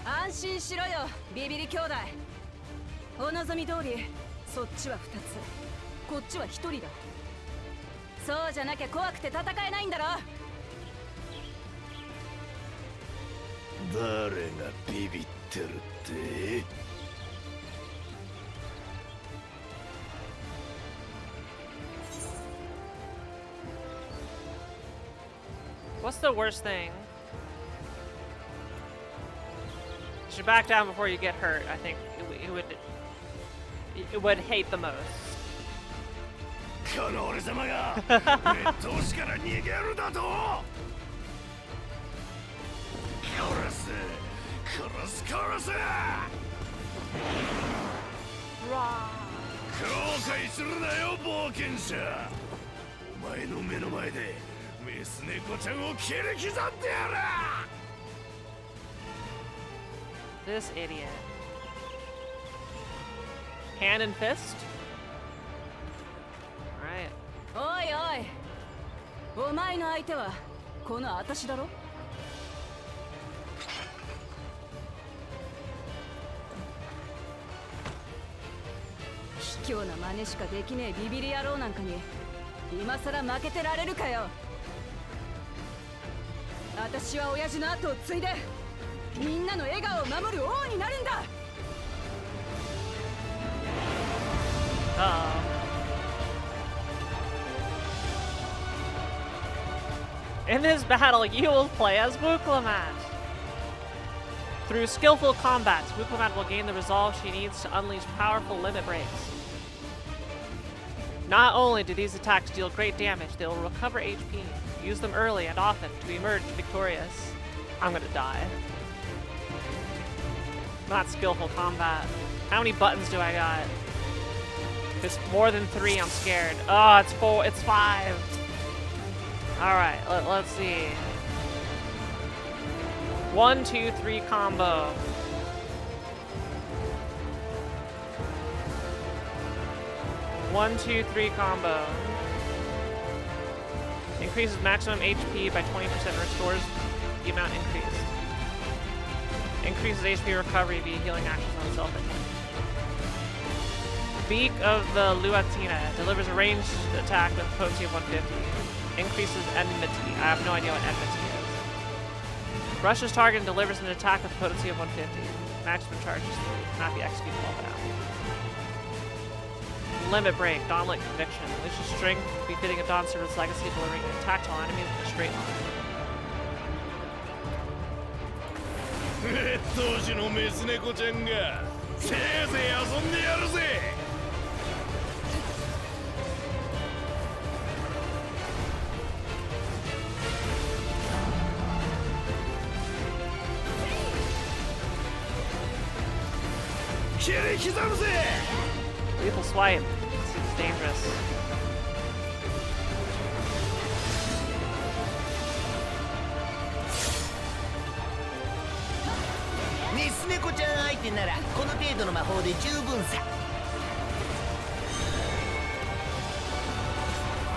安心しろよ、ビビリ兄弟。お望み通り、そっちは2つ、こっちは1人だ。そうじゃなきゃ怖くて戦えないんだろ。誰がビビってるって？ What's the worst thing? You should back down before you get hurt. I think it would hate the most. この俺様がネット押しから逃げるだと。殺す殺す殺す。後悔するなよ冒険者。お前の目の前でメス猫ちゃんを切り刻んでやる。 This idiot. Hand and fist? Alright. おいおい、お前の相手はこの私だろ。卑怯な真似しかできねえビビリ野郎なんかに今さら負けてられるかよ。私は親父の後を継いでみんなの笑顔を守る王になるんだ。In this battle, you will play as Buklamat. Through skillful combats, Buklamat will gain the resolve she needs to unleash powerful limit breaks. Not only do these attacks deal great damage, they will recover HP. Use them early and often to emerge victorious. I'm gonna die. Not skillful combat. How many buttons do I got? If it's more than 3, I'm scared. Oh, it's 4. It's 5. Alright, let's see. 1, 2, 3 combo. One, 2, 3 combo. Increases maximum HP by 20% and restores the amount increased. Increases HP recovery via healing actions on itself at 10. Beak of the Luatina delivers a ranged attack with a potency of 150. Increases enmity. I have no idea what enmity is. Rushes target and delivers an attack with a potency of 150. Maximum charge is 3. Cannot be executed while down. Limit break. Dawnlit conviction. Unleashes strength befitting a Dawn servant's legacy, delivering an attack to all enemies in a straight line. 当時のメス猫ちゃんがせいぜい遊んでやるぜ。切り刻むぜ。 Lethal swipe. This is dangerous.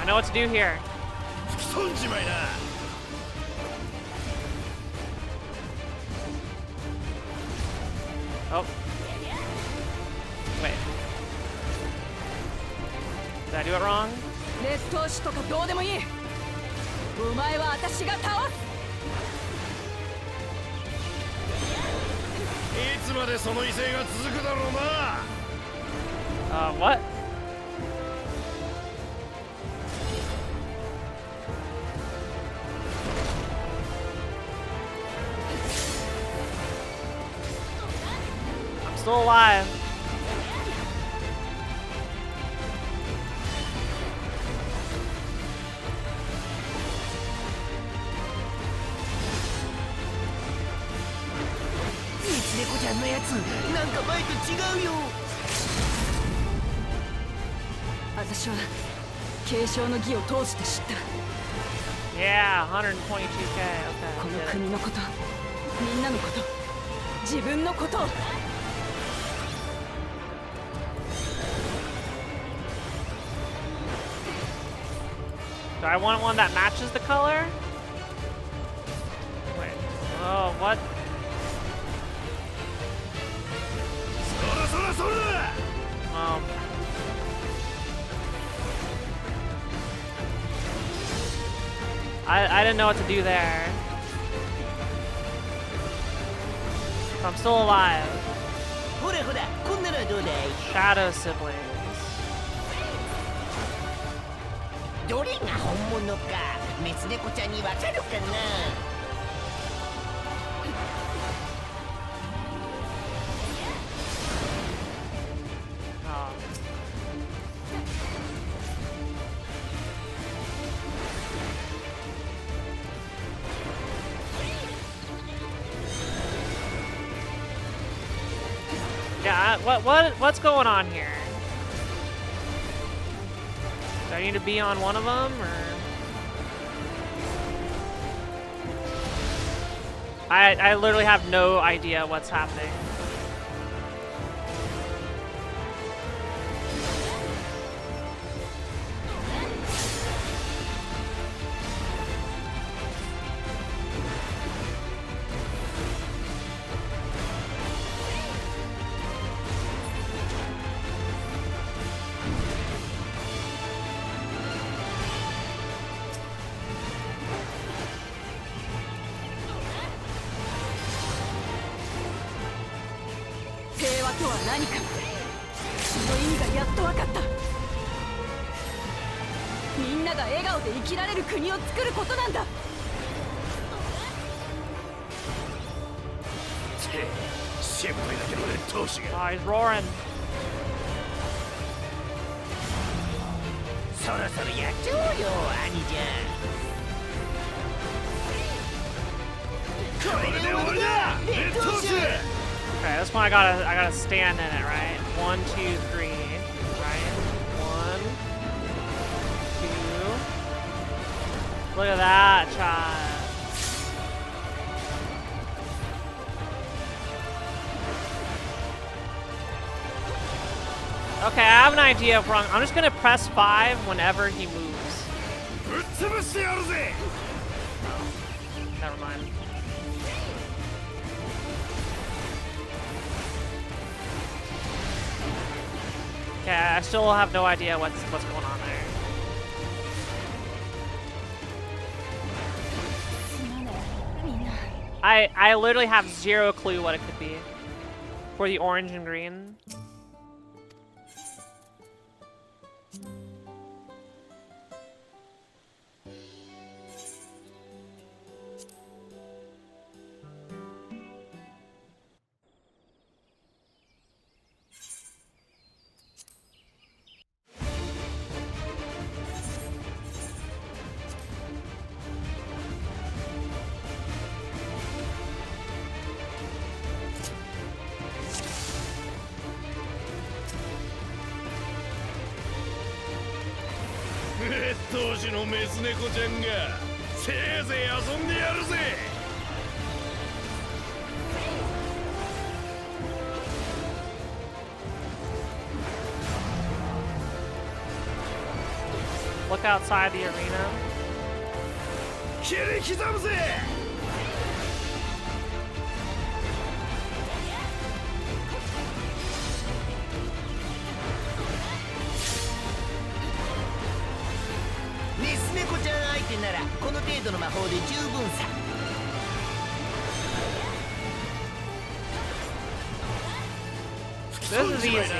I know what to do here. Oh. Wait. Did I do it wrong? レス投手とかどうでもいい。お前は私が倒す。いつまでその威勢が続くだろうな。What? I'm still alive. 猫ちゃんのやつなんか前と違うよ。私は継承の儀を通して知った。 Yeah, 122k. こ Okay. の get it. 国のこと、みんなのこと、自分のことを。 Do I want one that matches the color? Wait. Oh, what? I didn't know what to do there. I'm still alive. ほらほら、こんなのはどうだい？ Shadow siblings. どれが本物かメス猫ちゃんにわかるかな。 Oh. Yeah, what's going on here? Do I need to be on one of them, or? I literally have no idea what's happening. Oh, he's roaring. そろそろやっちゃおうよ、兄ちゃん。これで終わりだ。レッドシュー。 Okay, this one I gotta stand in it, right? 1, 2, 3, right? 1, 2. Look at that, child. Okay, I have an idea of wrong. I'm just gonna press 5 whenever he moves. Never mind. Okay, I still have no idea what's going on there. I literally have zero clue what it could be. For the orange and green. Look outside the arena. This is easy.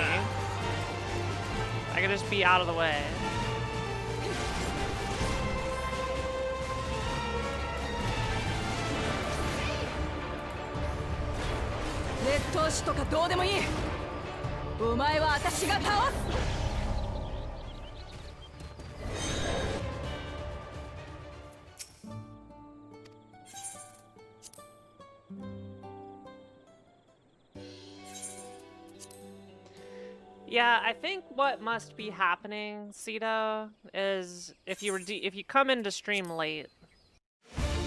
I can just be out of the way. Let's とかどうでもいい。お前は私が倒す。Yeah, I think what must be happening, Cito, is if you come into stream late,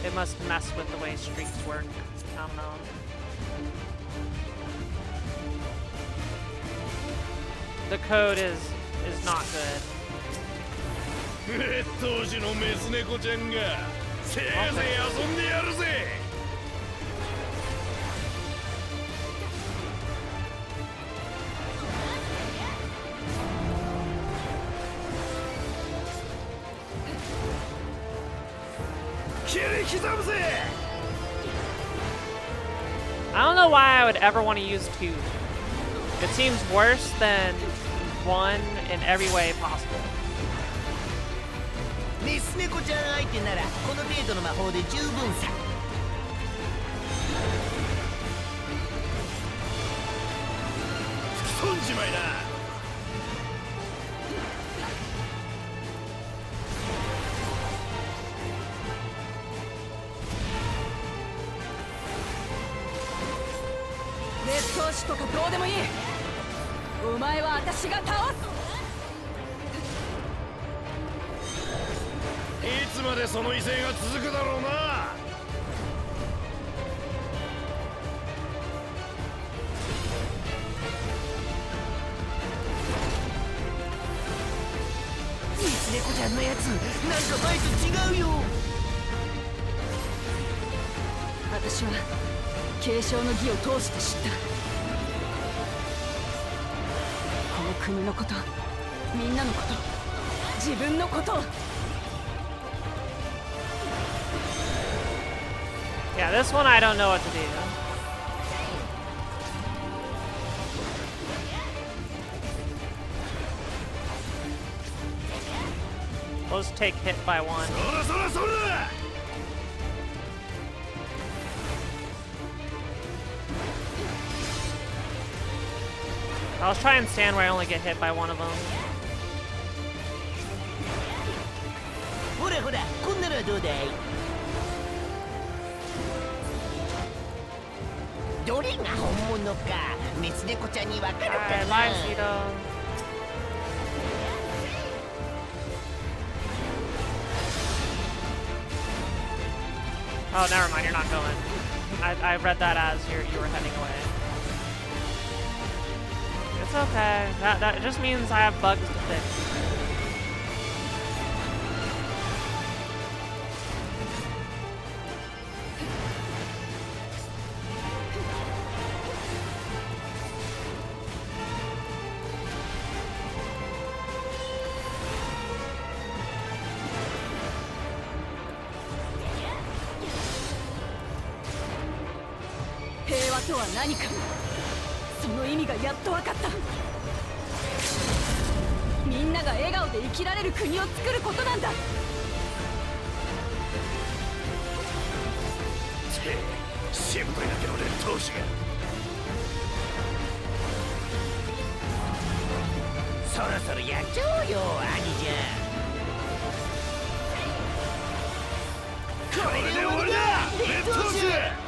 it must mess with the way streaks work. I don't know. The code is not good. 劣等児のメス猫ちゃんがせいぜい遊んでやるぜ。切り刻むぜ。I don't know why I would ever want to use 2. It seems worse than 1 in every way possible. メス猫ちゃん相手ならこの程度の魔法で十分さ。吹き飛んじまいな。劣等種とかどうでもいい。お前は私が倒す。いつまでその威勢が続くだろうな。メス猫ちゃんのやつなんか前と違うよ。私は継承の儀を通して知った。この国のこと、みんなのこと、自分のことを。Yeah, this one I don't know what to do. We'll just take hit by 1. I'll try and stand where I only get hit by 1 of them. ほらほら、こんなのはどうだい？どれが本物かメス猫ちゃんにわかるかな。Oh, never mind. You're not going. I read that as you were heading away. It's okay. That just means I have bugs to fix. Peace とは何か。その意味がやっと分かった。みんなが笑顔で生きられる国を作ることなんだ。しぶといだけの劣等種が。そろそろやっちゃおうよ兄ちゃん。これで終わりだ劣等種。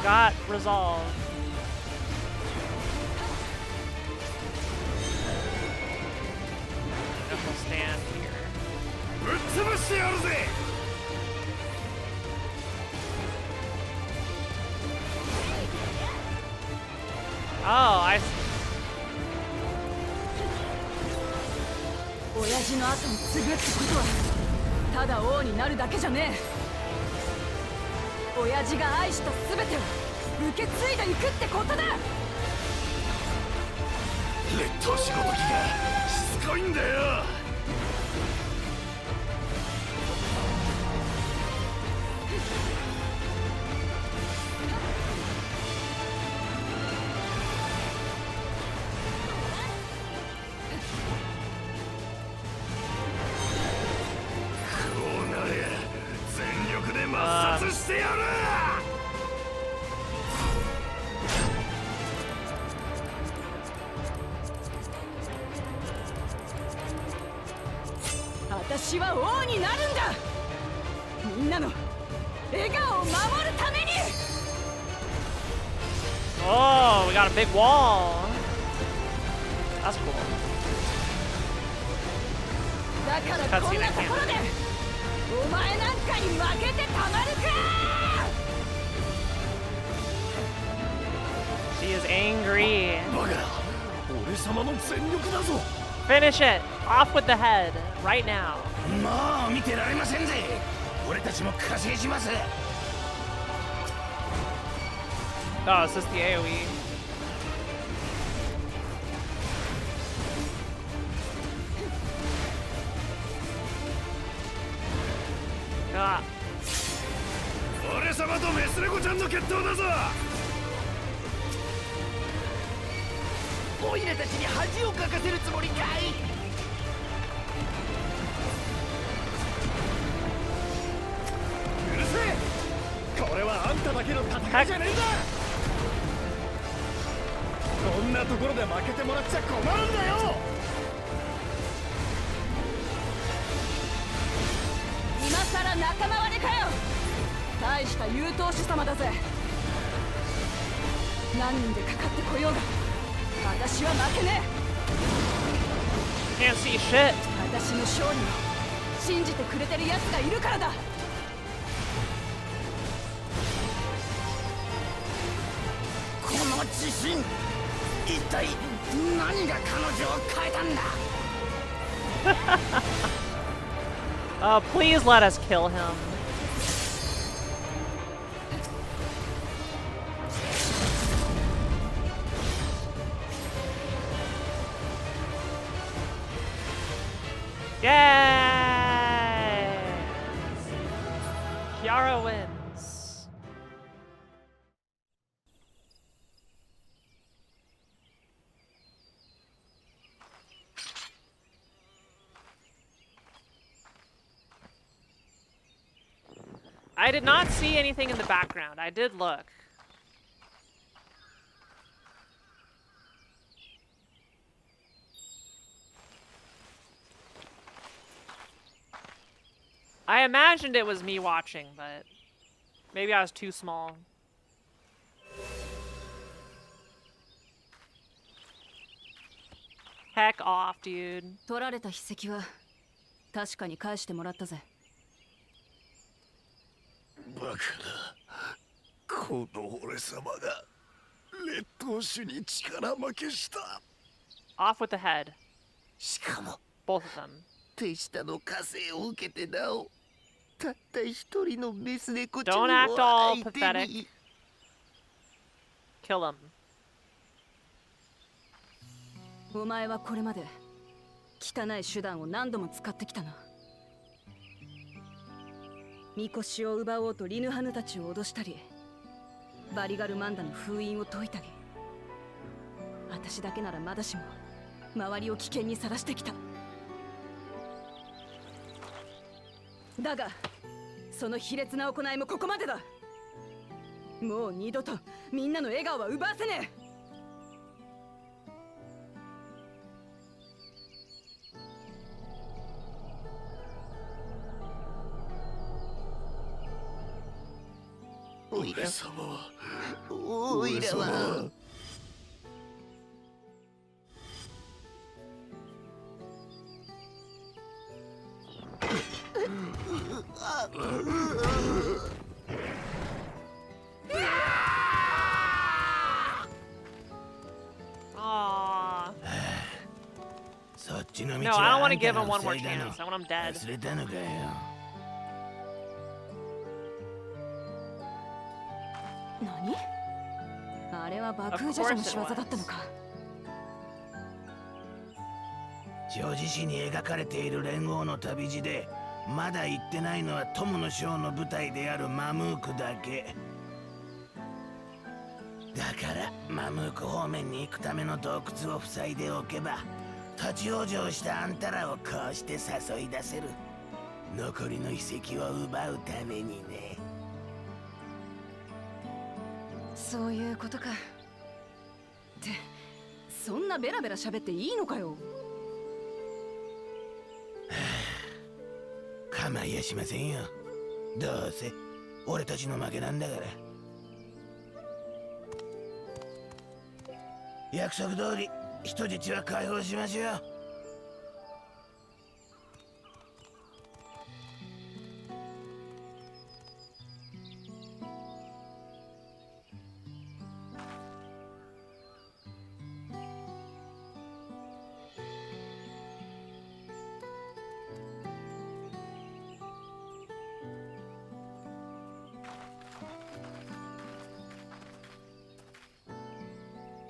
Got resolved. I guess we'll stand here. ぶっ潰してやるぜ。Oh, I see. 親父の後に継ぐってことはただ王になるだけじゃねえ。親父が愛した全てを受け継いでいくってことだ。劣等種ごときがしつこいんだよ。こうなりゃ全力で抹殺してやる。私は王になるんだ。みんなの笑顔を守るために。 Oh, we got a big wall. That's cool. だからこんなところでお前なんかに負けてたまるか。 She is angry. バカだ。俺様の全力だぞ。 Finish it. Off with the head. Right now. もう見てられませんぜ。俺たちも加勢します。 Oh, is this the AoE? Ah. 俺様とメスレコちゃんの決闘だぞ。オイラたちに恥をかかせるつもりかい。うるせえ。これはあんただけの戦いじゃねえんだ。こんなところで負けてもらっちゃ困るんだよ。今さら仲間割れかよ。大した優等種様だぜ。何人でかかってこようが私は負けねえ。 Can't see shit. 私の勝利を信じてくれてる奴がいるからだ。この自信、一体何が彼女を変えたんだ。Please let us kill him. Yay! Kiara wins. I did not see anything in the background. I did look. I imagined it was me watching, but maybe I was too small. Heck off, dude. 取られた筆跡は確かに返してもらったぜ。バカだ。この俺様が劣等種に力負けした。 Off with the head. しかも Both of them. 手下の加勢を受けてなお、たった一人のメス猫ちゃん Don't を act all 相手 pathetic. に。 Kill him. お前はこれまで汚い手段を何度も使ってきたな。みこしを奪おうとリヌハヌたちを脅したり、バリガルマンダの封印を解いたり、私だけならまだしも周りを危険にさらしてきた。だがその卑劣な行いもここまでだ。もう二度とみんなの笑顔は奪わせねえ。オイラ様は、オイラは。Aww. そっちの道 No, I don't は want to あん give た him が one more 塞いだの chance. I want him dead. 忘れたのかよ。何？あれは爆風ジャジャの仕業だったのか。叙事詩に描かれている連合の旅路でまだ行ってないのは友の将の部隊であるマムークだけだから、マムーク方面に行くための洞窟を塞いでおけば、立ち往生したあんたらをこうして誘い出せる。残りの遺跡を奪うためにね。そういうことか。ってそんなベラベラ喋っていいのかよ。甘いやしませんよ。どうせ俺たちの負けなんだから。約束通り人質は解放しましょう。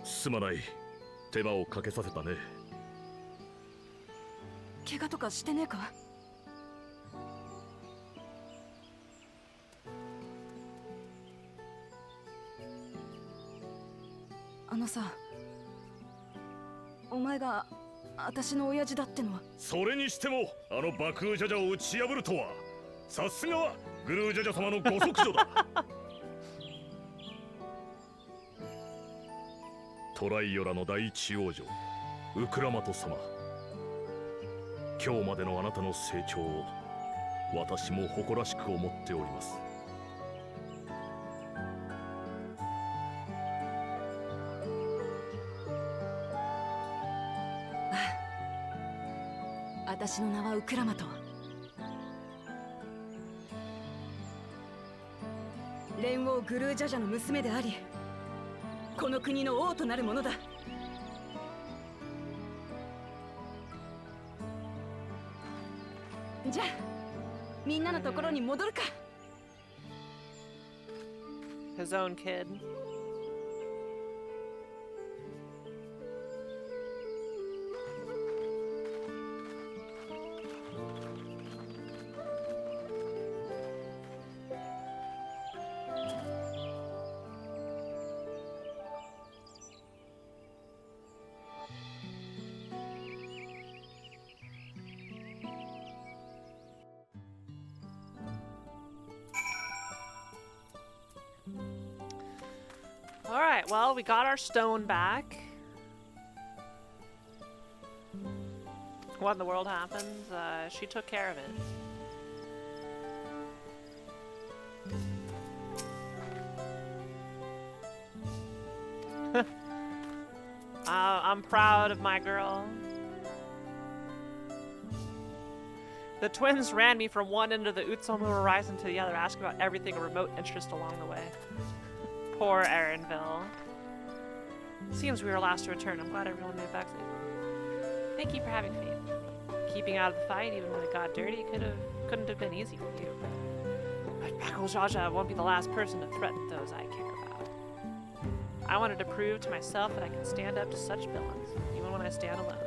すまない。手間をかけさせたね。怪我とかしてねえか？あのさ、お前が私の親父だってのは。それにしてもあの爆風ジャジャを打ち破るとは、さすがはグルージャジャ様のご息女だ。トライオラの第一王女ウクラマト様、今日までのあなたの成長を私も誇らしく思っております。私の名はウクラマト。連王グルージャジャの娘であり、この国の王となるものだ。じゃあみんなのところに戻るか。 His own kid. Alright, well, we got our stone back. What in the world happened? She took care of it. I'm proud of my girl. The twins ran me from one end of the Utsumu horizon to the other, asking about everything of remote interest along the way. Poor Erenville. Seems we were last to return. I'm glad everyone made it back safely. Thank you for having faith. Keeping out of the fight, even when it got dirty, couldn't have been easy for you. But Bakul Jaja won't be the last person to threaten those I care about. I wanted to prove to myself that I can stand up to such villains, even when I stand alone.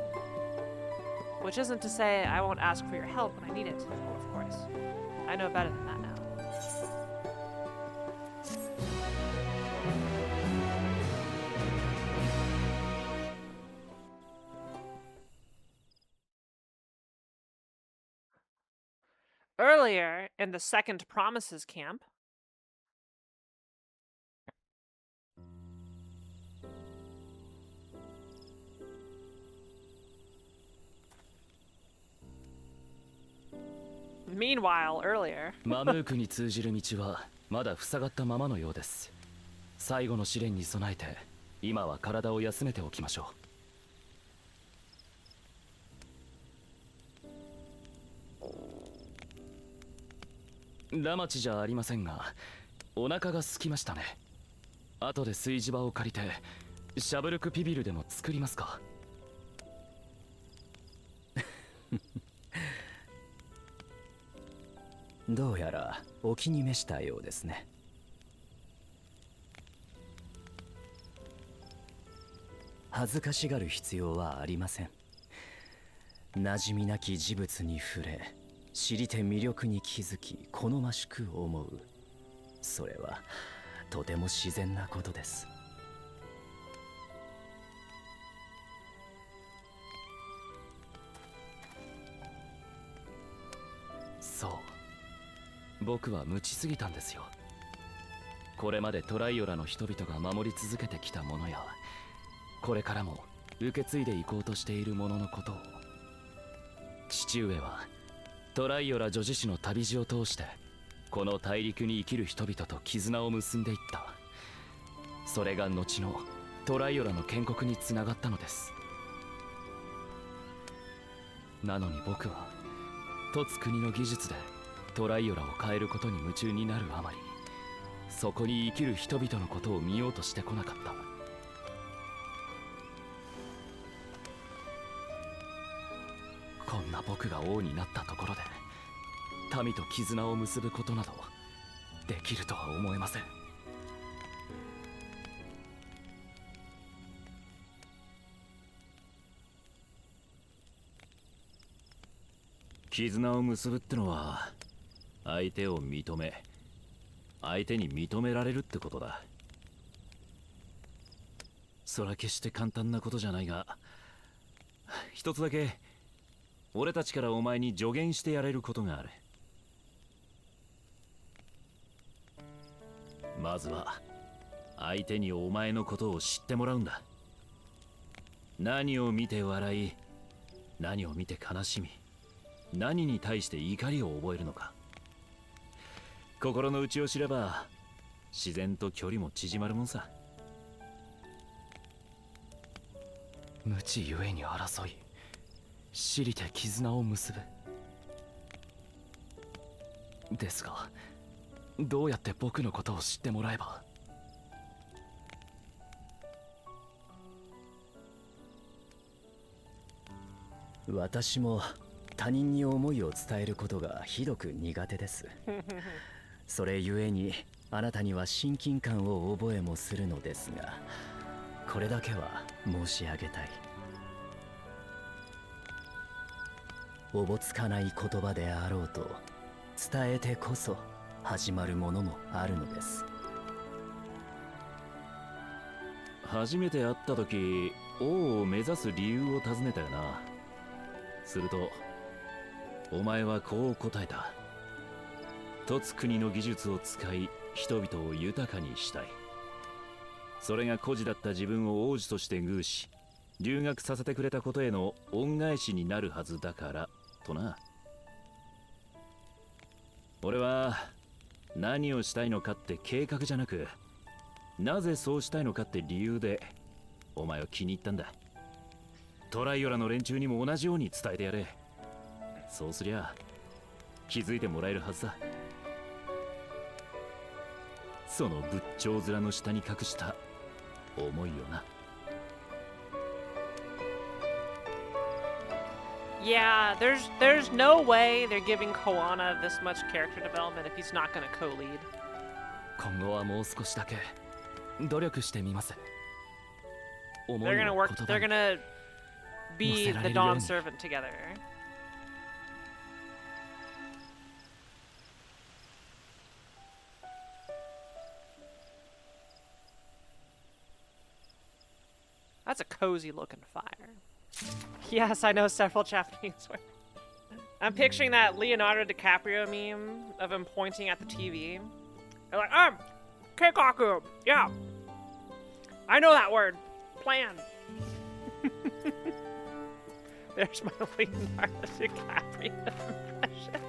Which isn't to say I won't ask for your help when I need it, of course. I know better than that now. Earlier, in the Second Promises camp, meanwhile, earlier, マムークに通じる道はまだ塞がったままのようです。最後の試練に備えて今は体を休めておきましょう。ラマチじゃありませんが、お腹が空きましたね。後で炊事場を借りてシャブルクピビルでも作りますか。どうやらお気に召したようですね。恥ずかしがる必要はありません。馴染みなき事物に触れ、知りて魅力に気づき好ましく思う。それはとても自然なことです。そう、僕は無知すぎたんですよ。これまでトライオラの人々が守り続けてきたものや、これからも受け継いでいこうとしているもののことを、父上はトライオラ女子誌の旅路を通してこの大陸に生きる人々と絆を結んでいった。それが後のトライオラの建国につながったのです。なのに僕は凸国の技術でトライオラを変えることに夢中になるあまり、そこに生きる人々のことを見ようとしてこなかった。こんな僕が王になったところで民と絆を結ぶことなどできるとは思えません。絆を結ぶってのは相手を認め、相手に認められるってことだ。それは決して簡単なことじゃないが、一つだけ俺たちからお前に助言してやれることがある。まずは相手にお前のことを知ってもらうんだ。何を見て笑い、何を見て悲しみ、何に対して怒りを覚えるのか。心の内を知れば自然と距離も縮まるもんさ。無知ゆえに争い、知りて絆を結ぶ。ですが、どうやって僕のことを知ってもらえば。私も他人に思いを伝えることがひどく苦手です。それゆえにあなたには親近感を覚えもするのですが、これだけは申し上げたい。おぼつかない言葉であろうと伝えてこそ始まるものもあるのです。初めて会った時、王を目指す理由を尋ねたよな。するとお前はこう答えた。凸国の技術を使い人々を豊かにしたい。それが孤児だった自分を王子として遇し、留学させてくれたことへの恩返しになるはずだからとな。俺は何をしたいのかって計画じゃなく、なぜそうしたいのかって理由でお前を気に入ったんだ。トライオラの連中にも同じように伝えてやれ。そうすりゃ気づいてもらえるはずだ。その仏頂面の下に隠した思いよな。Yeah, there's no way they're giving Koana this much character development if he's not gonna co-lead. 今後はもう少しだけ努力してみます。 They're gonna work. They're gonna be the Dawn servant together. That's a cozy looking fire. Yes, I know several Japanese words. I'm picturing that Leonardo DiCaprio meme of him pointing at the TV. They're like, Keikaku, yeah. I know that word. Plan. There's my Leonardo DiCaprio impression.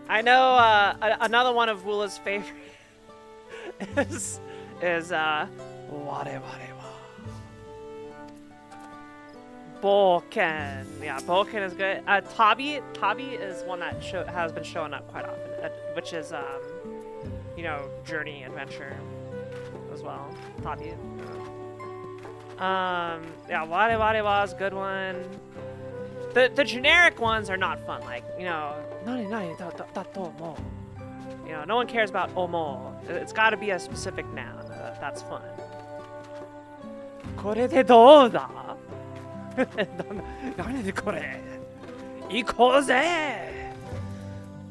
I know another one of Wula's favorite is Ware Ware wa Boken. Yeah, Boken is good. Tabi is one that has been showing up quite often, which is you know, journey adventure as well. Tabi. Yeah, Ware Ware wa is a good one. The generic ones are not fun, like, you know, you know, no one cares about omo. It's got to be a specific noun. That's fun. これでどうだ? 何でこれ? 行こうぜ!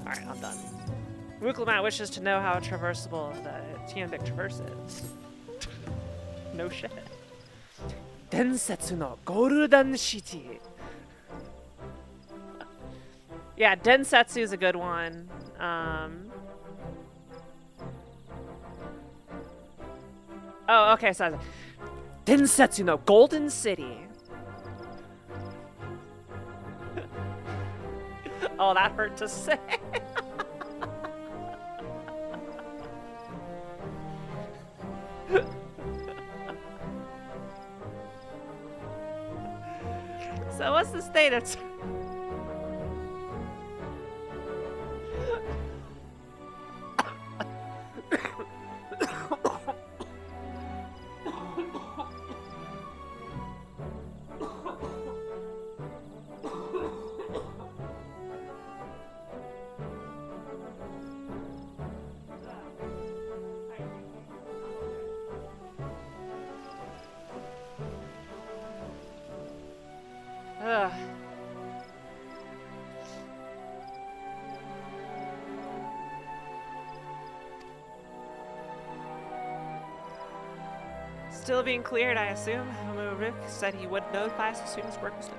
Alright, I'm done. Wuklemat wishes to know how traversable the Tianbic Traverse is. No shit. 伝説のゴールデンシティ. Yeah, Densetsu is a good one. Oh, okay, so Densetsu no Golden City. Oh, that hurt to say. So what's the status? Ugh. Still being cleared, I assume. Rick said he would notify us as soon as work was done.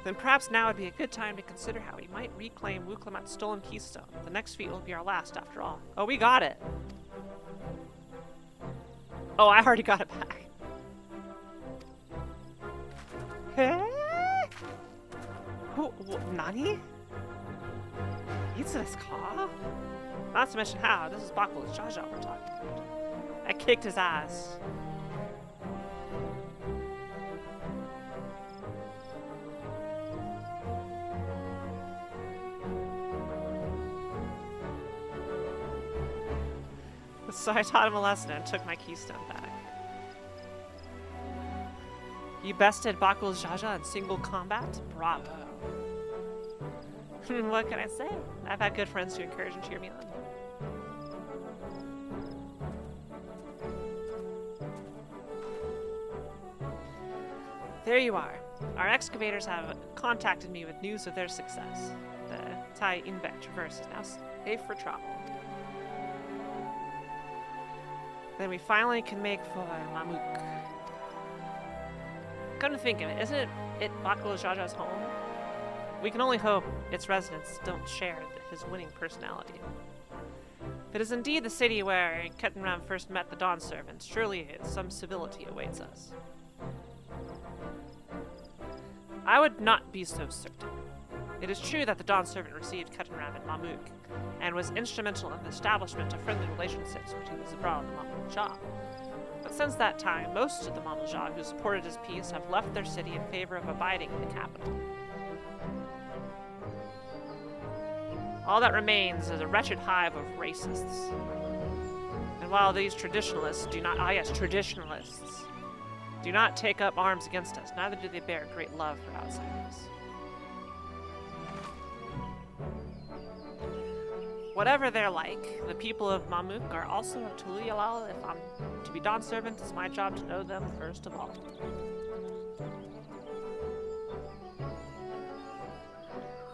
Then perhaps now would be a good time to consider how we might reclaim Wuklamat's stolen keystone. The next feat will be our last, after all. Oh, we got it! Oh, I already got it back. Nani? Itsu desu ka? Not to mention how. This is Baku's Jaja we're talking about. I kicked his ass. So I taught him a lesson and took my keystone back. You bested Baku's Jaja in single combat? Bravo. What can I say? I've had good friends to encourage and cheer me on. There you are. Our excavators have contacted me with news of their success. The Tai Inbek Traverse is now safe for travel. Then we finally can make for Mamuk. Come to think of it, isn't it Baku's Jaja's home? We can only hope its residents don't share his winning personality. If it is indeed the city where Kettenram first met the Dawn Servants, surely some civility awaits us. I would not be so certain. It is true that the Dawn Servant received Kettenram and Mamuk, and was instrumental in the establishment of friendly relationships between the Zabral and the Mamujah. But since that time, most of the Mamujah who supported his peace have left their city in favor of abiding in the capital. All that remains is a wretched hive of racists. And while these traditionalists do not, traditionalists, do not take up arms against us, neither do they bear great love for outsiders. Whatever they're like, the people of Mamuk are also a Tuliyalal. If I'm to be Dawn Servant, it's my job to know them first of all.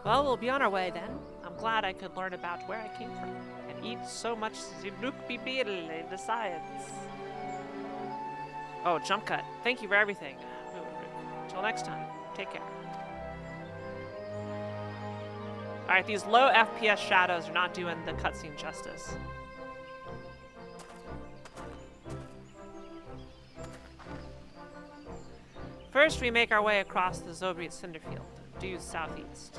Well, we'll be on our way then. I'm glad I could learn about where I came from, and eat so much zibuk bibirle, the science. Oh, jump cut. Thank you for everything. Until next time, take care. Alright, these low FPS shadows are not doing the cutscene justice. First, we make our way across the Zobriet Cinderfield, due southeast.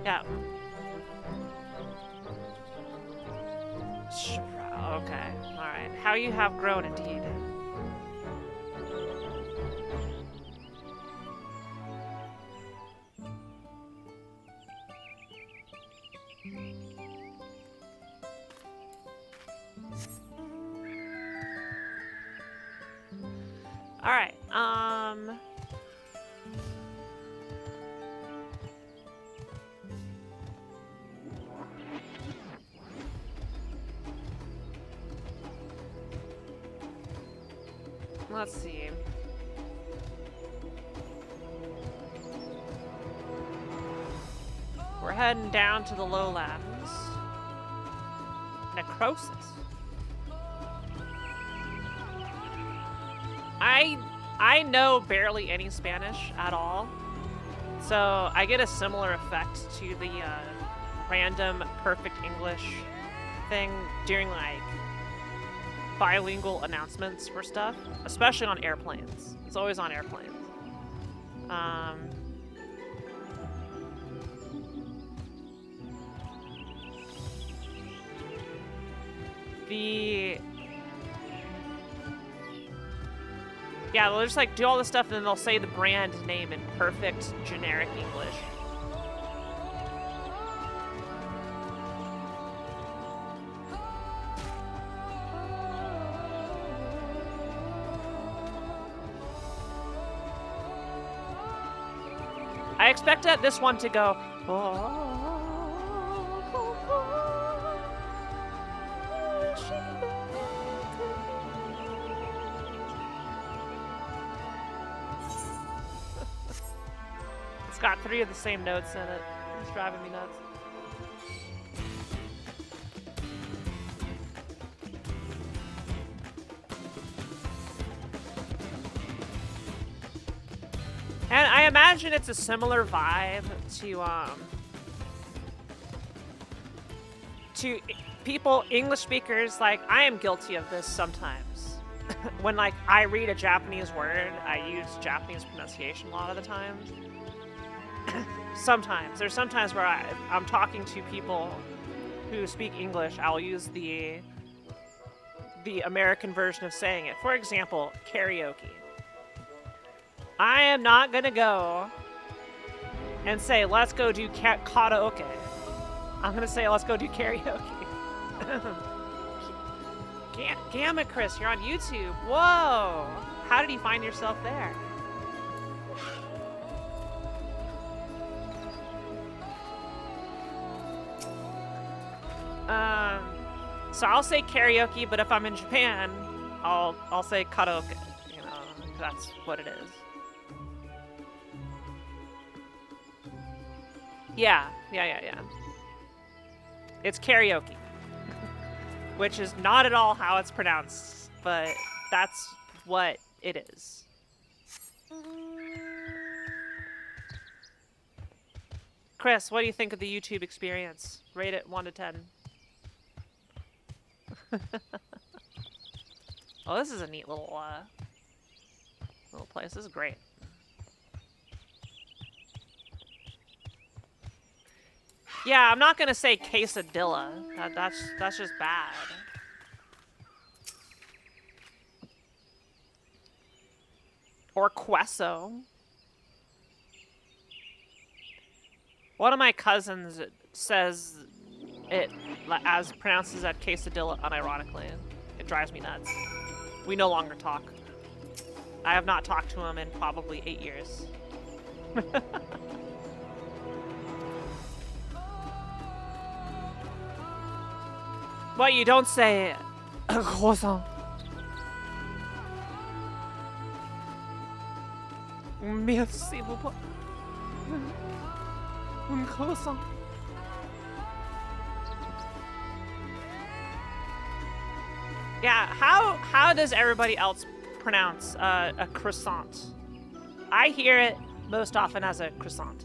Yeah. Okay, alright. How you have grown indeed. Alright, let's see. We're heading down to the lowlands. Necrosis. I know barely any Spanish at all, so I get a similar effect to the random perfect English thing during like bilingual announcements for stuff, especially on airplanes. It's always on airplanes. Yeah, they'll just like do all this stuff and then they'll say the brand name in perfect generic English. I expected this one to go. It's got 3 of the same notes in it. It's driving me nuts. And I imagine it's a similar vibe to people, English speakers. Like, I am guilty of this sometimes. When like I read a Japanese word, I use Japanese pronunciation a lot of the times. Sometimes. There's sometimes where I'm talking to people who speak English, I'll use the American version of saying it. For example, karaoke. I am not gonna go and say, let's go do karaoke. I'm gonna say, let's go do karaoke. Gamma Chris, you're on YouTube. Whoa! How did you find yourself there? So I'll say karaoke, but if I'm in Japan, I'll say karaoke. You know, that's what it is. Yeah. It's karaoke, which is not at all how it's pronounced, but that's what it is. Chris, what do you think of the YouTube experience? Rate it 1 to 10. Oh, this is a neat little place. This is great. Yeah, I'm not gonna say quesadilla. That's just bad. Or queso. One of my cousins says it as pronounces that quesadilla unironically. It drives me nuts. We no longer talk. I have not talked to him in probably 8 years. What, you don't say croissant? Merci beaucoup. Un croissant. Yeah, how does everybody else pronounce a croissant? I hear it most often as a croissant.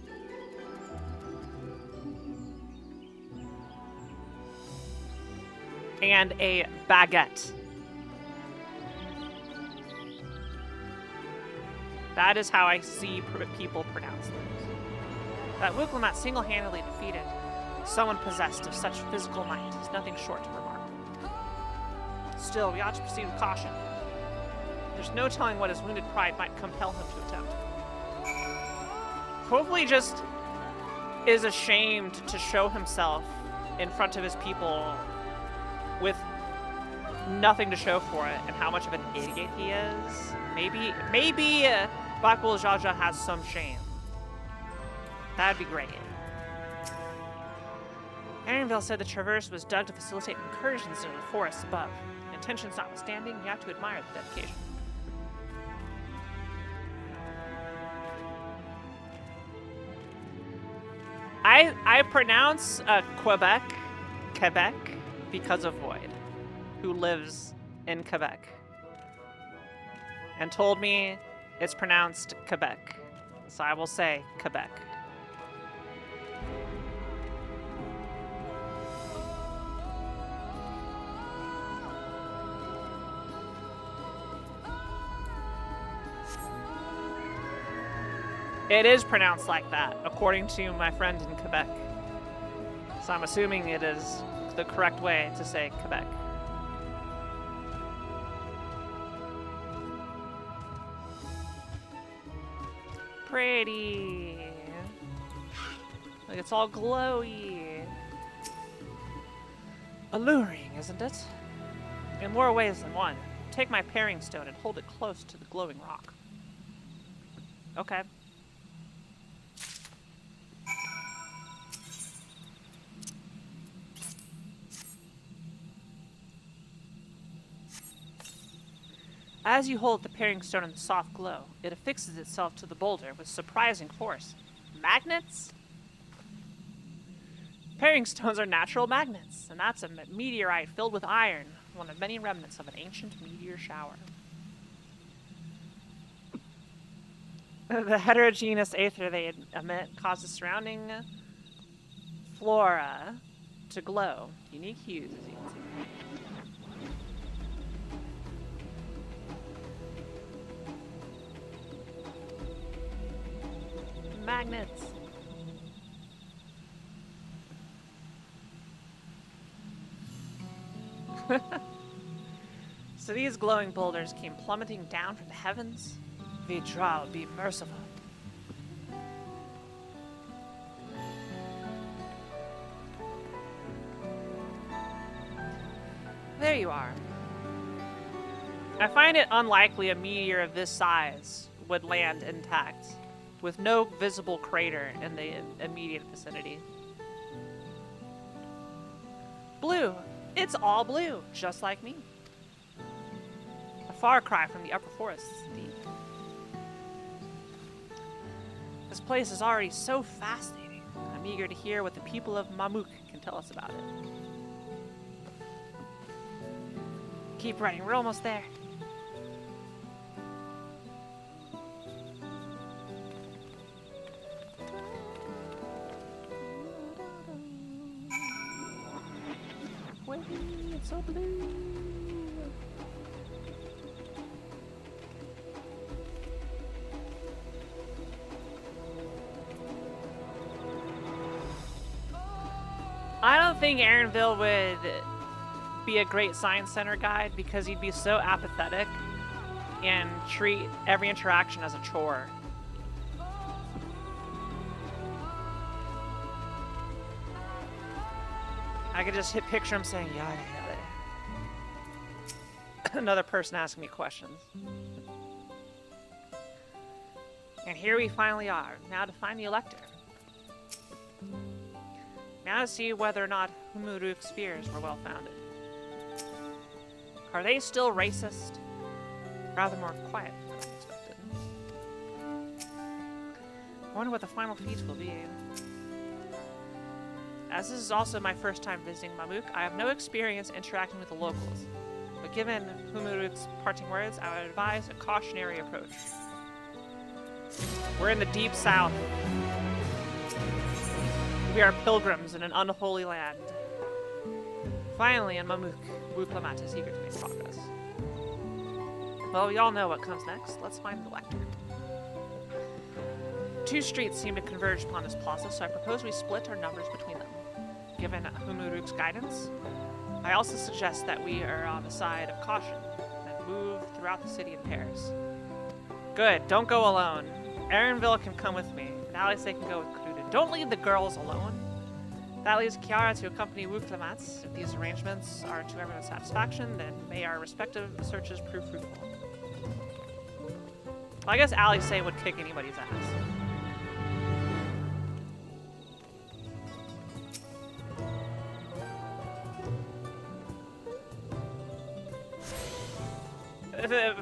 And a baguette. That is how I see people pronounce things. That Wuklomat single-handedly defeated someone possessed of such physical might is nothing short of remarkable. Still, we ought to proceed with caution. There's no telling what his wounded pride might compel him to attempt. Hopefully just is ashamed to show himself in front of his people with nothing to show for it, and how much of an idiot he is. Maybe Blackwell Jaja has some shame. That'd be great. Aaronville said the traverse was dug to facilitate incursions into the forests above. Intentions notwithstanding, you have to admire the dedication. I pronounce Quebec because of Void, who lives in Quebec. and told me it's pronounced Quebec. So I will say Quebec. It is pronounced like that, according to my friend in Quebec. So I'm assuming it is the correct way to say Quebec. Pretty. Like it's all glowy. Alluring, isn't it? In more ways than one. Take my paring stone and hold it close to the glowing rock. Okay. As you hold the paring stone in the soft glow, it affixes itself to the boulder with surprising force. Magnets? Paring stones are natural magnets, and that's a meteorite filled with iron, one of many remnants of an ancient meteor shower. The heterogeneous aether they emit causes surrounding flora to glow. Unique hues, as you can see. Magnets. So these glowing boulders came plummeting down from the heavens. VituberEN, be merciful. There you are. I find it unlikely a meteor of this size would land intact, with no visible crater in the immediate vicinity. Blue. It's all blue, just like me. A far cry from the upper forests, indeed. This place is already so fascinating. I'm eager to hear what the people of Mamuk can tell us about it. Keep running, we're almost there. It's so blue. I don't think Aaronville would be a great science center guide because he'd be so apathetic and treat every interaction as a chore. I could just picture him saying, yada, yada. Another person asking me questions. And here we finally are. Now to find the Elector. Now to see whether or not Humuruk's fears were well founded. Are they still racist? Rather more quiet than I expected. I wonder what the final feast will be. As this is also my first time visiting Mamuk, I have no experience interacting with the locals. But given Humuruk's parting words, I would advise a cautionary approach. We're in the deep south. We are pilgrims in an unholy land. Finally, in Mamuk, Wuklamat is eager to make progress. Well, we all know what comes next. Let's find the Lector. Two streets seem to converge upon this plaza, so I propose we split our numbers between them. Given Humuruk's guidance, I also suggest that we are on the side of caution and move throughout the city in pairs. Good, don't go alone. Aaronville can come with me, and Alice can go with Kruden. Don't leave the girls alone. That leaves Kiara to accompany Wuklamat. If these arrangements are to everyone's satisfaction, then may our respective searches prove fruitful. Well, I guess Alice would kick anybody's ass.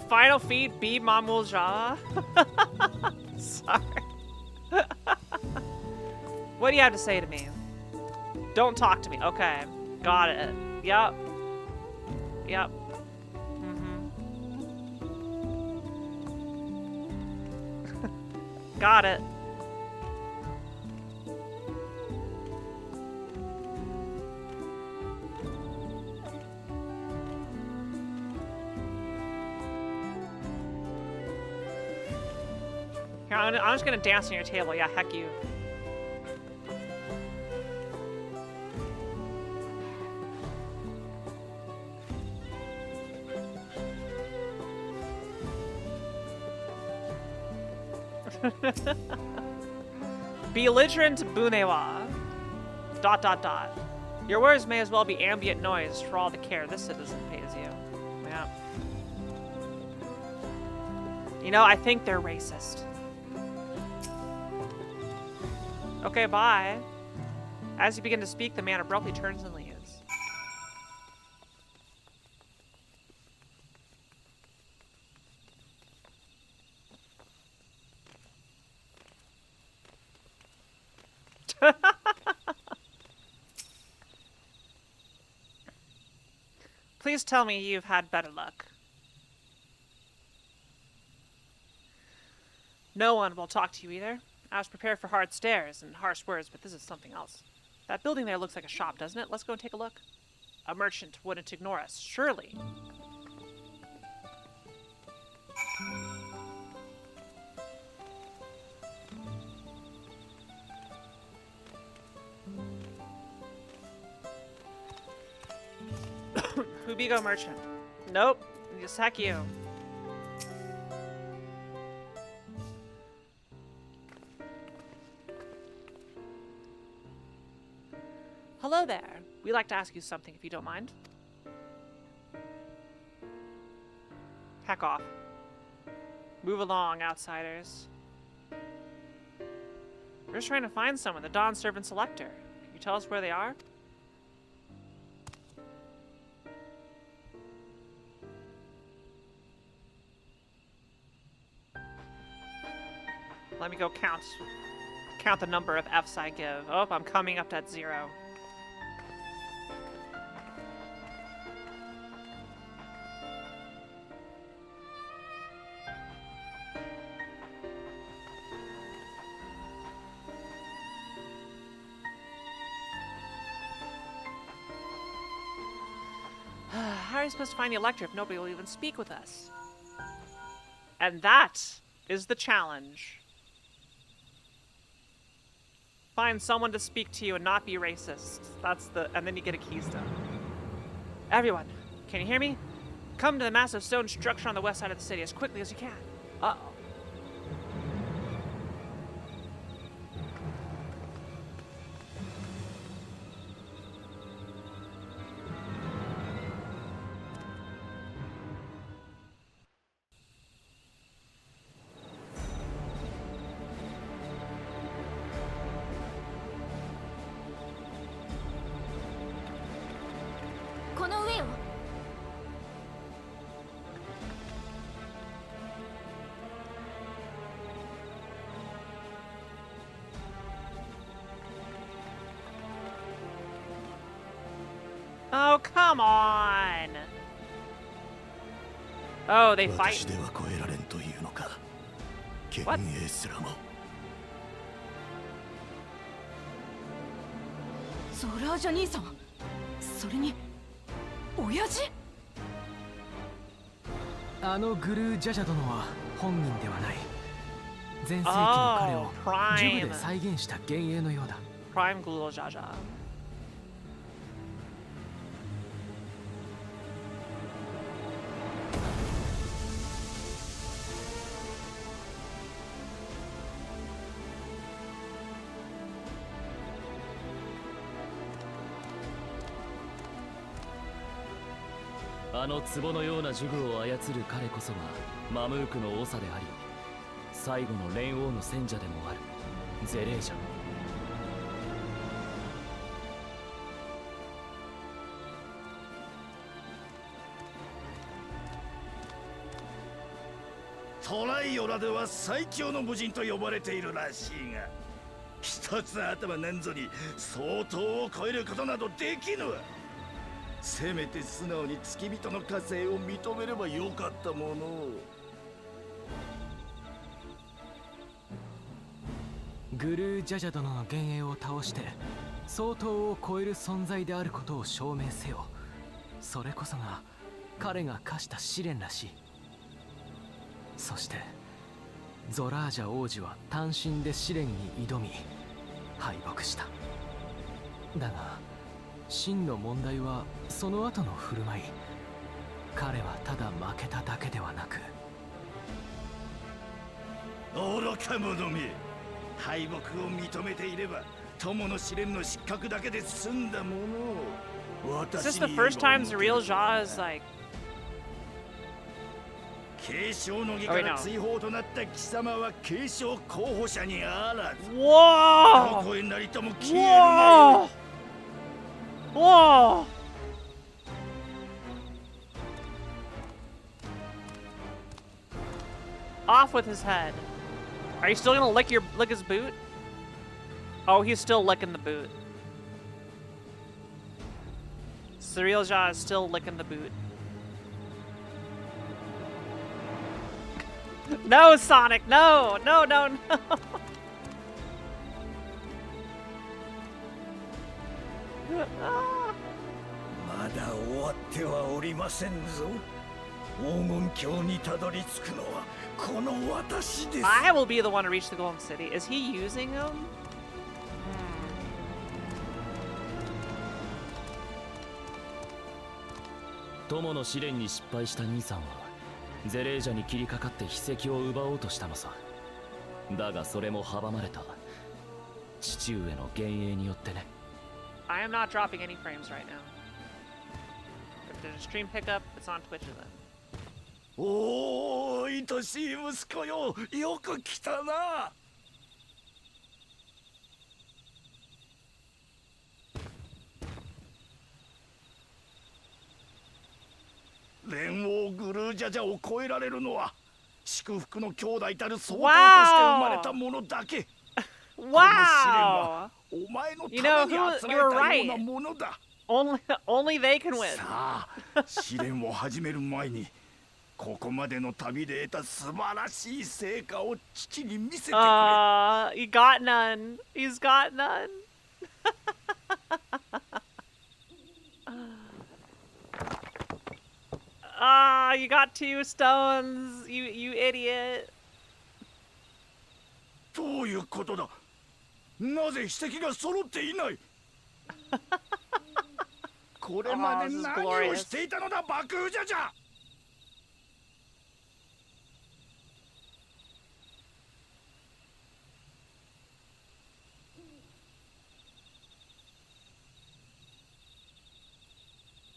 Final feed, be Mamul Jawa? Sorry. What do you have to say to me? Don't talk to me. Okay. Got it. Yep. Yep. Got it. Here, I'm just gonna dance on your table. Yeah, heck you. Belligerent Bunewa. ... Your words may as well be ambient noise for all the care this citizen pays you. Yeah. You know, I think they're racist. Okay, bye. As you begin to speak, the man abruptly turns and leaves. Please tell me you've had better luck. No one will talk to you either. I was prepared for hard stares and harsh words, but this is something else. That building there looks like a shop, doesn't it? Let's go and take a look. A merchant wouldn't ignore us, surely. Hubigo merchant. Nope. Just heck you. Hello there. We'd like to ask you something if you don't mind. Heck off. Move along, outsiders. We're just trying to find someone, the Dawn Servant Selector. Can you tell us where they are? Let me go count the number of Fs I give. Oh, I'm coming up at 0. How are you supposed to find the Elector if nobody will even speak with us? And that is the challenge. Find someone to speak to you and not be racist. And then you get a keystone. Everyone, can you hear me? Come to the massive stone structure on the west side of the city as quickly as you can. Uh-oh. Oh, come on! Oh, they fight. What? ソラージャ兄さん、それに親父？あのグルージャジャ殿は本人ではない。前世紀の彼をジュブで再現した幻影のようだ。Prime Glul Jaja. あの壺のような呪具を操る彼こそがマムークの長であり、最後の蓮王の選者でもあるゼレージャ。トライオラでは最強の武人と呼ばれているらしいが、一つの頭なんぞに相当を超えることなどできぬわ。せめて素直に付き人の加勢を認めればよかったものを。グルージャジャ殿の幻影を倒して相当を超える存在であることを証明せよ。それこそが彼が課した試練らしい。そしてゾラージャ王子は単身で試練に挑み敗北した。だが真の問題はその後の振る舞い。彼はただ負けただけではなく、愚か者め、敗北を認めていれば友の試練の失格だけで済んだものを。 Is this the first time Zariel Jah is like... 継承の儀から追放となった貴様は継承候補者にあらず。どこへなりとも消えるがよい。Whoa! Off with his head. Are you still gonna lick his boot? Oh, he's still licking the boot. Zariel Jah is still licking the boot. No, Sonic, no, no, no, no. まだ終わってはおりませんぞ。黄金鏡にたどり着くのはこの私です。 I will be the one to reach the Golden City. Is he using him? 友の試練に失敗した兄さんはゼレージャに切りかかって秘跡を奪おうとしたのさ。だがそれも阻まれた父上の幻影によってね。 I am not dropping any frames right now. If there's a stream pickup, it's on Twitch then. おー、愛しい息子よ、よく来たな。連王グルージャジャを超えられるのは祝福の兄弟たる相当として生まれたものだけ。この試練はお前のために集めたようなものだ。Only they can win. さあ、試練を始める前にここまでの旅で得た素晴らしい成果を父に見せてくれ。He got none. He's got none. You got 2 stones, you idiot. どういうことだ。なぜ秘跡が揃っていない。これまで何をしていたのだ、バクージャジャ。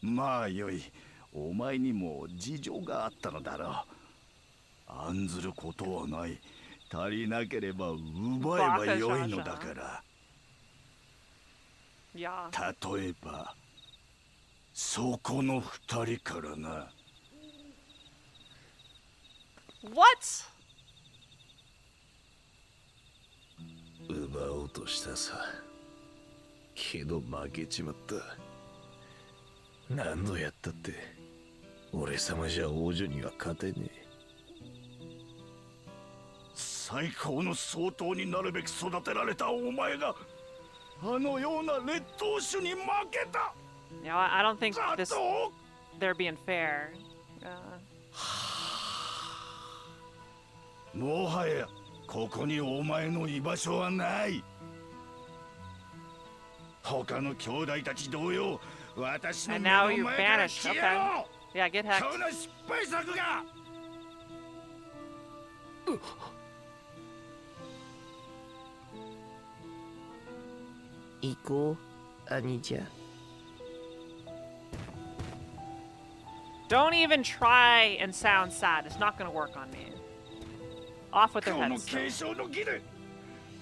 まあよい、お前にも事情があったのだろう。案ずることはない。足りなければ奪えばよいのだから。例えばそこの2人からな。 What? 奪おうとしたさ。けど負けちまった。何度やったって俺様じゃ王女には勝てねえ。最高の相当になるべく育てられたお前があのような劣等種に負けた。You know, I don't think they're being fair. もはやここにお前の居場所はない。他の兄弟たち同様、私の目の前から消えろ。 Yeah, get hacked. 今日の失敗作が。行こう、兄ちゃん。Don't even try and sound sad. It's not gonna work on me. Off with their 今日の heads. 継承の儀で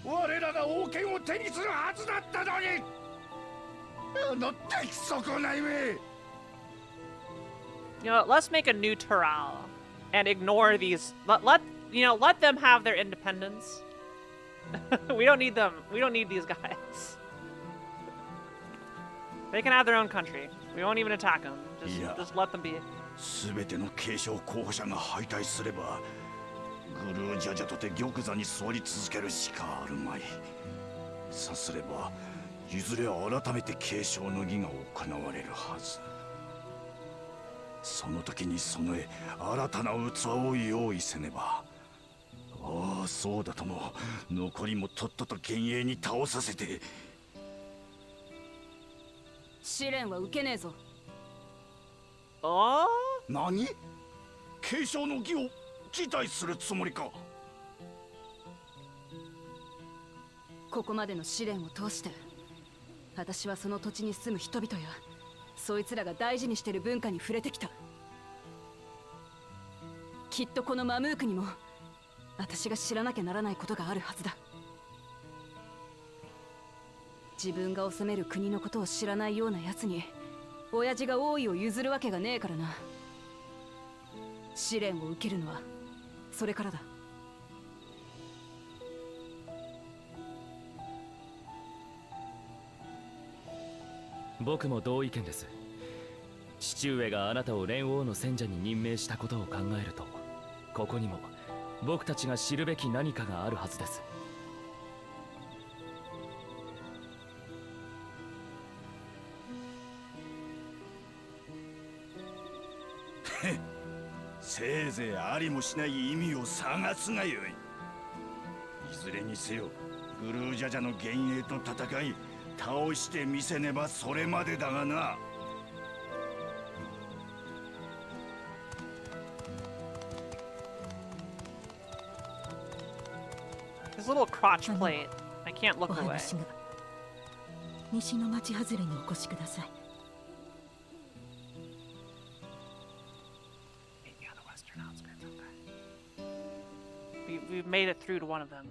我らが王権を手にするはずだったのに。あの出来損ないめ。 You know, let's make a new Tural and ignore these. Let them have their independence. We don't need them. We don't need these guys. They can have their own country. We won't even attack them. Just let them be. すべての継承候補者が敗退すればグルージャジャとて玉座に座り続けるしかあるまい。さすればいずれ改めて継承の儀が行われるはず。その時に備え新たな器を用意せねば。ああ、そうだとも。残りもとっとと幻影に倒させて。試練は受けねえぞ。ああ、何？継承の儀を辞退するつもりか？ここまでの試練を通して私はその土地に住む人々やそいつらが大事にしてる文化に触れてきた。きっとこのマムークにも私が知らなきゃならないことがあるはずだ。自分が治める国のことを知らないような奴に親父が王位を譲るわけがねえからな。試練を受けるのはそれからだ。僕も同意見です。父上があなたを蓮王の選者に任命したことを考えると、ここにも僕たちが知るべき何かがあるはずです。せいぜいありもしない意味を探すがよい。いずれにせよグルージャジャの幻影と戦い倒してみせねばそれまでだがな。His little crotch plate. I can't look お away. 話が西の町外れにお越しください。Maybe on the western outskirts. Okay. We've made it through to one of them.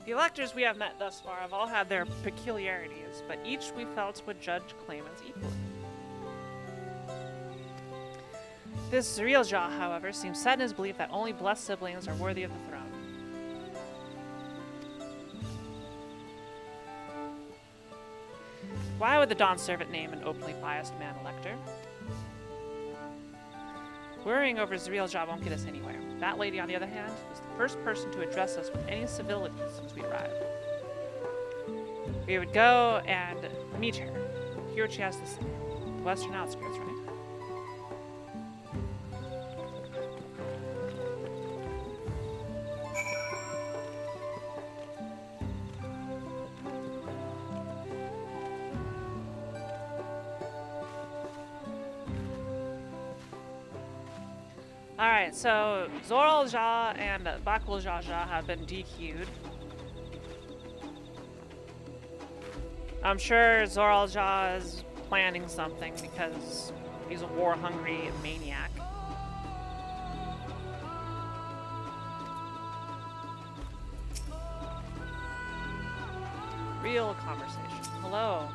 The electors we have met thus far have all had their peculiarities, but each we felt would judge claimants equally. This Realja, however, seems set in his belief that only blessed siblings are worthy of the throne. Why would the Dawn servant name an openly biased man elector? Worrying over Zrielja won't get us anywhere. That lady, on the other hand, was the first person to address us with any civility since we arrived. We would go and meet her. Hear what she has to say. Western outskirts, right? Alright, so Zoralja and Bakuljaja have been DQ'd. I'm sure Zoralja is planning something because he's a war-hungry maniac. Real conversation. Hello.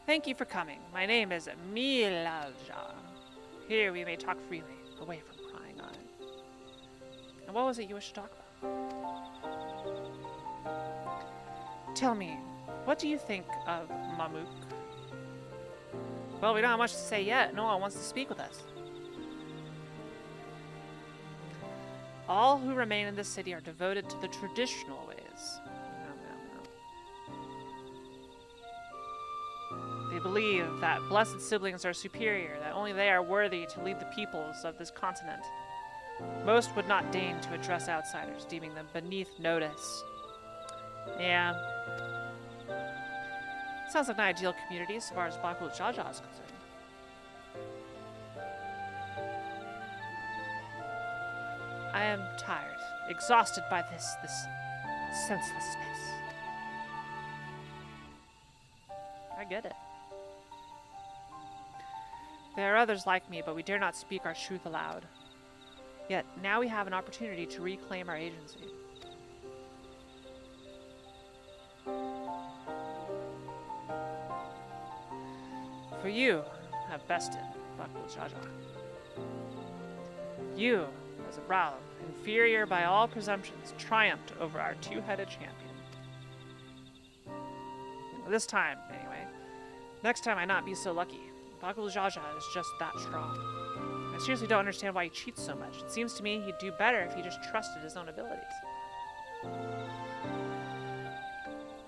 Thank you for coming. My name is Milalja. Here we may talk freely, away from prying eyes. And what was it you wished to talk about? Tell me, what do you think of Mamuk? Well, we don't have much to say yet. No one wants to speak with us. All who remain in this city are devoted to the traditional ways. They believe that blessed siblings are superior, that only they are worthy to lead the peoples of this continent. Most would not deign to address outsiders, deeming them beneath notice. Yeah. Sounds like an ideal community as far as Bakul Jaja is concerned. I am tired, exhausted by this senselessness. I get it. There are others like me, but we dare not speak our truth aloud. Yet, now we have an opportunity to reclaim our agency. For you have bested Bakul Jaja. You, as a Rao, inferior by all presumptions, triumphed over our two-headed champion. This time, anyway. Next time I not be so lucky. Bakul Jaja is just that strong. I seriously don't understand why he cheats so much. It seems to me he'd do better if he just trusted his own abilities.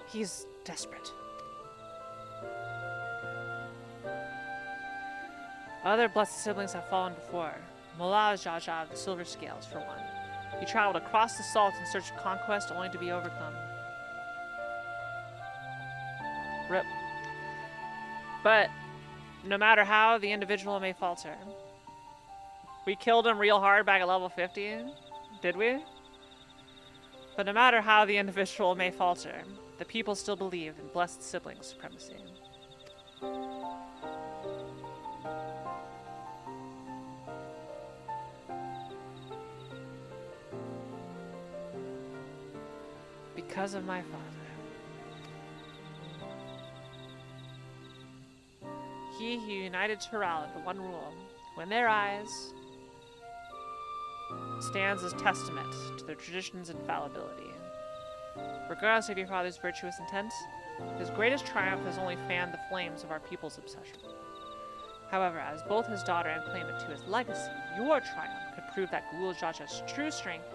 He's desperate. Other blessed siblings have fallen before. Mullah Jaja of the Silver Scales, for one. He traveled across the salt in search of conquest only to be overcome. Rip. But no matter how the individual may falter, we killed him real hard back at level 50, did we? But no matter how the individual may falter, the people still believe in blessed sibling supremacy. Because of my father. He who united Tural into one rule, when their eyes stands as testament to their tradition's infallibility. Regardless of your father's virtuous intent, his greatest triumph has only fanned the flames of our people's obsession. However, as both his daughter and claimant to his legacy, your triumph could prove that Gul Jaja's true strength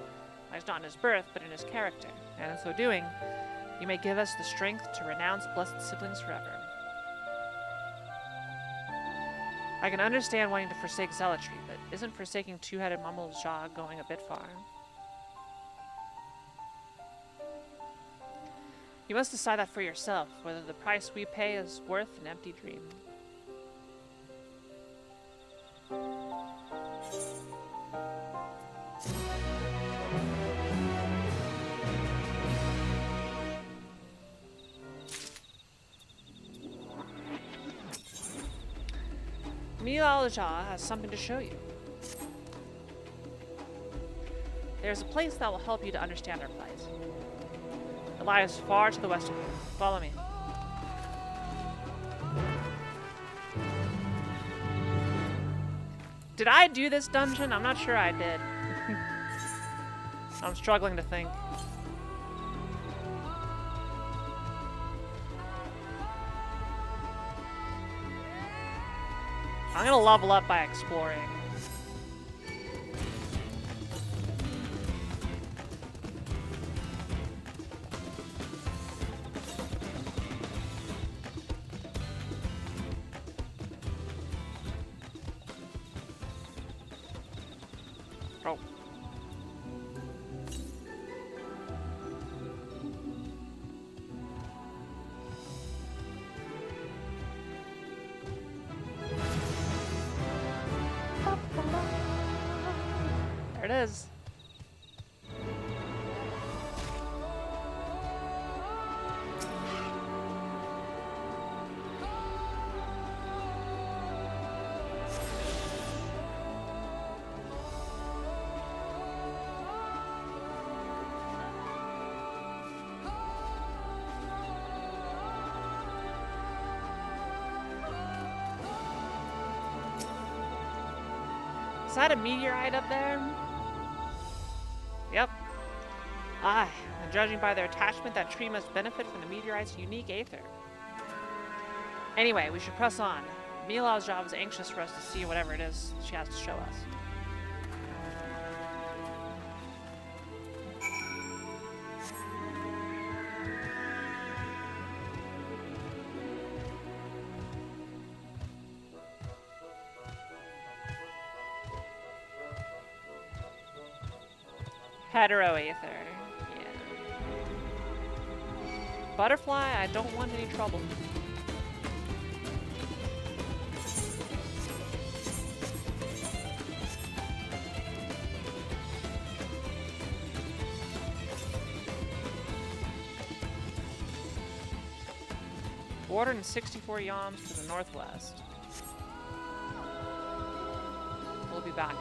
lies not in his birth, but in his character, and in so doing, you may give us the strength to renounce blessed siblings forever. I can understand wanting to forsake zealotry, but isn't forsaking two-headed Mamul Jah going a bit far? You must decide that for yourself, whether the price we pay is worth an empty dream. Milal Jah has something to show you. There's a place that will help you to understand our plight. It lies far to the west of you. Follow me. Did I do this dungeon? I'm not sure I did. I'm struggling to think. I'm gonna level up by exploring. Oh. There it is. Is that a meteorite up there? Yep. Aye, and judging by their attachment, that tree must benefit from the meteorite's unique aether. Anyway, we should press on. Mila's job is anxious for us to see whatever it is she has to show us. Hetero aether, yeah. Butterfly, I don't want any trouble. Border and 64 yams to the northwest. We'll be back.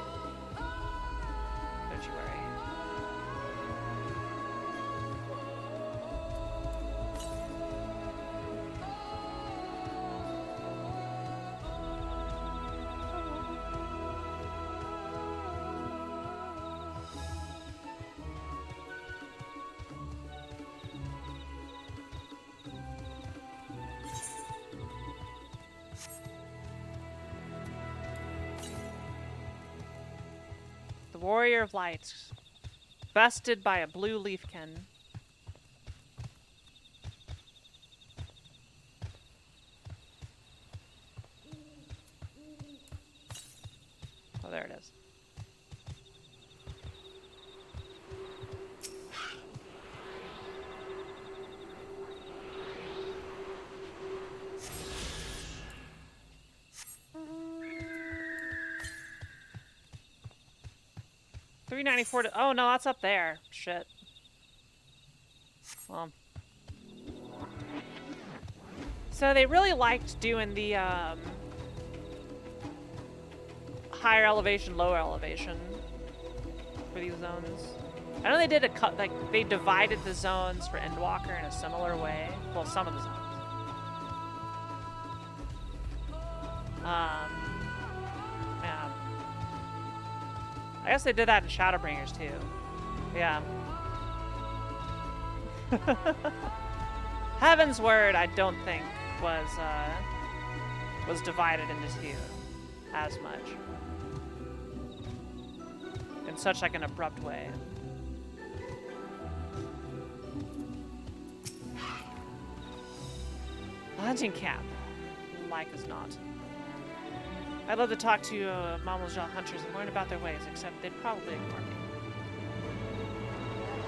Don't you worry. Warrior of Light. Vested by a blue leafkin. Oh, there it is. $394 oh no, that's up there. Shit. Well. So they really liked doing the higher elevation, lower elevation for these zones. I know they did a cut, like they divided the zones for Endwalker in a similar way. Well, some of the zones. Yeah. I guess they did that in Shadowbringers too. Yeah. Heaven's Word, I don't think was divided into two as much in such like an abrupt way. Hunting camp, like as not. I'd love to talk to Mamelja hunters and learn about their ways, except they'd probably ignore me.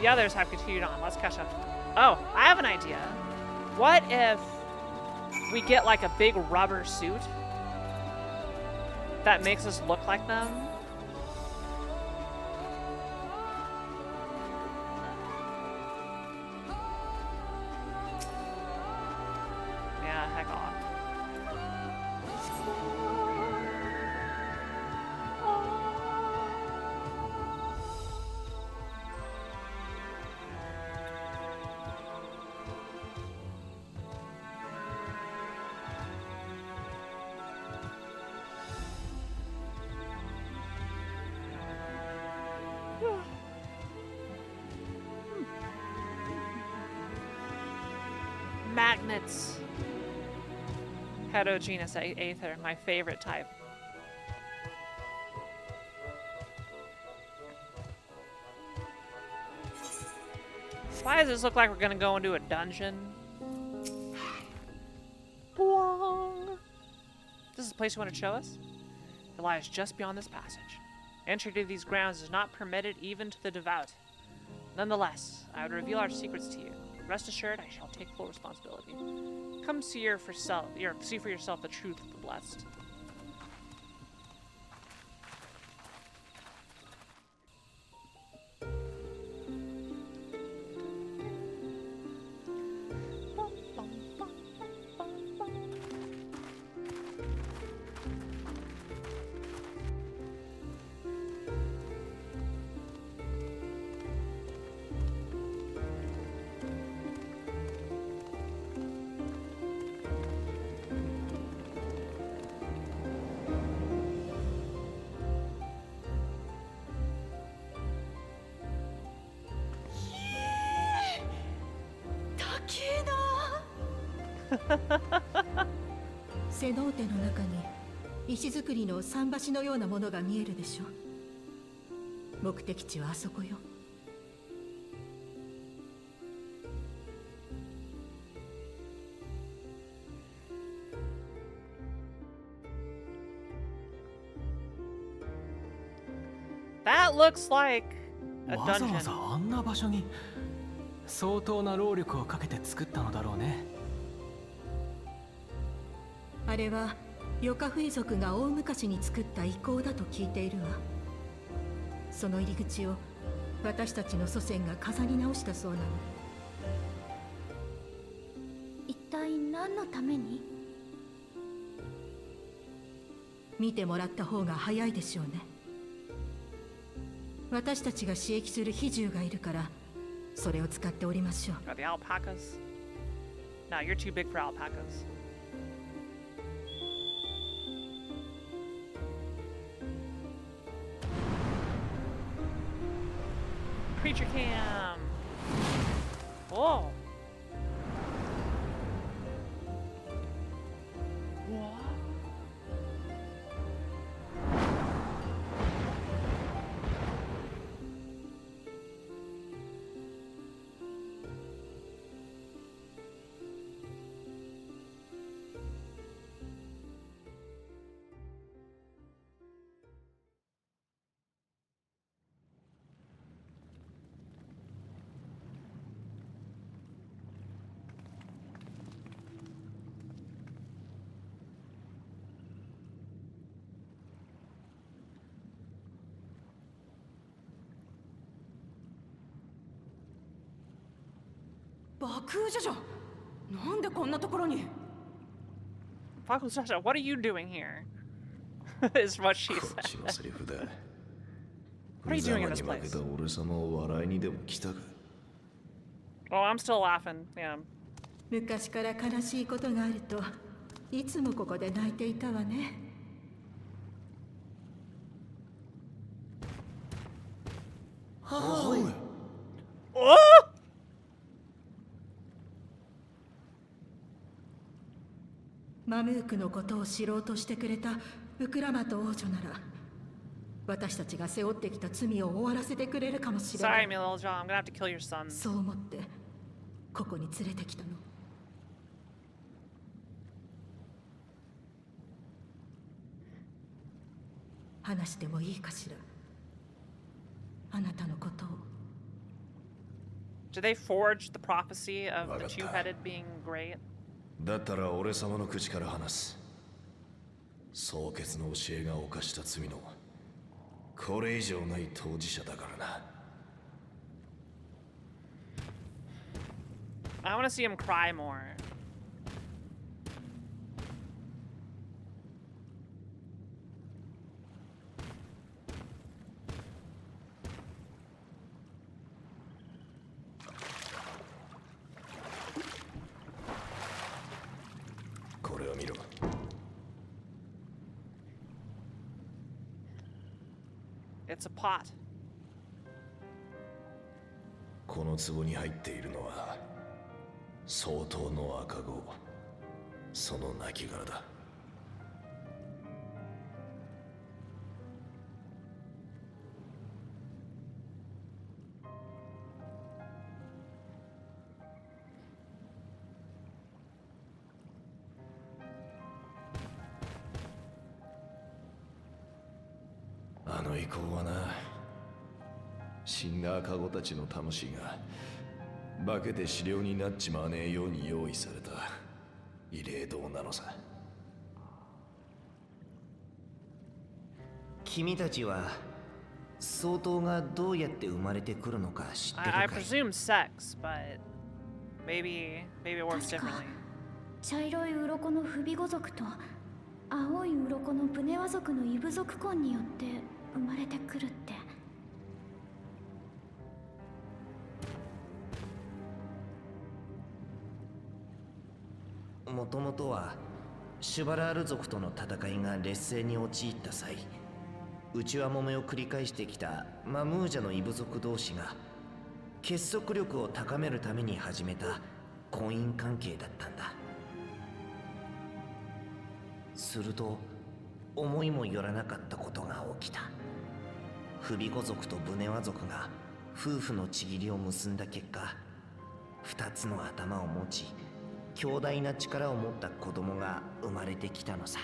The others have continued on. Let's catch up. Oh, I have an idea. What if we get like a big rubber suit that makes us look like them? Yeah, heck off. Magnets. Heterogeneous aether, my favorite type. Why does this look like we're gonna go into a dungeon? This is the place you want to show us? It lies just beyond this passage. Entry to these grounds is not permitted even to the devout. Nonetheless, I would reveal our secrets to you. Rest assured, I shall take full responsibility. Come see for yourself the truth of the blessed.セノーテの中に石造りの桟橋のようなものが見えるでしょ。目的地はあそこよ。That looks like a わざわ dungeon. ざあんな場所に相当な労力をかけて作ったのだろうね。あれはヨカフイ族が大昔に作った遺構だと聞いているわ。その入り口を私たちの祖先が飾り直したそうなの。一体何のために？見てもらった方が早いでしょうね。私たちが刺激する比重がいるからそれを使っておりましょう。 Are the alpacas? No, you're too big for alpacas. Creature cam. Whoa. What? 爆じゃじゃなんでこんなところに Bakujaja, what are you doing here? Is what she こっ said. ちのセリフだ。 What are you doing in 無 this 様に負け place? た俺様を笑いにでも来たか。 Oh, I'm still laughing. Yeah. 昔から悲しいことがあるといつもここで泣いていたわね。はい。マムークのことを知ろうとしてくれたウクラマト王女なら私たちが背負ってきた罪を終わらせてくれるかもしれな Sorry, い。 me little John. I'm gonna have to kill your son. そう思ってここに連れてきたの。話してもいいかしら、あなたのことを。 Did they forge the prophecy of the two-headed being great? だったら俺様の口から話す。蒼潔の教えが犯した罪のこれ以上ない当事者だからな。 I want to see him cry more. It's a pot. この壺に入っているのは相当の赤子、その亡骸だ。あの遺構はな、死んだ赤子たちの魂が化けて死霊になっちまわねえように用意された慰霊堂なのさ。君たちは総統がどうやって生まれてくるのか知ってるか I い？ presume sex, but maybe it works differently. 茶色い鱗の不備語族と青い鱗のブネワ族の異部族婚によって生まれてくるって。もともとはシュバラール族との戦いが劣勢に陥った際、内輪もめを繰り返してきたマムージャの異部族同士が結束力を高めるために始めた婚姻関係だったんだ。すると思いもよらなかったことが起きた。不備語族とブネワ族が夫婦の契りを結んだ結果、二つの頭を持ち強大な力を持った子供が生まれてきたのさ。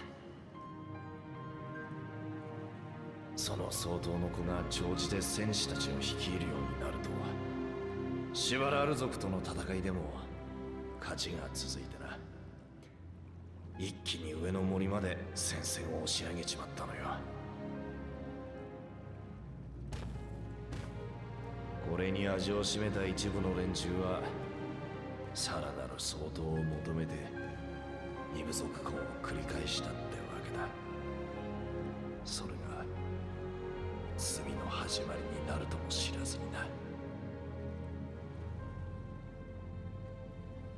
その総統の子が長じて戦士たちを率いるようになるとは、シュバラール族との戦いでも勝ちが続いてな、一気に上の森まで戦線を押し上げちまったのよ。これに味を占めた一部の連中はさらなる総統を求めて異部族婚を繰り返したってわけだ。それが罪の始まりになるとも知らずにな。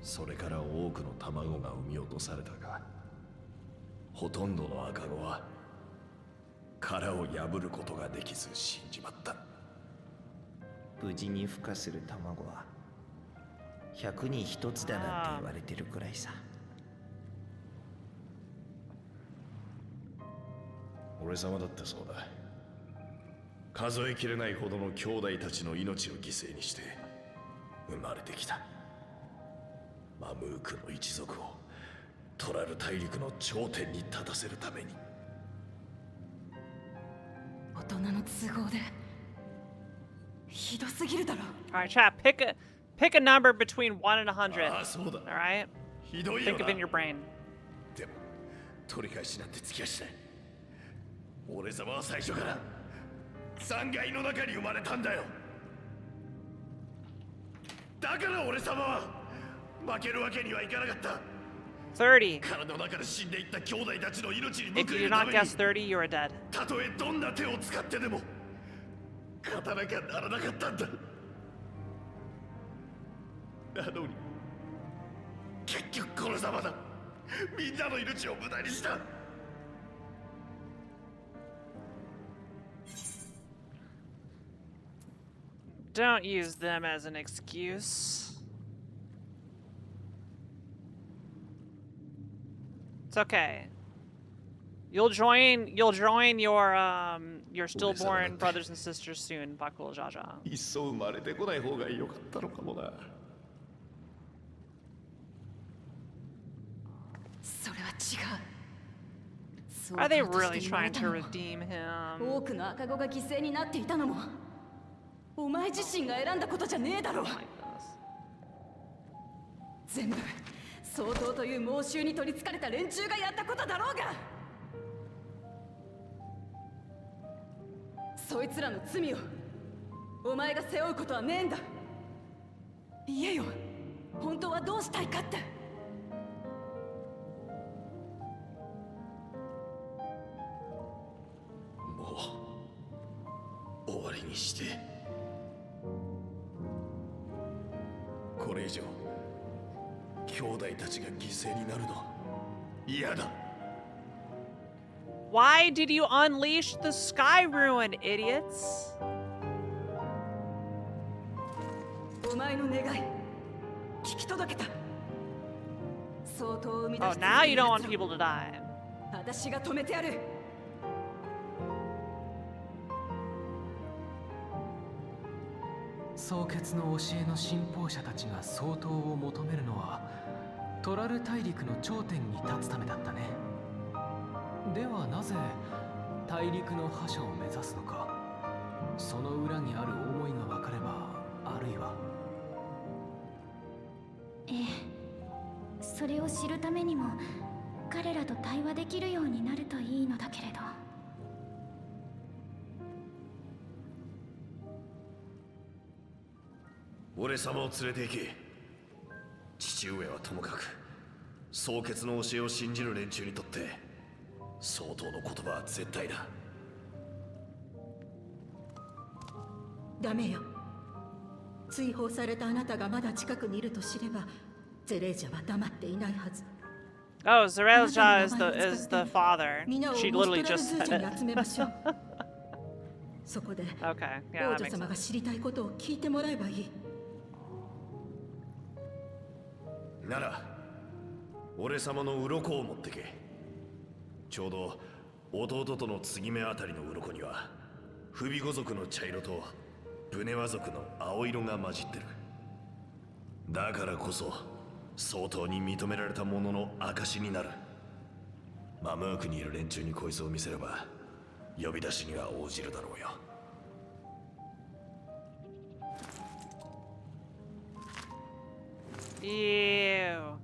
それから多くの卵が産み落とされたが、ほとんどの赤子は殻を破ることができず死んじまった。無事に孵化する卵は100に1つだなんて言われてるくらいさ。俺様だってそうだ。数えきれないほどの兄弟たちの命を犠牲にして生まれてきた。マムークの一族をトラル大陸の頂点に立たせるために。大人の都合でひどすぎるだろ。 All right, chat. Pick a number between 1 and 100. ああ、そうだ。 All right. ひどいよ Think な。 of it in your brain. でも取り返しなんてつきやしない。俺様は最初から3階の中に生まれたんだよ。だから俺様は負けるわけにはいかなかった。 30. 体の中で死んでいった兄弟たちの命に If 報い you る do た not めに guess 30, you are dead. たとえどんな手を使ってでも勝たなきゃならなかったんだ。なのに結局このざまだ。みんなの命を無駄にした。 Don't use them as an excuse. It's okay. You'll join your stillborn brothers and sisters soon, Bakul Jaja. いっそ生まれてこない方が良かったのかもな。それは違う。 Are they really trying to redeem him? 多くの赤子が犠牲になっていたのもお前自身が選んだことじゃねえだろう。全部相当という猛襲に取りつかれた連中がやったことだろうが。そいつらの罪をお前が背負うことはねえんだ。言えよ、本当はどうしたいかって。もう終わりにして。これ以上兄弟たちが犠牲になるの嫌だ。 Why did you unleash the Sky Ruin, idiots? お前の願い聞き届けた。相当生み出 Oh, し now you don't want people to die. 私が止めてやる。蒼結の教えの信奉者たちが相当を求めるのはトラル大陸の頂点に立つためだったね。ではなぜ大陸の覇者を目指すのか。その裏にある思いが分かれば、あるいは。ええ、それを知るためにも彼らと対話できるようになるといいのだけれど。俺様を連れて行け。父上はともかく蒼結の教えを信じる連中にとって相当の言葉は絶対だ。ダメよ。追放されたあなたがまだ近くにいると知ればゼレージャは黙っていないはず。 Oh, Zerelja is the father. 皆を She モスト literally ラル just ズー said チャに it. 集めましょう。そこで Okay, yeah, 王 that 女 makes 様が sense. 知りたいことを聞いてもらえばいい。なら俺様の鱗を持ってけ。ちょうど弟との継ぎ目あたりの鱗には不備語族の茶色とブネワ族の青色が混じってる。だからこそ相当に認められたものの証になる。マムークにいる連中にこいつを見せれば呼び出しには応じるだろうよ。Ew.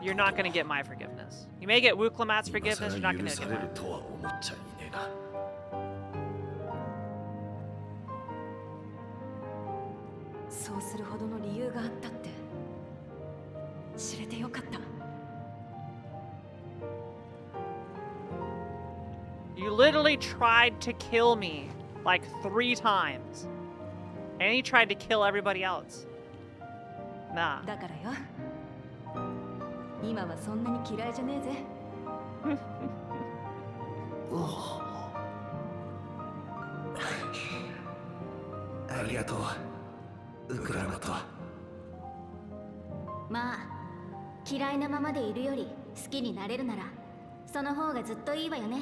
You're not gonna get my forgiveness. You may get Wuklamat's forgiveness, you're not gonna get mine. そうするほどの理由があったって知れてよかった。 You literally tried to kill me like 3 times. And he tried to kill everybody else. Nah. だからよ。今はそんなに嫌いじゃねえぜ。ありがとう、ウクラマと。まあ、嫌いなままでいるより好きになれるなら、その方がずっといいわよね。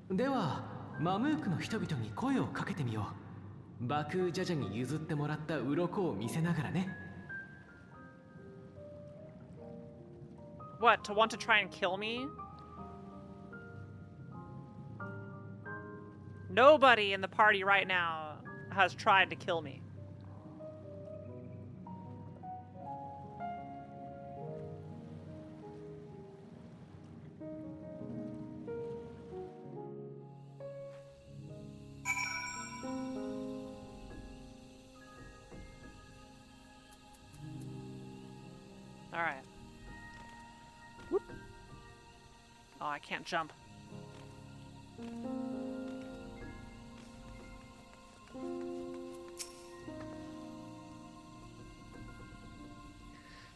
では、マムークの人々に声をかけてみよう。バクージャジャに譲ってもらった鱗を見せながらね。What, to want to try and kill me? Nobody in the party right now has tried to kill me. Alright. Oh, I can't jump.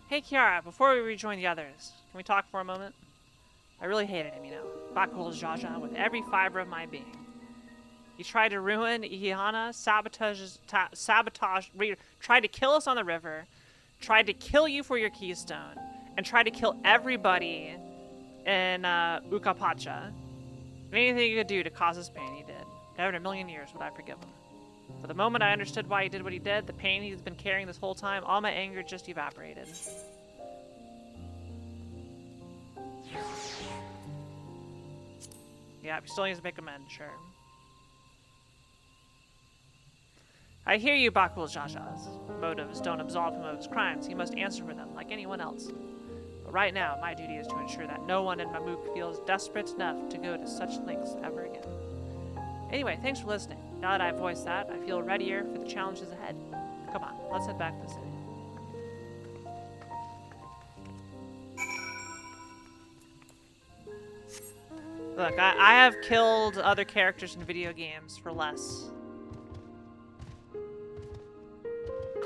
Hey Kiara, before we rejoin the others, can we talk for a moment? I really hated him, you know. Bakul Jaja with every fiber of my being. He tried to ruin Ihana, tried to kill us on the river, tried to kill you for your keystone, and tried to kill everybody in Ukapacha. Anything he could do to cause us pain, he did. Never in a million years would I forgive him. For the moment I understood why he did what he did, the pain he's been carrying this whole time, all my anger just evaporated. Yeah, he still needs to make amends, sure. I hear you, Bakul Jaja's motives don't absolve him of his crimes. He must answer for them, like anyone else. But right now, my duty is to ensure that no one in Mamuk feels desperate enough to go to such lengths ever again. Anyway, thanks for listening. Now that I've voiced that, I feel readier for the challenges ahead. Come on, let's head back to the city. Look, I have killed other characters in video games for less.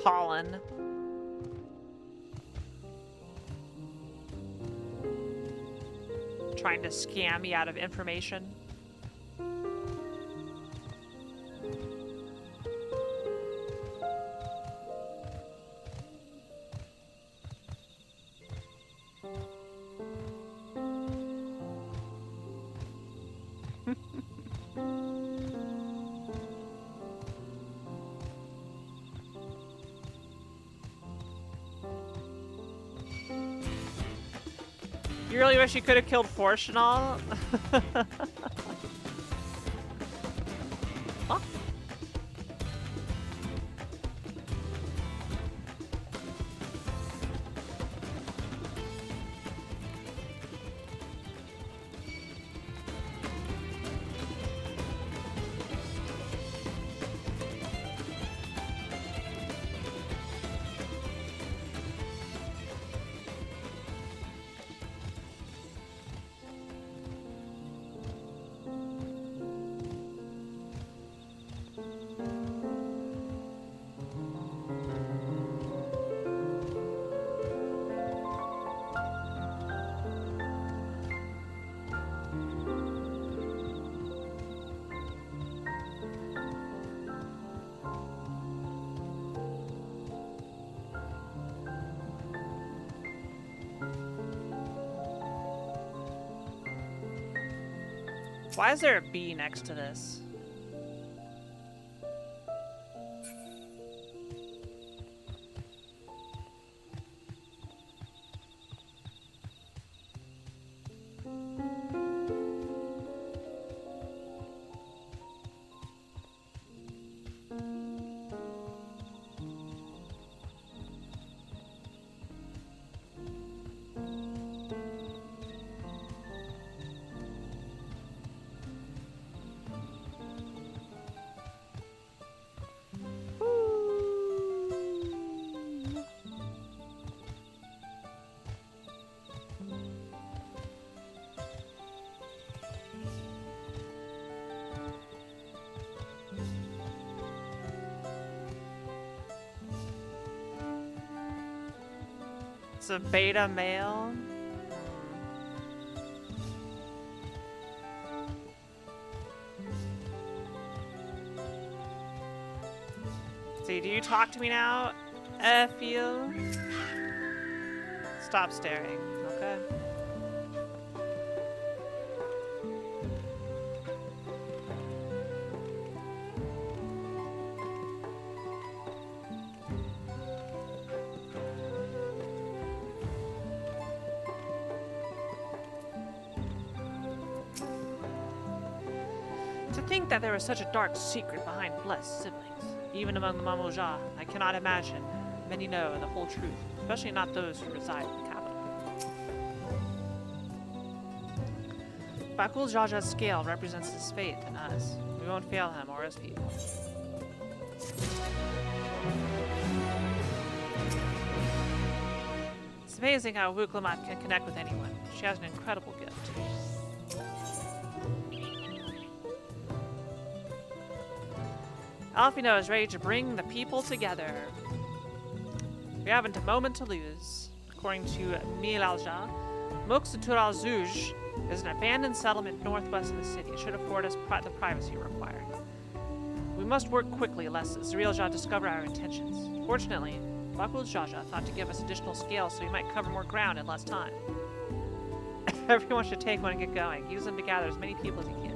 Colin. Trying to scam me out of information. You really wish you could have killed Fortunal? Huh? Why is there a B next to this? It's a beta male. See, do you talk to me now? F you. Stop staring, okay? think that there is such a dark secret behind blessed siblings. Even among the Mamoja, I cannot imagine many know the whole truth, especially not those who reside in the capital. Bakul Jaja's scale represents his faith in us. We won't fail him or his people. It's amazing how Wuklamat can connect with anyone. She has an incredible gift. Alfino is ready to bring the people together. We haven't a moment to lose. According to Milalja, Moksutural Zuj is an abandoned settlement northwest of the city. It should afford us the privacy required. We must work quickly lest Zrielja discover our intentions. Fortunately, Bakul Jaja thought to give us additional scales so we might cover more ground in less time. Everyone should take one and get going. Use them to gather as many people as you can.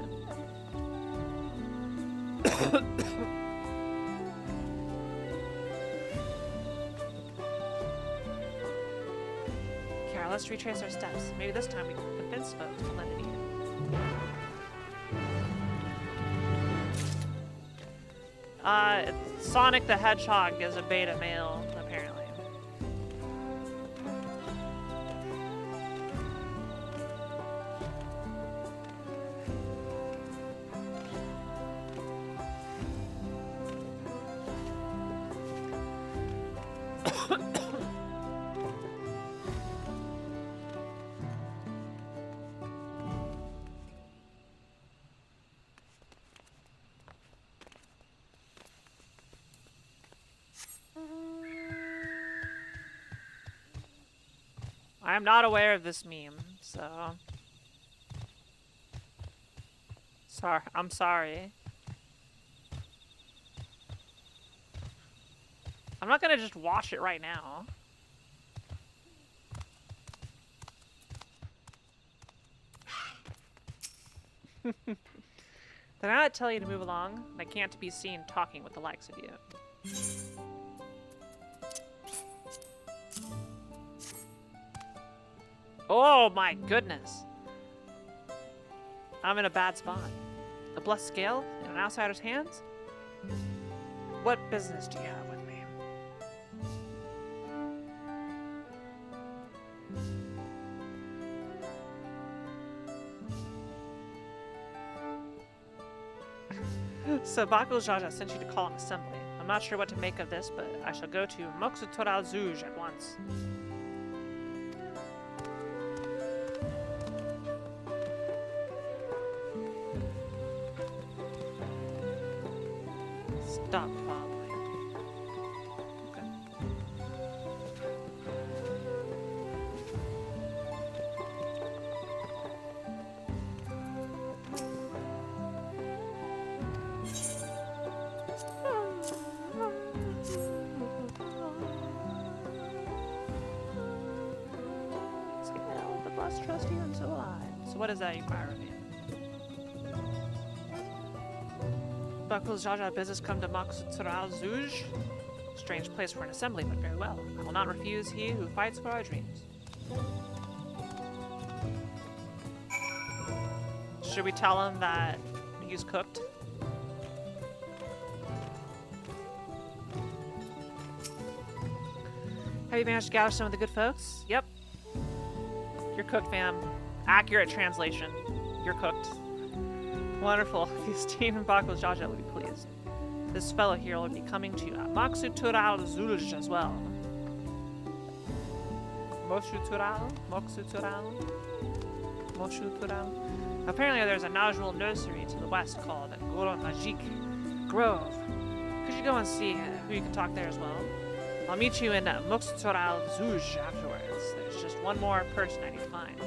Kiara, let's retrace our steps. Maybe this time we can convince folks to lend an ear. Sonic the Hedgehog is a beta male, apparently. I'm not aware of this meme, so... I'm sorry. I'm not gonna just watch it right now. Did I not tell you to move along? I can't be seen talking with the likes of you. Oh my goodness. I'm in a bad spot. A blessed scale in an outsider's hands? What business do you have with me? So Bakul Jaja sent you to call an assembly. I'm not sure what to make of this, but I shall go to Moksutoral Zuj at once. Stop following. Okay. Scale the bus trusty until I. So what does that require of me? Bakul Jaja business come to Moksutoral Zuj? Strange place for an assembly, but very well. I will not refuse he who fights for our dreams. Should we tell him that he's cooked? Have you managed to gather some of the good folks? Yep. You're cooked, fam. Accurate translation. You're cooked. Wonderful. The esteemed Bakul Jaja will be pleased. This fellow here will be coming to Moksutoral Zuj as well. Moksutoral? Apparently there's a nodule nursery to the west called Goro Magique Grove. Could you go and see who you can talk there as well? I'll meet you in Moksutoral Zuj afterwards. There's just one more person I need to find.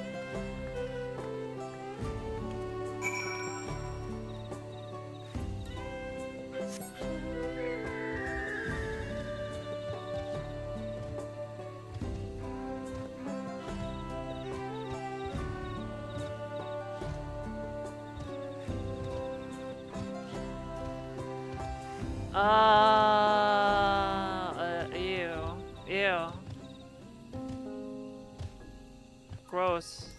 Ew. Gross.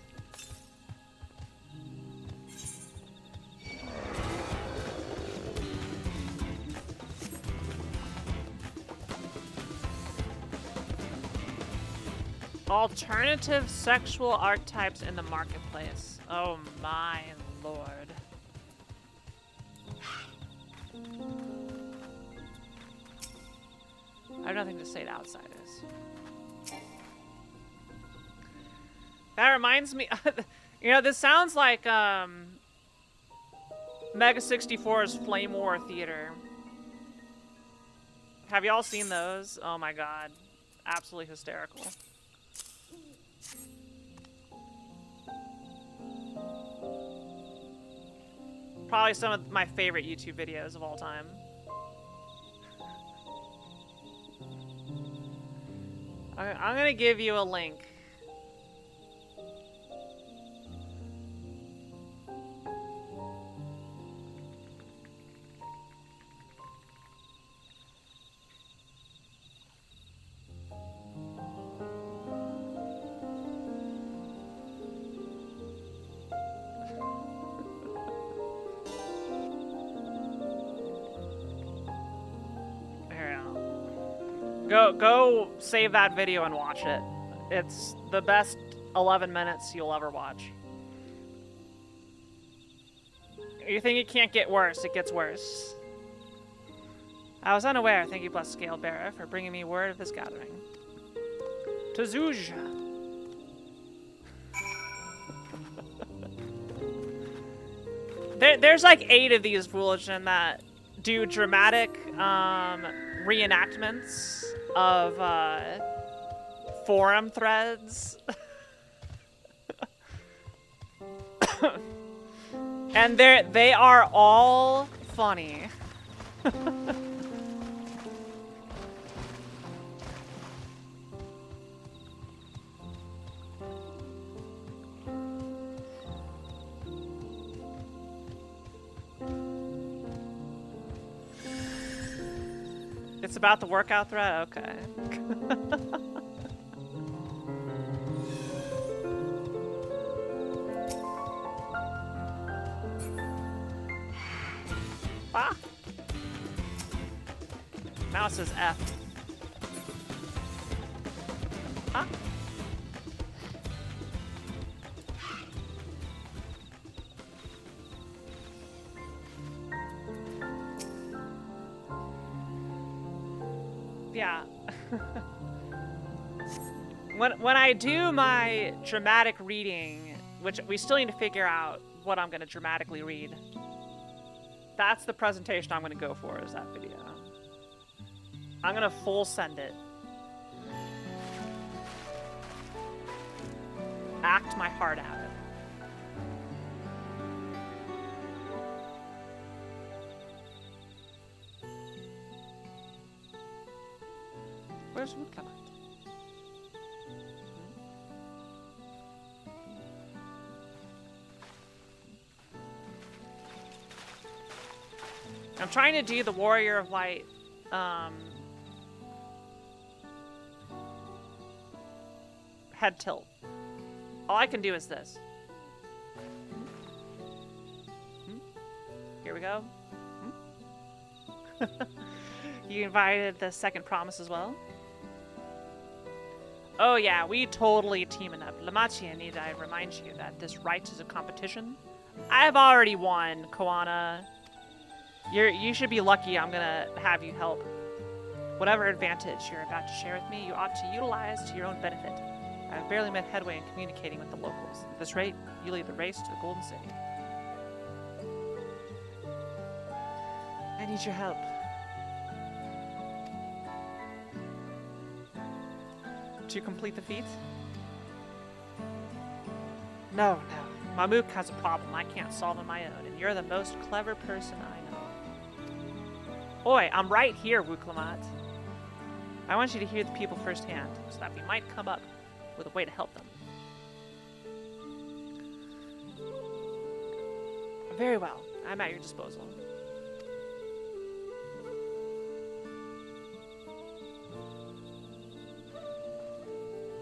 Alternative sexual archetypes in the marketplace. Oh my lord. I have nothing to say to outsiders. That reminds me, you know, this sounds like Mega 64's Flame War Theater. Have y'all seen those? Oh my god. Absolutely hysterical. Probably some of my favorite YouTube videos of all time. I'm gonna give you a link. Go save that video and watch it. It's the best 11 minutes you'll ever watch. You think it can't get worse, it gets worse. I was unaware. Thank you, blessed Scale Bearer, for bringing me word of this gathering. Tazuja. There's like 8 of these foolishin that do dramatic reenactments of forum threads. And they are all funny. It's about the workout thread? Okay. Ah! Now it says F. Ah! Yeah. When I do my dramatic reading, which we still need to figure out what I'm going to dramatically read, that's the presentation I'm going to go for, is that video. I'm going to full send it. Act my heart out. Where's Woodclaw? I'm trying to do the Warrior of Light head tilt. All I can do is this. Here we go. You invited the second promise as well? Oh yeah, we totally teaming up. Lamachi, I need to remind you that this right is a competition. I've already won, Koana. You should be lucky I'm gonna have you help. Whatever advantage you're about to share with me, you ought to utilize to your own benefit. I've barely made headway in communicating with the locals. At this rate, you lead the race to the Golden City. I need your help. To complete the feat? No. Mamook has a problem I can't solve on my own, and you're the most clever person I know. Oi, I'm right here, Wuklamat. I want you to hear the people firsthand, so that we might come up with a way to help them. Very well. I'm at your disposal.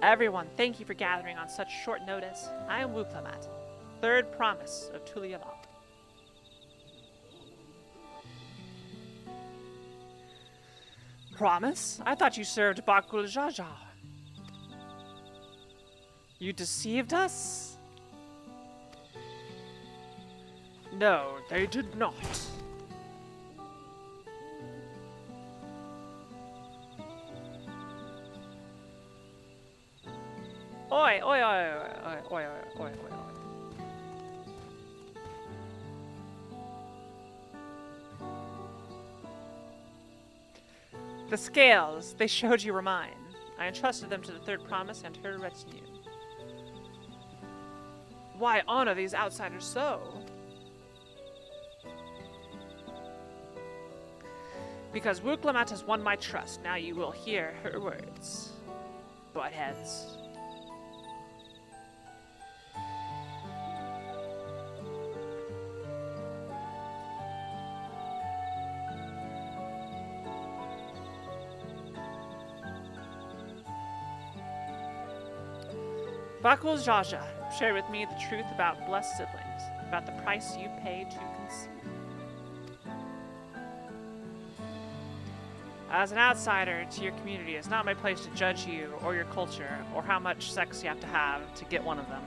Everyone, thank you for gathering on such short notice. I am Wuklamat, third promise of Tulialal. Promise? I thought you served Bakul Jaja. You deceived us? No, they did not. Oi, oi, oi, oi, oi, oi, oi, oi, oi. The scales, they showed you were mine. I entrusted them to the third promise and her retinue. Why honor these outsiders so? Because Wuklamat has won my trust. Now you will hear her words. Buttheads. Bakul Jaja, share with me the truth about blessed siblings, about the price you pay to conceive. As an outsider to your community, it's not my place to judge you or your culture or how much sex you have to get one of them.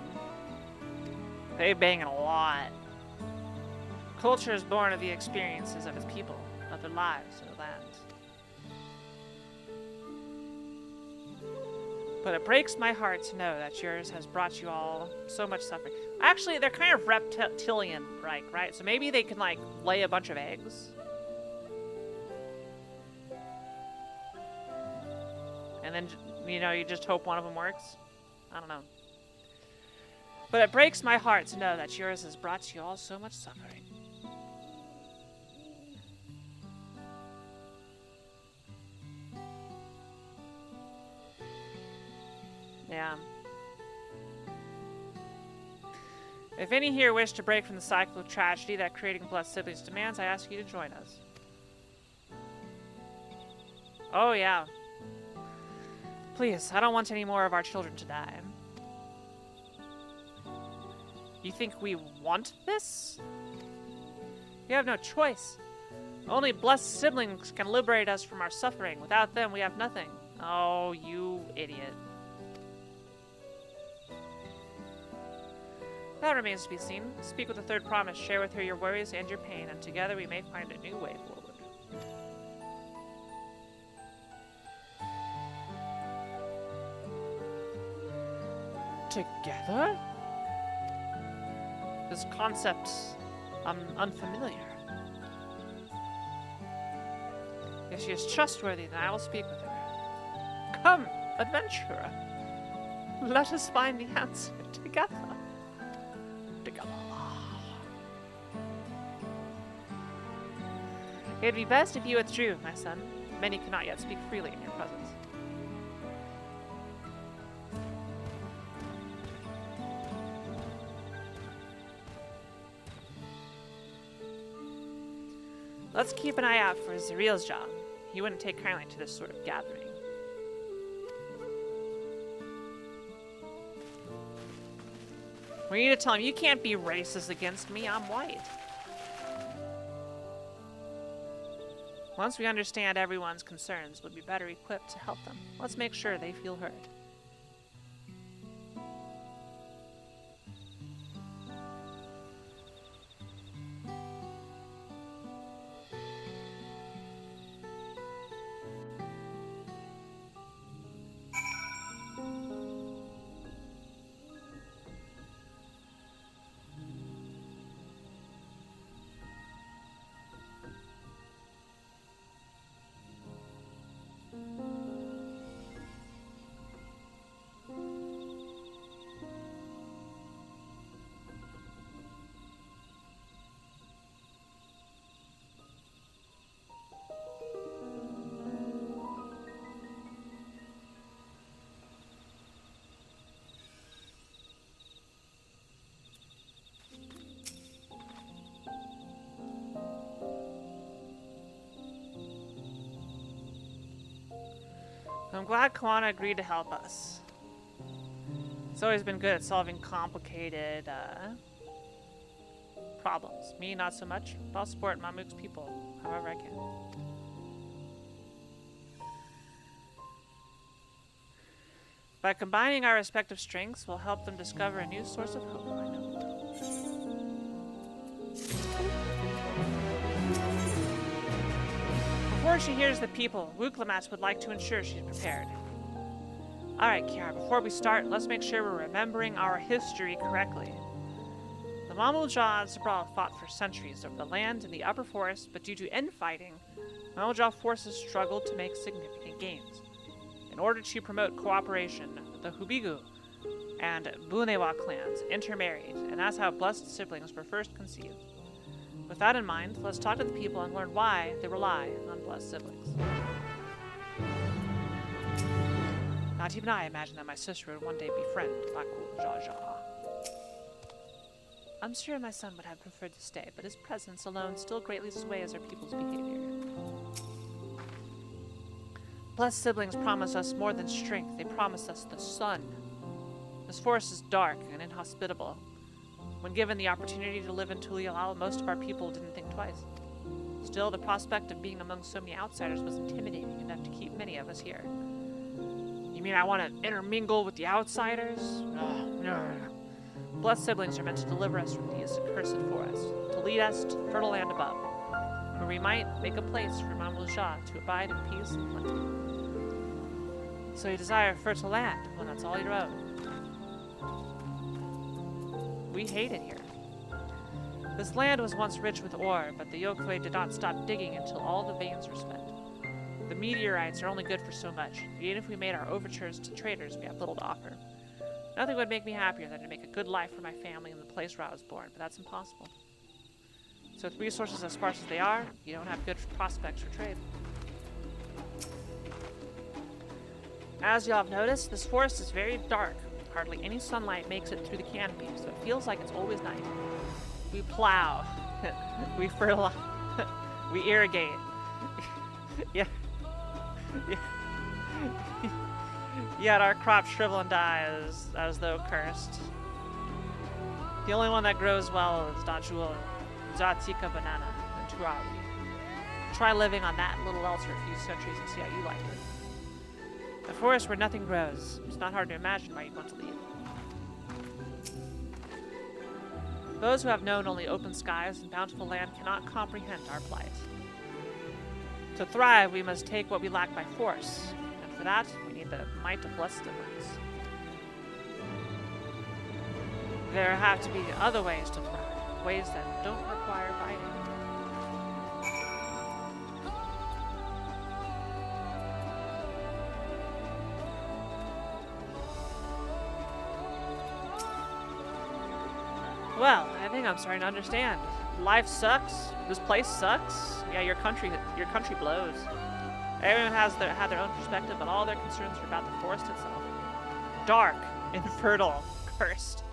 They bang a lot. Culture is born of the experiences of its people, of their lives, and their lands. But it breaks my heart to know that yours has brought you all so much suffering. Actually, they're kind of reptilian, right? So maybe they can, like, lay a bunch of eggs. And then, you know, you just hope one of them works. I don't know. But it breaks my heart to know that yours has brought you all so much suffering. Yeah. If any here wish to break from the cycle of tragedy that creating blood siblings demands, I ask you to join us. Oh, yeah. Please, I don't want any more of our children to die. You think we want this? We have no choice. Only blessed siblings can liberate us from our suffering. Without them, we have nothing. Oh, you idiot. That remains to be seen. Speak with the third promise, share with her your worries and your pain, and together we may find a new way forward. Together? This concept, unfamiliar. If she is trustworthy, then I will speak with her. Come, adventurer. Let us find the answer together. It would be best if you withdrew, my son. Many cannot yet speak freely in your presence. Let's keep an eye out for Zariel's job. He wouldn't take kindly to this sort of gathering. We need to tell him, you can't be racist against me, I'm white. Once we understand everyone's concerns, we'll be better equipped to help them. Let's make sure they feel heard. I'm glad Kawana agreed to help us. It's always been good at solving complicated problems. Me, not so much, but I'll support Mamuk's people however I can. By combining our respective strengths, we'll help them discover a new source of hope. I know. Before she hears the people, Wuklamatz would like to ensure she's prepared. Alright, Kiara, before we start, let's make sure we're remembering our history correctly. The Mamuja and Sabral fought for centuries over the land in the upper forest, but due to infighting, Mamuja forces struggled to make significant gains. In order to promote cooperation, the Hubigu and Bunewa clans intermarried, and that's how blessed siblings were first conceived. With that in mind, let's talk to the people and learn why they rely on blessed siblings. Not even I imagined that my sister would one day befriend Baku Jaja. I'm sure my son would have preferred to stay, but his presence alone still greatly sways our people's behavior. Blessed siblings promise us more than strength, they promise us the sun. This forest is dark and inhospitable. When given the opportunity to live in Tulialal, most of our people didn't think twice. Still, the prospect of being among so many outsiders was intimidating enough to keep many of us here. You mean I want to intermingle with the outsiders? No. Blessed siblings are meant to deliver us from these accursed forests, to lead us to the fertile land above, where we might make a place for Mamlusha to abide in peace and plenty. So you desire fertile land? Well, that's all your own. We hate it here. This land was once rich with ore, but the Yokoi did not stop digging until all the veins were spent. The meteorites are only good for so much. Even if we made our overtures to traders, we have little to offer. Nothing would make me happier than to make a good life for my family in the place where I was born, but that's impossible. So with resources as sparse as they are, you don't have good prospects for trade. As y'all have noticed, this forest is very dark. Hardly any sunlight makes it through the canopy, so it feels like it's always night. We plow. We fertilize. We irrigate. Yeah. Yet our crops shrivel and die as though cursed. The only one that grows well is Dajul, Zatika banana, and Turawi. Try living on that little else for a few centuries and see how you like it. A forest where nothing grows. It's not hard to imagine why you'd want to leave. Those who have known only open skies and bountiful land cannot comprehend our plight. To thrive, we must take what we lack by force, and for that, we need the might of blessed siblings. There have to be other ways to thrive, ways that don't require fighting. Well, I think I'm starting to understand. Life sucks. This place sucks. Yeah, your country blows. Everyone had their own perspective, but all their concerns are about the forest itself. Dark, infertile, cursed.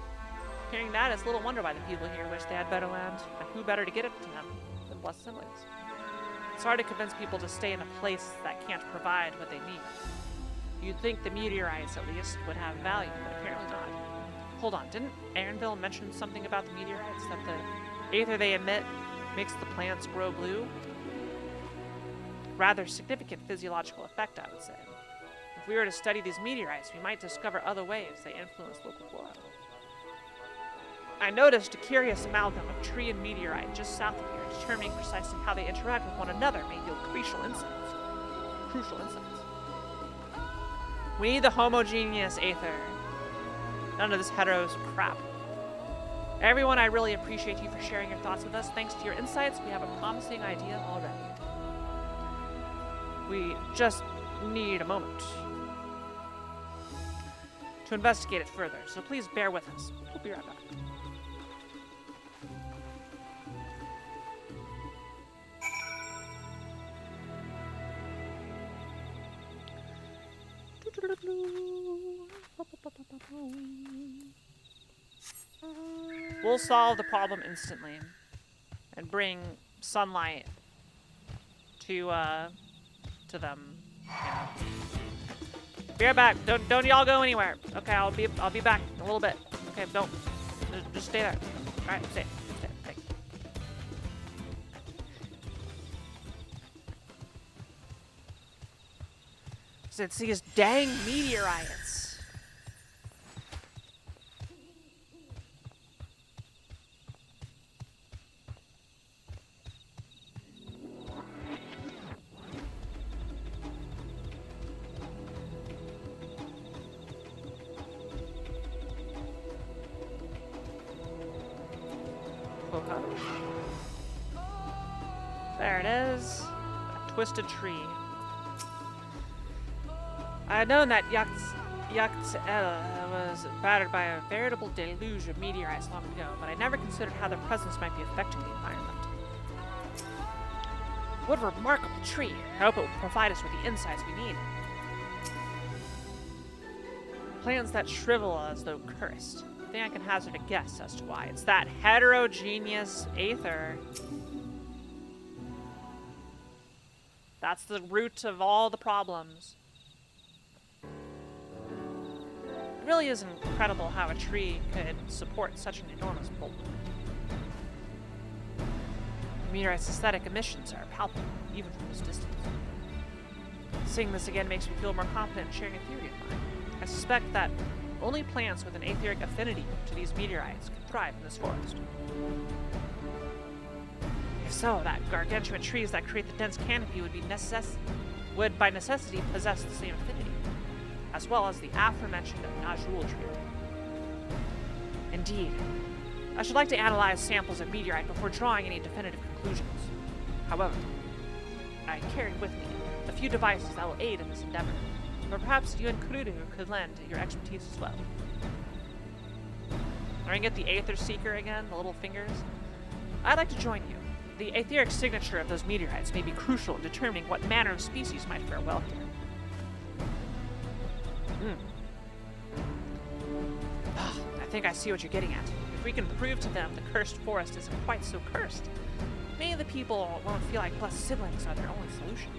Hearing that, it's little wonder why the people here wish they had better land, and who better to get it to them than blessed siblings. It's hard to convince people to stay in a place that can't provide what they need. You'd think the meteorites, at least, would have value, but apparently not. Hold on, didn't Aaronville mention something about the meteorites? That the aether they emit makes the plants grow blue? Rather significant physiological effect, I would say. If we were to study these meteorites, we might discover other ways they influence local flora. I noticed a curious amalgam of tree and meteorite just south of here. Determining precisely how they interact with one another may yield crucial insights. We need the homogeneous aether. None of this heteros crap. Everyone, I really appreciate you for sharing your thoughts with us. Thanks to your insights, we have a promising idea already. We just need a moment to investigate it further, so please bear with us. We'll be right back. We'll solve the problem instantly and bring sunlight to them. Yeah. Be right back. Don't y'all go anywhere. Okay, I'll be back in a little bit. Okay, don't just stay there. All right, stay. Thanks. So it's these dang meteorites. Okay. There it is. A twisted tree. I had known that Yakt'el was battered by a veritable deluge of meteorites long ago, but I never considered how their presence might be affecting the environment. What a remarkable tree. I hope it will provide us with the insights we need. Plants that shrivel as though cursed. I think I can hazard a guess as to why. It's that heterogeneous aether. That's the root of all the problems. It really is incredible how a tree could support such an enormous boulder. The meteorite's aesthetic emissions are palpable, even from this distance. Seeing this again makes me feel more confident in sharing a theory of mine. I suspect that only plants with an aetheric affinity to these meteorites can thrive in this forest. If so, that gargantuan trees that create the dense canopy would by necessity possess the same affinity, as well as the aforementioned Najul tree. Indeed. I should like to analyze samples of meteorite before drawing any definitive conclusions. However, I carried with me a few devices that will aid in this endeavor, but perhaps you and Kurudu could lend your expertise as well. Are you get the Aether Seeker again, the little fingers? I'd like to join you. The aetheric signature of those meteorites may be crucial in determining what manner of species might fare well here. I think I see what you're getting at. If we can prove to them the cursed forest isn't quite so cursed, maybe the people won't feel like blessed siblings are their only solution.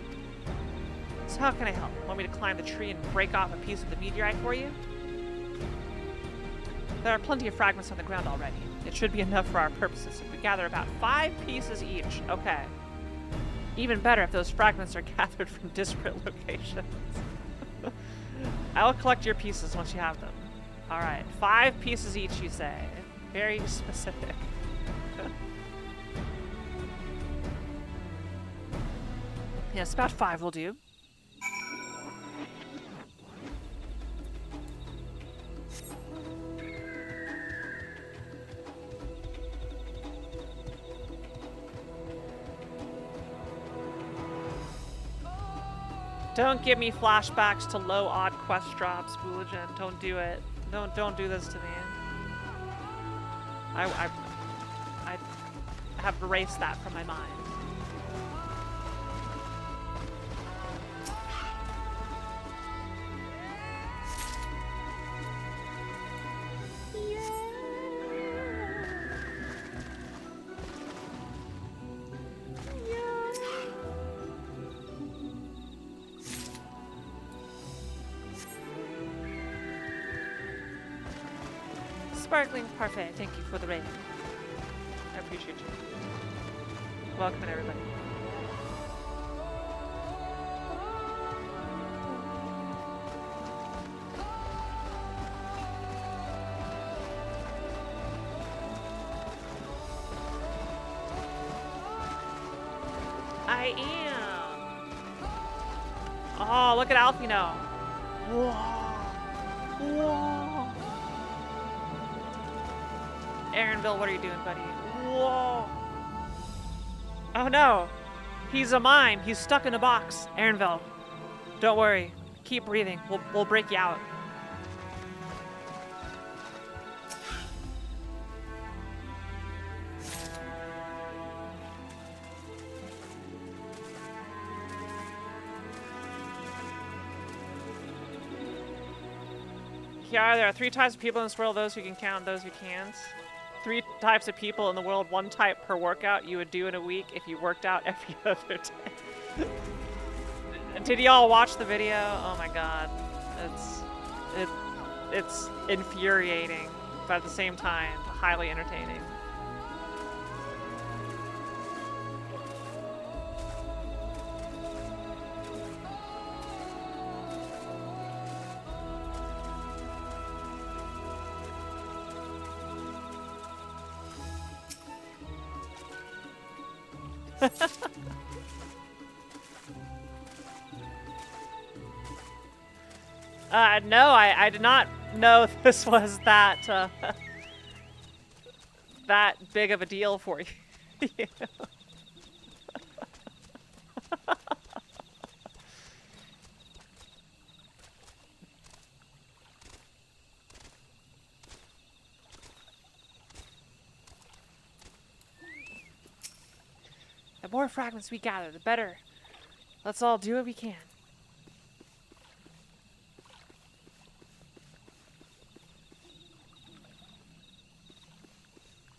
So how can I help? Want me to climb the tree and break off a piece of the meteorite for you? There are plenty of fragments on the ground already. It should be enough for our purposes if we gather about 5 pieces each. Okay. Even better if those fragments are gathered from disparate locations. I will collect your pieces once you have them. Alright, 5 pieces each, you say. Very specific. Yes, about 5 will do. Don't give me flashbacks to low odd quest drops, Fooligen. Don't do it. Don't do this to me. I have erased that from my mind. Sparkling Parfait, thank you for the raid. I appreciate you. Welcome in, everybody. I am. Oh, look at Alfino. Whoa. Whoa. Aaronville, what are you doing, buddy? Whoa! Oh no! He's a mime. He's stuck in a box. Aaronville, don't worry. Keep breathing. We'll break you out. Kiara, there are 3 types of people in this world, those who can count, those who can't. 3 types of people in the world, 1 type per workout you would do in a week if you worked out every other day. Did y'all watch the video? Oh my god. It's infuriating, but at the same time, highly entertaining. No, I did not know this was that that big of a deal for you. The more fragments we gather, the better. Let's all do what we can.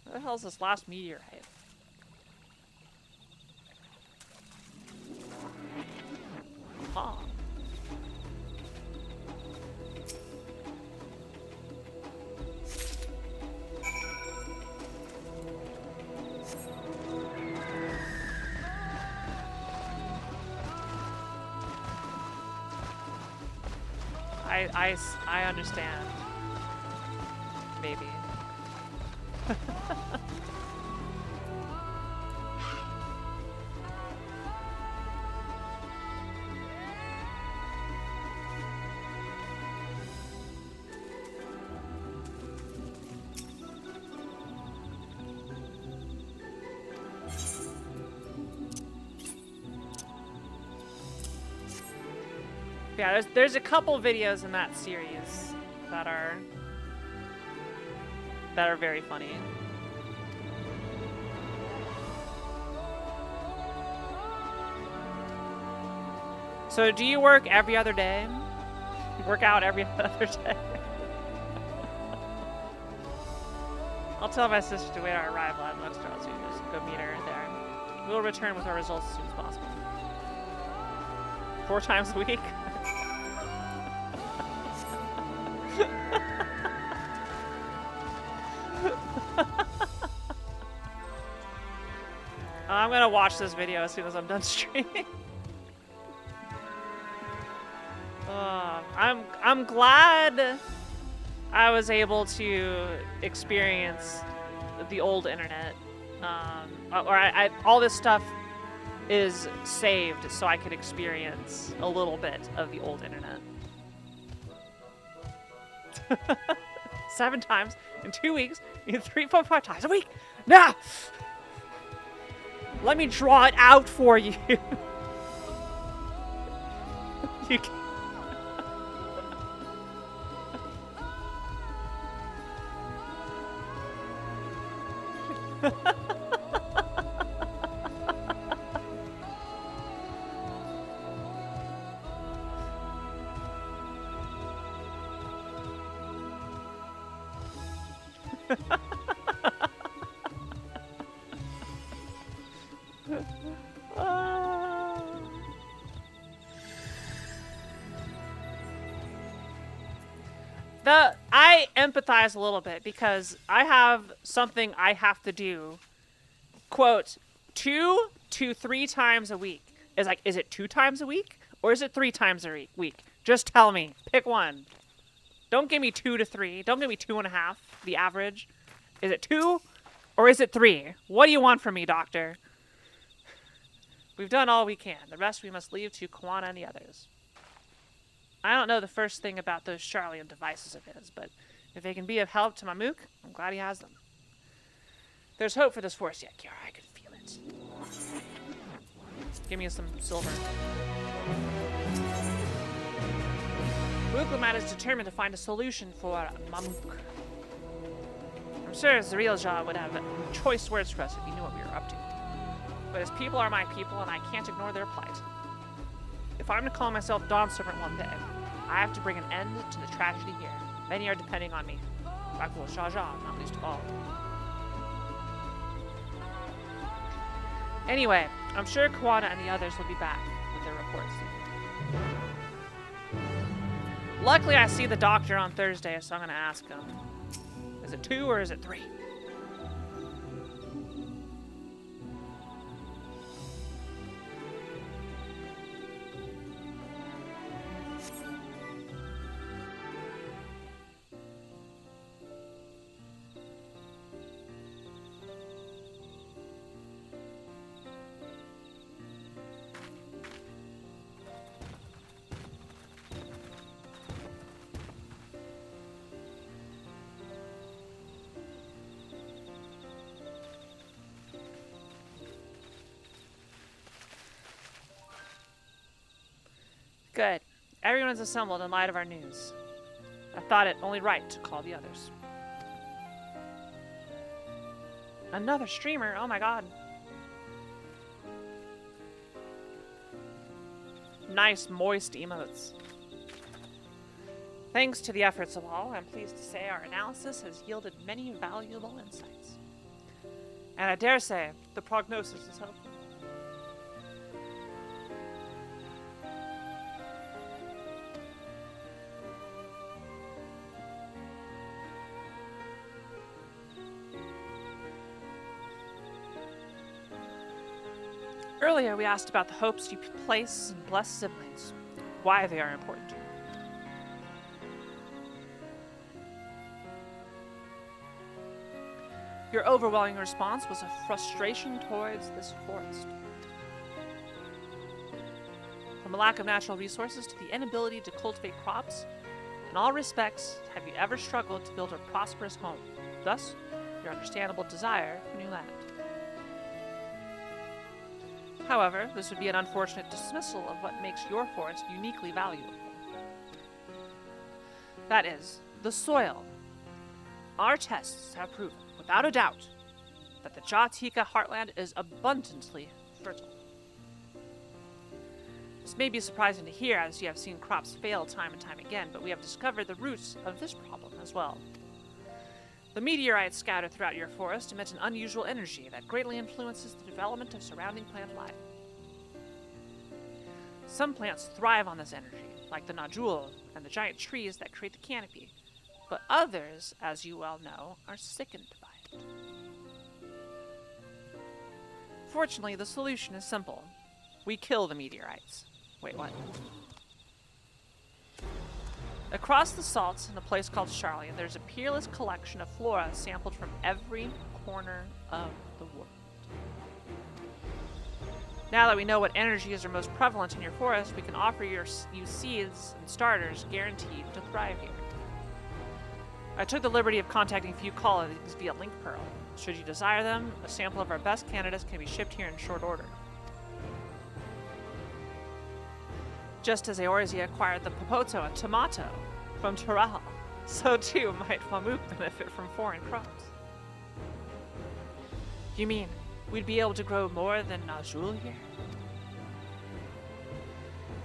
Where the hell is this last meteorite? Huh. I understand. Maybe. Yeah, there's a couple videos in that series that are very funny. So do you work every other day? You work out every other day? I'll tell my sister to wait our arrival at Dawntrail, so you just go meet her there. We'll return with our results as soon as possible. 4 times a week? I'm gonna watch this video as soon as I'm done streaming. I'm glad I was able to experience the old internet. All this stuff is saved so I could experience a little bit of the old internet. 7 times in 2 weeks, in 3.5 times a week. Nah! Let me draw it out for you. You can... I empathize a little bit because I have something I have to do, quote, 2 to 3 times a week. Is it 2 times a week or is it 3 times a week? Just tell me. Pick one. Don't give me 2 to 3. Don't give me 2.5, the average. Is it 2 or is it 3? What do you want from me, doctor? We've done all we can. The rest we must leave to Kiara and the others. I don't know the first thing about those Charlian devices of his, but if they can be of help to my Mook, I'm glad he has them. There's hope for this force yet, Kiara. I can feel it. Give me some silver. Mooklomat is determined to find a solution for Mamook. I'm sure Zarielja would have choice words for us if he knew what we were up to. But his people are my people, and I can't ignore their plight. If I'm to call myself Dawn Servant one day, I have to bring an end to the tragedy here. Many are depending on me. Rakul Shaja, not least of all. Anyway, I'm sure Kiara and the others will be back with their reports. Luckily, I see the doctor on Thursday, so I'm going to ask him. Is it 2 or is it 3? Everyone is assembled in light of our news. I thought it only right to call the others. Another streamer? Oh my god. Nice, moist emotes. Thanks to the efforts of all, I'm pleased to say our analysis has yielded many valuable insights. And I dare say, the prognosis is helpful. Earlier, we asked about the hopes you place in blessed siblings, why they are important to you. Your overwhelming response was a frustration towards this forest. From a lack of natural resources to the inability to cultivate crops, in all respects, have you ever struggled to build a prosperous home? Thus, your understandable desire for new land. However, this would be an unfortunate dismissal of what makes your forest uniquely valuable. That is, the soil. Our tests have proven, without a doubt, that the Jatika heartland is abundantly fertile. This may be surprising to hear, as you have seen crops fail time and time again, but we have discovered the roots of this problem as well. The meteorites scattered throughout your forest emit an unusual energy that greatly influences the development of surrounding plant life. Some plants thrive on this energy, like the nodule and the giant trees that create the canopy, but others, as you well know, are sickened by it. Fortunately, the solution is simple. We kill the meteorites. Wait, what? Across the salts, in a place called Charlie, there's a peerless collection of flora sampled from every corner of the world. Now that we know what energies are most prevalent in your forest, we can offer you seeds and starters guaranteed to thrive here. I took the liberty of contacting a few colleagues via Link Pearl. Should you desire them, a sample of our best candidates can be shipped here in short order. Just as Eorzea acquired the Popoto and Tomato from Toral, so too might Famuk benefit from foreign crops. You mean we'd be able to grow more than Najul here?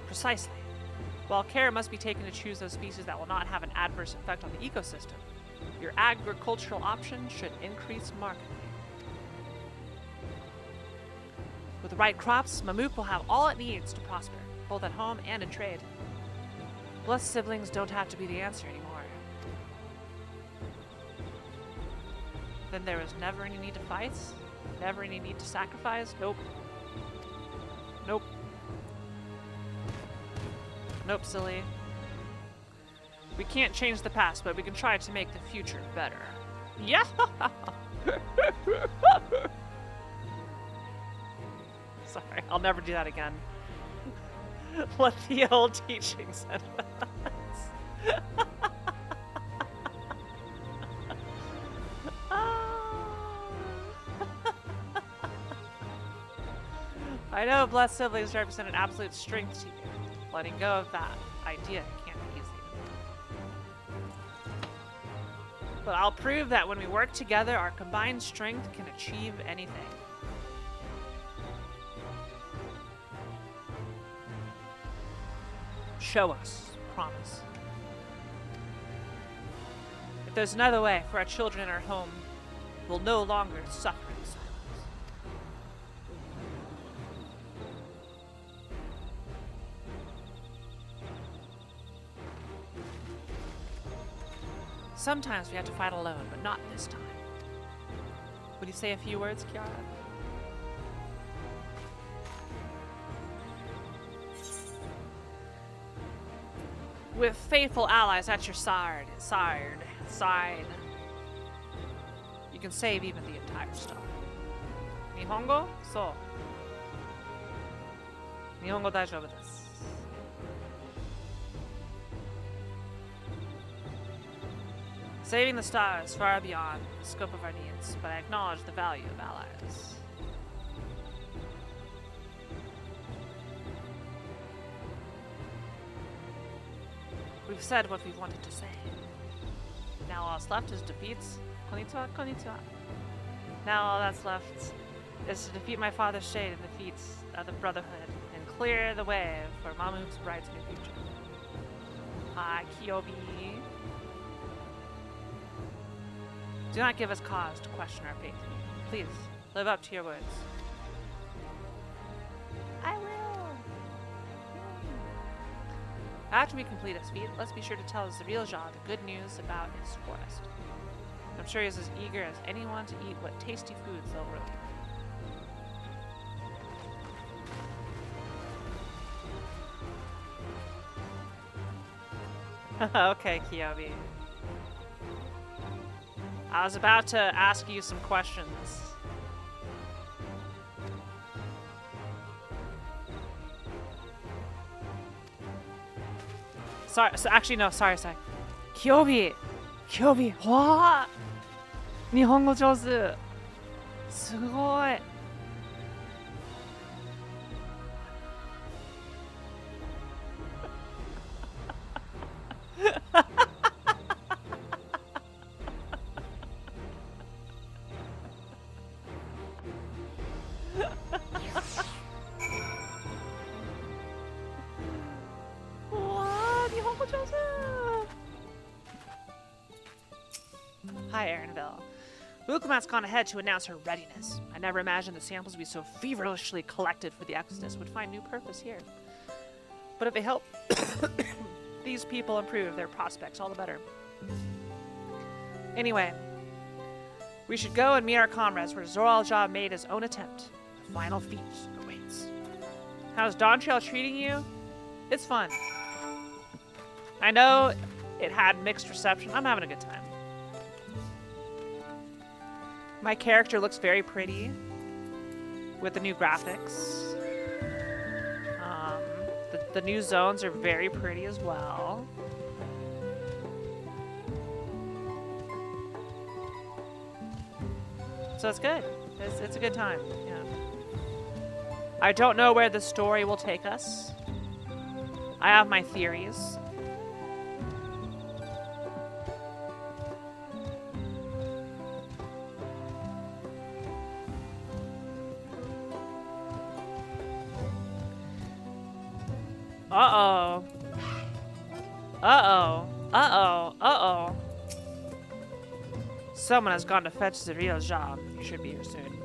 Precisely. While care must be taken to choose those species that will not have an adverse effect on the ecosystem, your agricultural options should increase markedly. With the right crops, Mamuk will have all it needs to prosper, both at home and in trade. Blessed siblings don't have to be the answer anymore. Then there was never any need to fight? Never any need to sacrifice? Nope. Nope. Nope, silly. We can't change the past, but we can try to make the future better. Yeah! Sorry, I'll never do that again. Let the old teachings advance. I know blessed siblings represent an absolute strength to you. Letting go of that idea can't be easy. But I'll prove that when we work together, our combined strength can achieve anything. Show us, promise. If there's another way for our children in our home, we'll no longer suffer in silence. Sometimes we have to fight alone, but not this time. Would you say a few words, Kiara? With faithful allies at your side, you can save even the entire star. Nihongo? So. Nihongo daijoubu desu. Saving the star is far beyond the scope of our needs, but I acknowledge the value of allies. We've said what we wanted to say. Now all that's left is defeats. Konnichiwa, konnichiwa. Now all that's left is to defeat my father's shade in the feats of the Brotherhood and clear the way for Mamook's bride's new future. Hi, Kyobi. Do not give us cause to question our faith. Please, live up to your words. I will. After we complete this feat, let's be sure to tell Zarielja the good news about his forest. I'm sure he's as eager as anyone to eat what tasty foods they'll ruin. Okay, Kyobi. I was about to ask you some questions. Sorry, so actually no, sorry. Kyobi! Kyobi! What? 日本語上手。すごい。Hi, Erinville. Wukumat's gone ahead to announce her readiness. I never imagined the samples we so feverishly collected for the Exodus would find new purpose here. But if they help these people improve their prospects, all the better. Anyway, we should go and meet our comrades where Zarielja made his own attempt. The final feat awaits. How's Dawntrail treating you? It's fun. I know it had mixed reception. I'm having a good time. My character looks very pretty with the new graphics. The new zones are very pretty as well. So it's good. It's a good time. Yeah. I don't know where the story will take us. I have my theories. Uh-oh. Uh-oh. Uh-oh. Uh-oh. Someone has gone to fetch Zarielja. You should be here soon.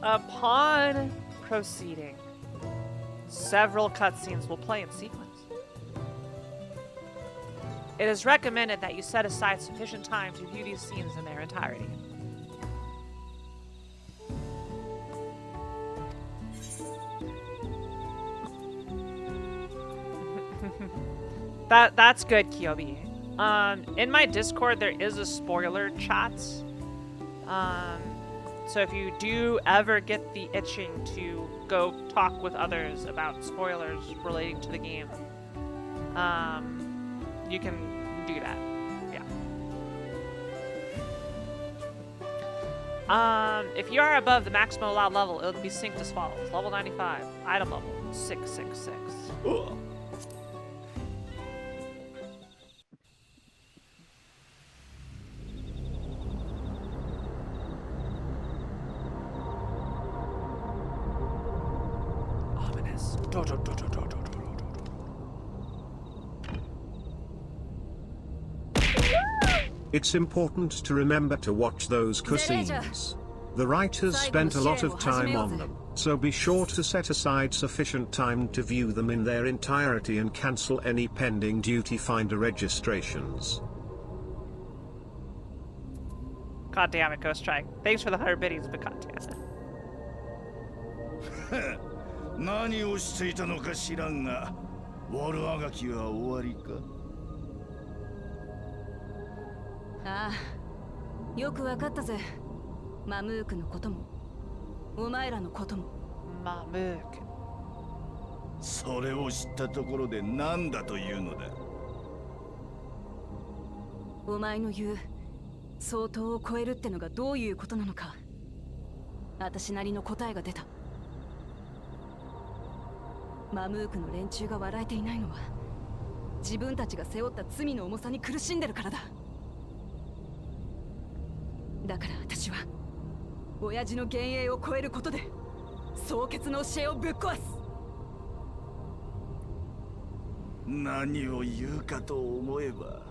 Upon proceeding, several cutscenes will play in sequence. It is recommended that you set aside sufficient time to view these scenes in their entirety. That's good, Kyobi. In my Discord, there is a spoiler chat. So if you do ever get the itching to go talk with others about spoilers relating to the game, you can do that. Yeah. If you are above the maximum allowed level, it'll be synced as follows. Level 95, item level 666. Ugh. It's important to remember to watch those cutscenes. The writers spent a lot of time on them, so be sure to set aside sufficient time to view them in their entirety and cancel any pending Duty Finder registrations. God damn it, Ghost Strike. Thanks for the 100 biddies, but god damn it. 何をしていたのか知らんが、ウォルあがきは終わりか？ああ、よくわかったぜ。マムークのことも、お前らのことも。マムーク。それを知ったところで何だというのだ。お前の言う相当を超えるってのがどういうことなのか。私なりの答えが出た。マムークの連中が笑えていないのは自分たちが背負った罪の重さに苦しんでるからだ。だから私は親父の幻影を超えることで蒼潔の教えをぶっ壊す。何を言うかと思えば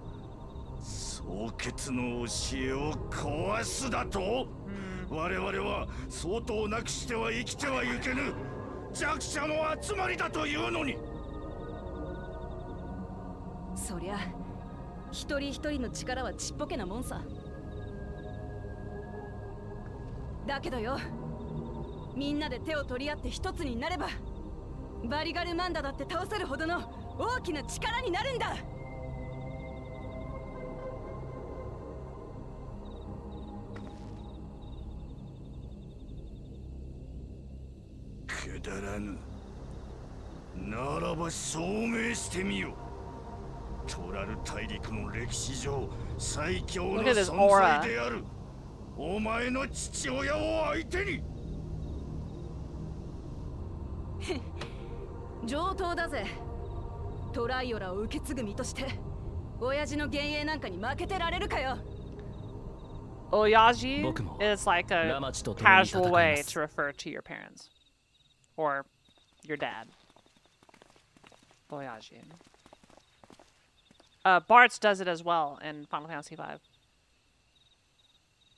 蒼潔の教えを壊すだと、我々は相当なくしては生きてはいけぬ弱者の集まりだというのに。そりゃ一人一人の力はちっぽけなもんさ。だけどよ、みんなで手を取り合って一つになればバリガルマンダだって倒せるほどの大きな力になるんだ。くだらぬ。ならば証明してみよ。トラル大陸の歴史上最強の存在であるお前の父親を相手に。上等だぜ。トライオラを受け継ぐ身として親父の幻影なんかに負けてられるかよ。Oyaji is like a casual way to refer to your parents or your dad. Oyaji. Bartz does it as well in Final Fantasy V.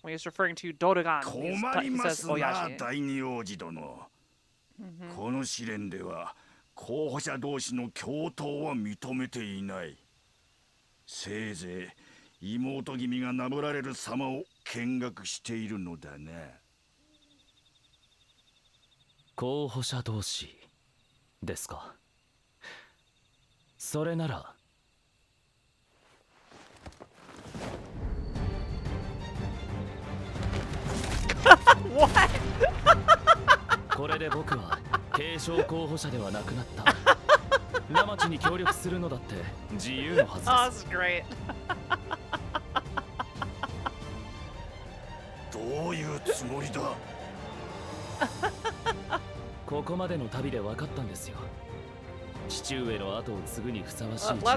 When he's referring to Dodogan, he says Oyaji. 第二王子殿。この試練では候補者同士の共闘は認めていない。せいぜい妹君が名乗られる様を見学しているのだな。候補者同士ですか。それならこれで僕は継承候補者ではなくなった。ラマチに協力するのだって自由のはずです。どういうつもりだ。ここまでの旅で分かったんですよ。父上の後を継ぐにふさわしい人物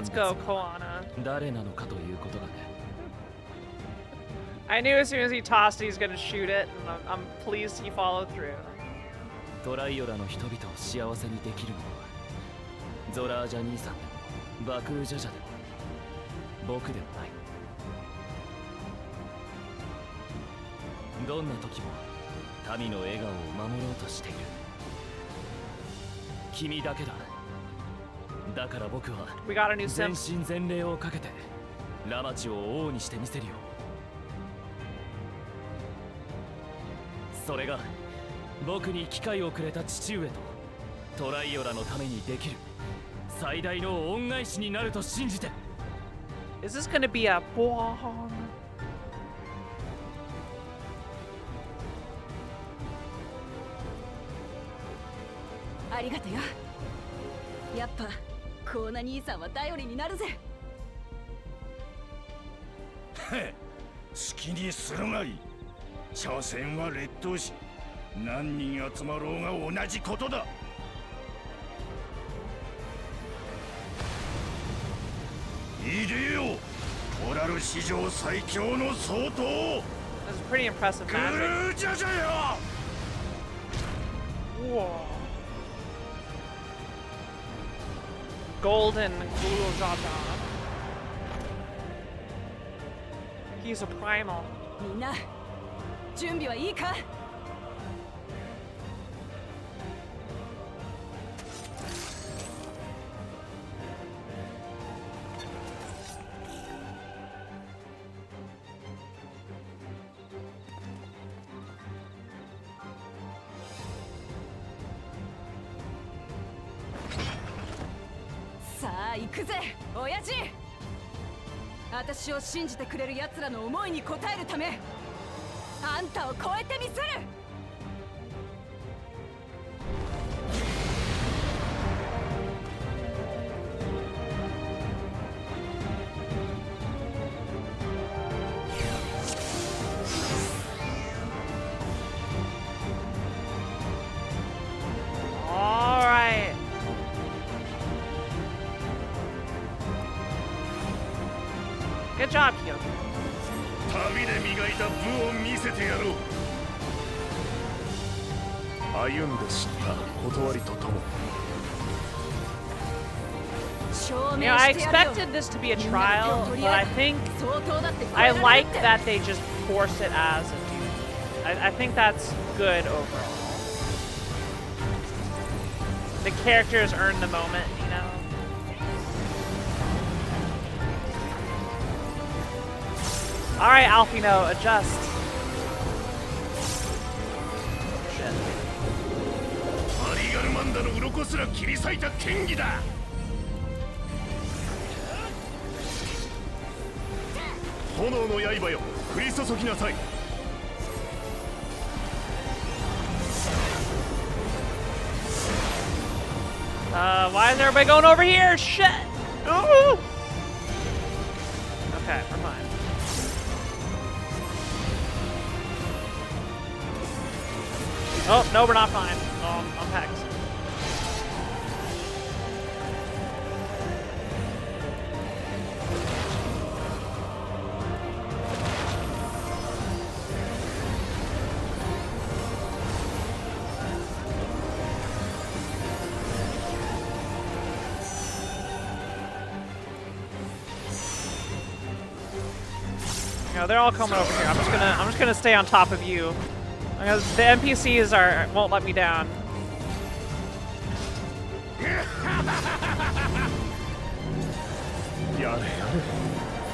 誰なのかということがね。I knew as soon as he tossed it, he's gonna shoot it, and I'm pleased he followed through. トライオラの人々を幸せにできるのはゾラージャ兄さんでもバクージャジャでも僕でもない。どんな時も民の笑顔を守ろうとしている君だけだ。だから僕は全身全霊をかけてラマチを王にしてみせるよ。それが僕に機会をくれた父上とトライオラのためにできる最大の恩返しになると信じて。Is this gonna be a bomb? ありがとよ。やっぱコーナ兄さんは頼りになるぜ。好きにするがいい。所詮は劣等し何人集まろうが同じことだ。いでよ、トラル史上最強の総統。That's pretty impressive magic. グルージャジャよ。Whoa. Golden Guru Jaja. He's a primal. みんな準備はいいか。さあ行くぜ親父。私を信じてくれる奴らの思いに応えるためあんたを超えてみせる。Good job, Kyoki. 旅で磨いた武を見せてやろう。歩んで知った断りととも。 You know, I expected this to be a trial, but I think I like that they just force it as a dude. I think that's good overall. The characters earn the moment, you know? Alright, Alfino, adjust. Shit. マリガルマンダの鱗すら切り裂いた剣技だ。 炎の刃よ、降り注ぎなさい。Why is everybody going over here? Shit! Ooh! Okay, we're fine. Oh, no, we're not fine. Oh, I'm hacked. No, they're all coming over here. I'm just gonna stay on top of you. Because the NPCs won't let me down.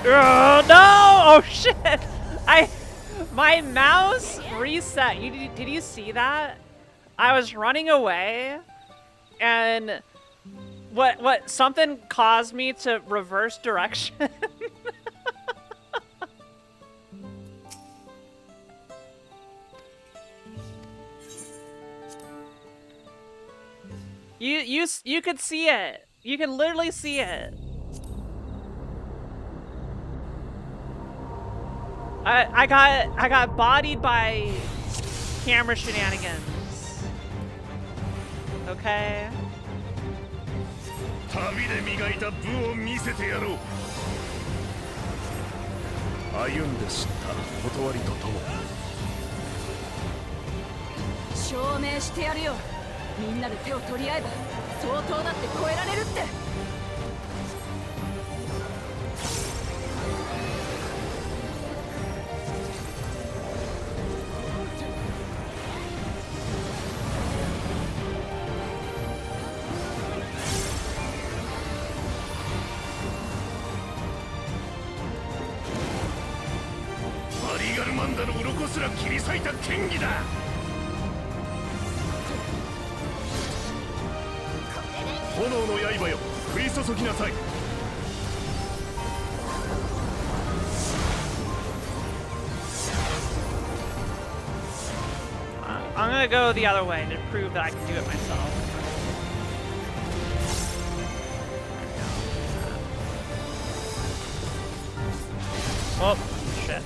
Oh no! Oh shit! My mouse reset. Did you see that? I was running away, and something caused me to reverse direction. You could see it. You can literally see it. I got bodied by camera shenanigans. Okay. 旅で磨いた武を見せてやろう。歩んで知った断りととも。証明してやるよ。みんなで手を取り合えば相当だって超えられるって。マリガルマンダの鱗すら切り裂いた剣技だ。 炎の刃よ、降り注ぎなさい。I'm gonna go the other way to prove that I can do it myself. Oh, shit.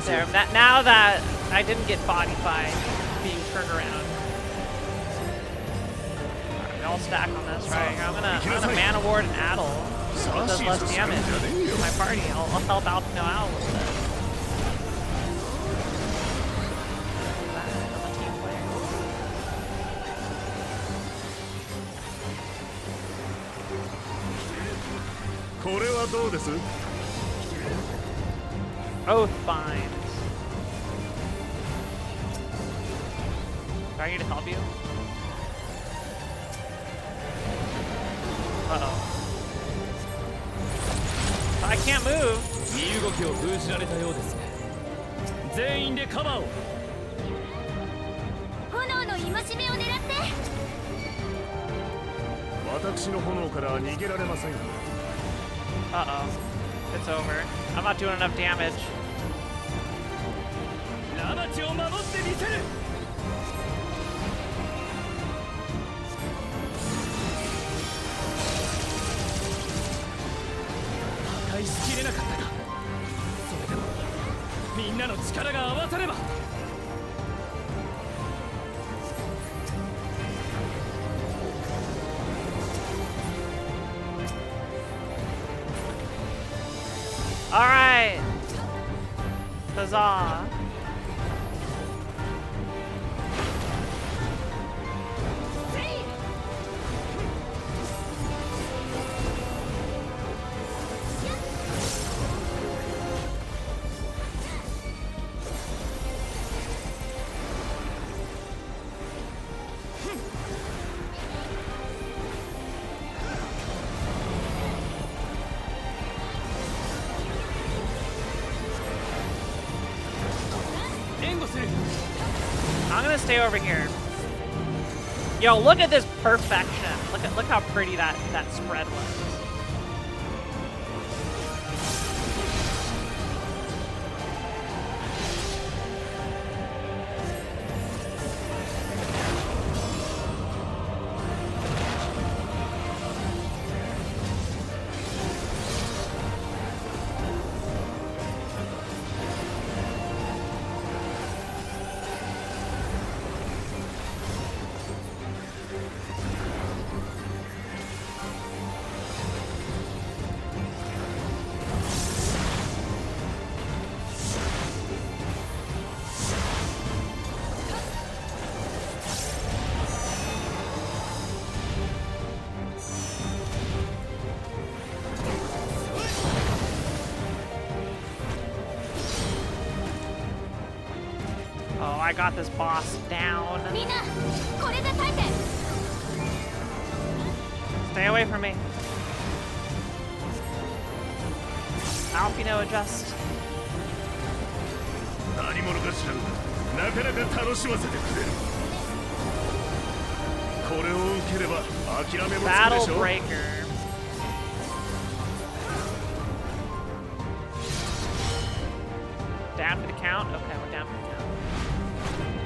There, now that I didn't get bodied by being turned around. Right, we all stack on this, right? I'm gonna mana ward and Addle. It does less damage to my party. I'll help Alpino out a little bit. I'm a team player. Oath bind. Do I need to help you? Uh-oh. I can't move. 身動きを封じられたようですね。全員でカバーを。炎の戒めを狙って。私の炎から逃げられませんよ。Uh-oh. It's over. I'm not doing enough damage. ラマチを守ってみせる。破壊しきれなかったか。それでもみんなの力が合わされば。All right. Huzzah. I'm gonna stay over here. Yo, look at this perfection. Look how pretty that spread was. I got this boss down. Stay away from me. Alpino, adjust. 何者か知らん。なかなか楽しませてくれる。これを受ければ諦めもつくでしょ。Battle Breaker. Down for the count? Okay, we're down for the count.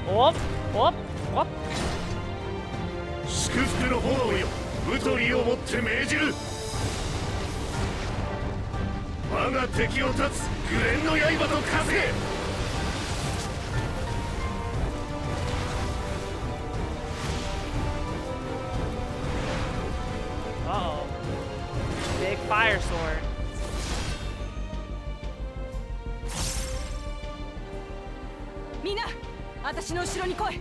Whoop, whoop, whoop. 祝福の炎よ、太りをもって命じる。我が敵を断つグレンの刃と稼げ。Uh-oh. Big fire sword. Mina, 私の後ろに来い。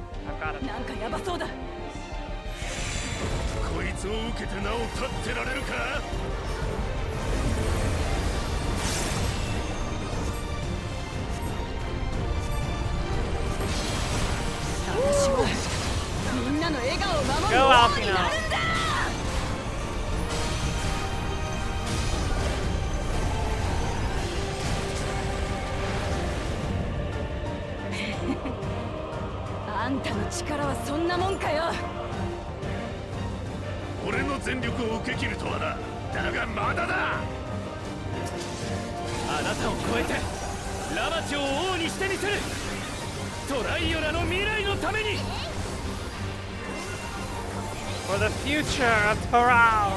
なんかヤバそうだ。こいつを受けてなお立ってられるか。私はみんなの笑顔を守る Go, 王になるんだ。あんたの力はそんなもんかよ。俺の全力を受け切るとはな。だがまだだ。あなたを超えてラマチを王にしてみせる。トライオラの未来のために。 For the future of Toral.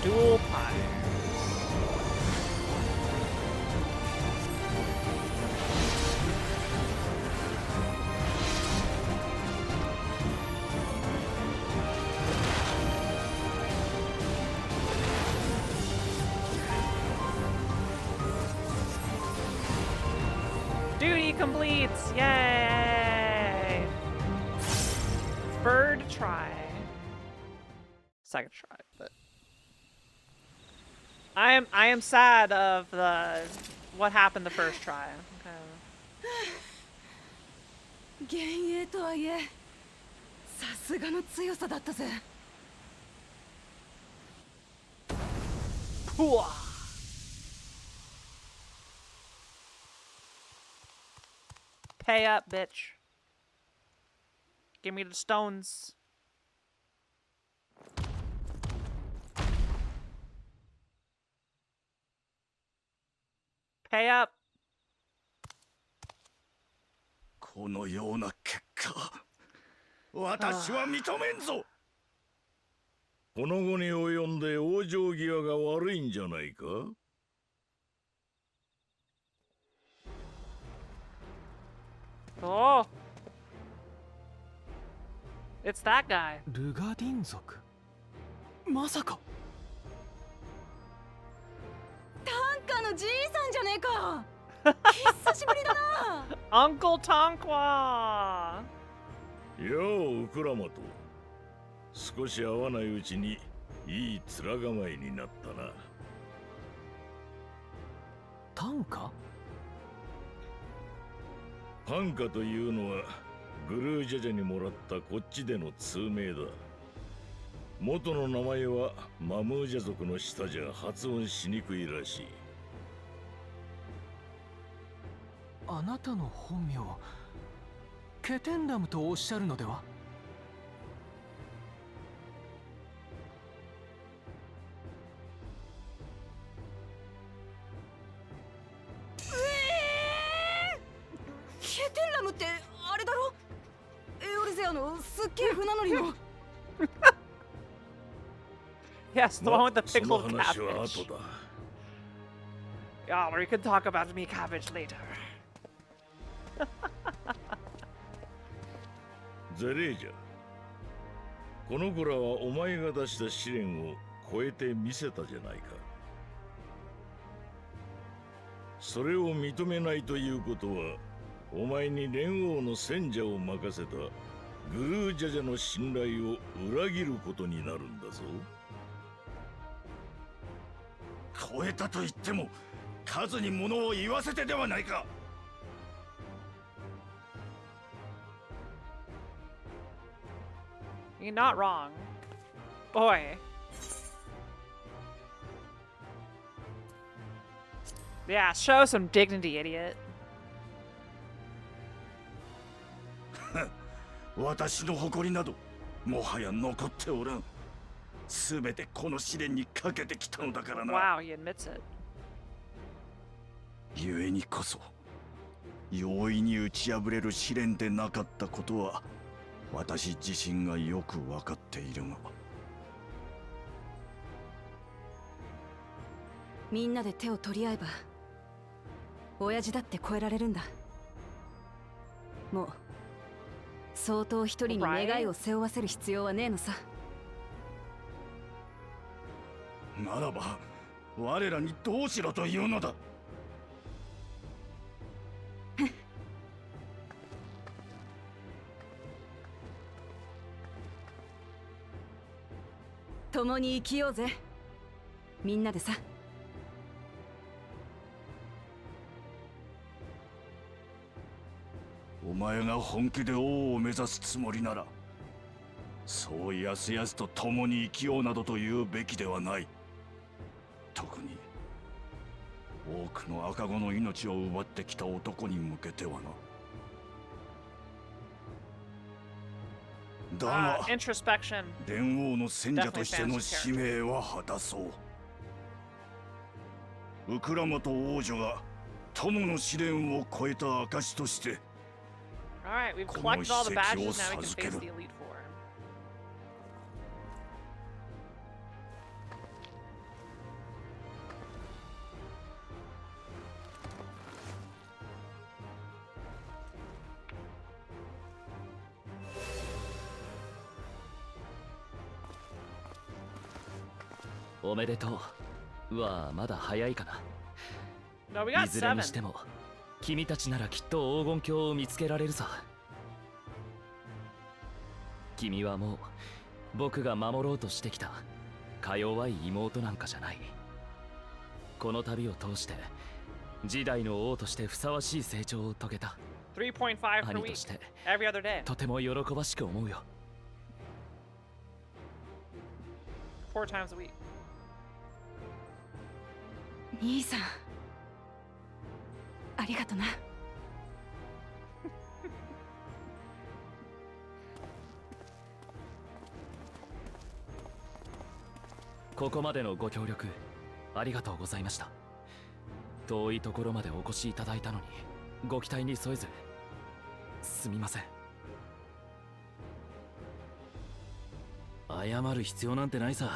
Dual Pyre. Duty completes! Yay! Bird try. Second try, but I am sad of the what happened the first try. Okay. 幻影とはいえ、さすがの強さだったぜ。Pay up, bitch. Give me the stones. Pay up. このような結果、私は認めんぞ。この後に及んで往生際が悪いんじゃないか。Oh. It's that guy. ルガディン族。まさか。タンカのじいさんじゃねえか。久しぶりだな。Uncle Tonqua. ようウクラマト。少し会わないうちにいい面構えになったな。タンカ？タンカというのはグルージャジャにもらったこっちでの通名だ。元の名前はマムージャ族の下じゃ発音しにくいらしい。あなたの本名ケテンラムとおっしゃるのでは？ケテンラムってあれだろ？エオルゼアのすっげえ船乗りの。Yes, the one with the pickled その話は cabbage. 後だ。Yeah, we can talk about me cabbage later. ゼレージャ、この子らはお前が出した試練を超えてみせたじゃないか。それを認めないということは、お前に連王の戦者を任せたグルージャジャの信頼を裏切ることになるんだぞ。超えたと言っても数に物を言わせてではないか。You're not wrong. Boy. Yeah, show some dignity, idiot. 私の誇りなどもはや残っておらん。すべてこの試練にかけてきたのだからな。Wow, he admits it. 故にこそ容易に打ち破れる試練でなかったことは私自身がよく分かっているが。みんなで手を取り合えば親父だって超えられるんだ。もう相当一人に願いを背負わせる必要はねえのさ。ならば我らにどうしろというのだ。共に生きようぜ、みんなでさ。お前が本気で王を目指すつもりなら、そうやすやすと共に生きようなどと言うべきではない。特に多くの赤子の命を奪ってきた男に向けてはな。だが、introspection. 連王の戦者としての使命は果たそう。ウクラマと王女が友の試練を超えた証として、Alright, we've collected all the badges, now we can face the Elite Four. おめでとう。はまだ早いかな。No, we got いずれに 7. しても君たちならきっと黄金鏡を見つけられるさ。君はもう僕が守ろうとしてきたか弱い妹なんかじゃない。この旅を通して時代の王としてふさわしい成長を遂げた3.5 per 兄と week して every other day とても喜ばしく思うよ。 4 times a week 兄さんありがとな。ここまでのご協力ありがとうございました。遠いところまでお越しいただいたのにご期待に添えずすみません。謝る必要なんてないさ。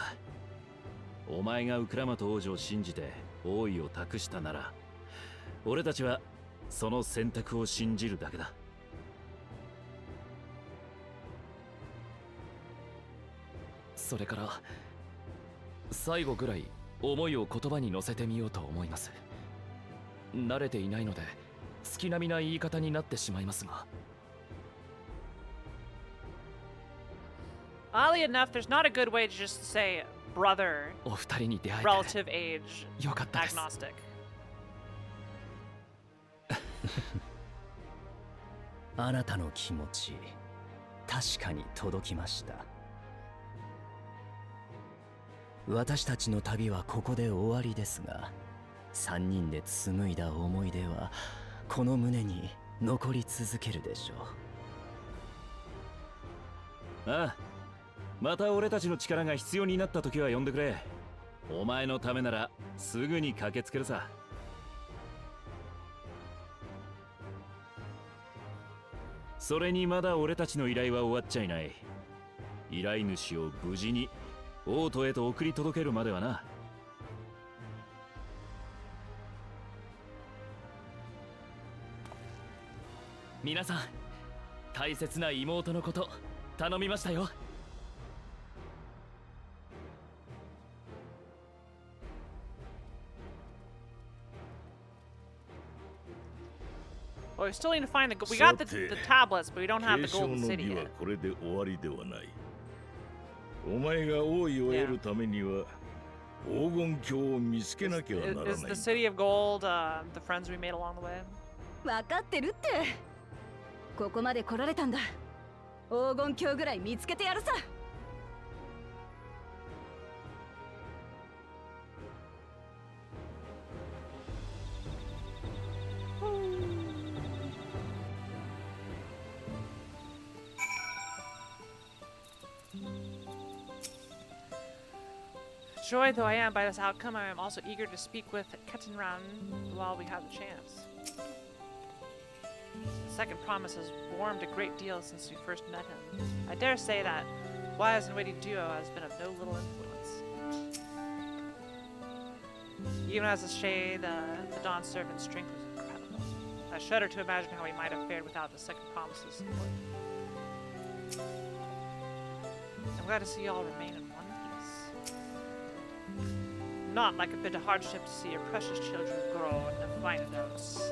お前がウクラマト王女を信じて王位を託したなら、俺たちはその選択を信じるだけだ。それから最後ぐらい思いを言葉に乗せてみようと思います。慣れていないので月並みな言い方になってしまいますが、 Oddly enough, there's not a good way to just say brother, お二人に出会えて relative age, よかったです。 agnostic. あなたの気持ち確かに届きました。私たちの旅はここで終わりですが、3人で紡いだ思い出はこの胸に残り続けるでしょう。ああ、また俺たちの力が必要になった時は呼んでくれ。お前のためならすぐに駆けつけるさ。それにまだ俺たちの依頼は終わっちゃいない。依頼主を無事に王都へと送り届けるまではな。皆さん大切な妹のこと頼みましたよ。Well, we still need to find the. We got the tablets, but we don't have the golden city 継承の儀は yet. これで終わりではない。お前が王位を得るためには黄金鏡を見つけなきゃならない。 Is the city of gold the friends we made along the way? 分かってるって。ここまで来られたんだ。黄金鏡ぐらい見つけてやるさ。Joyed though I am by this outcome, I am also eager to speak with Ketenran while we have the chance. The second promise has warmed a great deal since we first met him. I dare say that wise and witty duo has been of no little influence. Even as a shade, the Dawn servant's strength was incredible. I shudder to imagine how he might have fared without the second promise's support. I'm glad to see you all remain in one piece. Not like a bit of hardship to see your precious children grow into fine notes.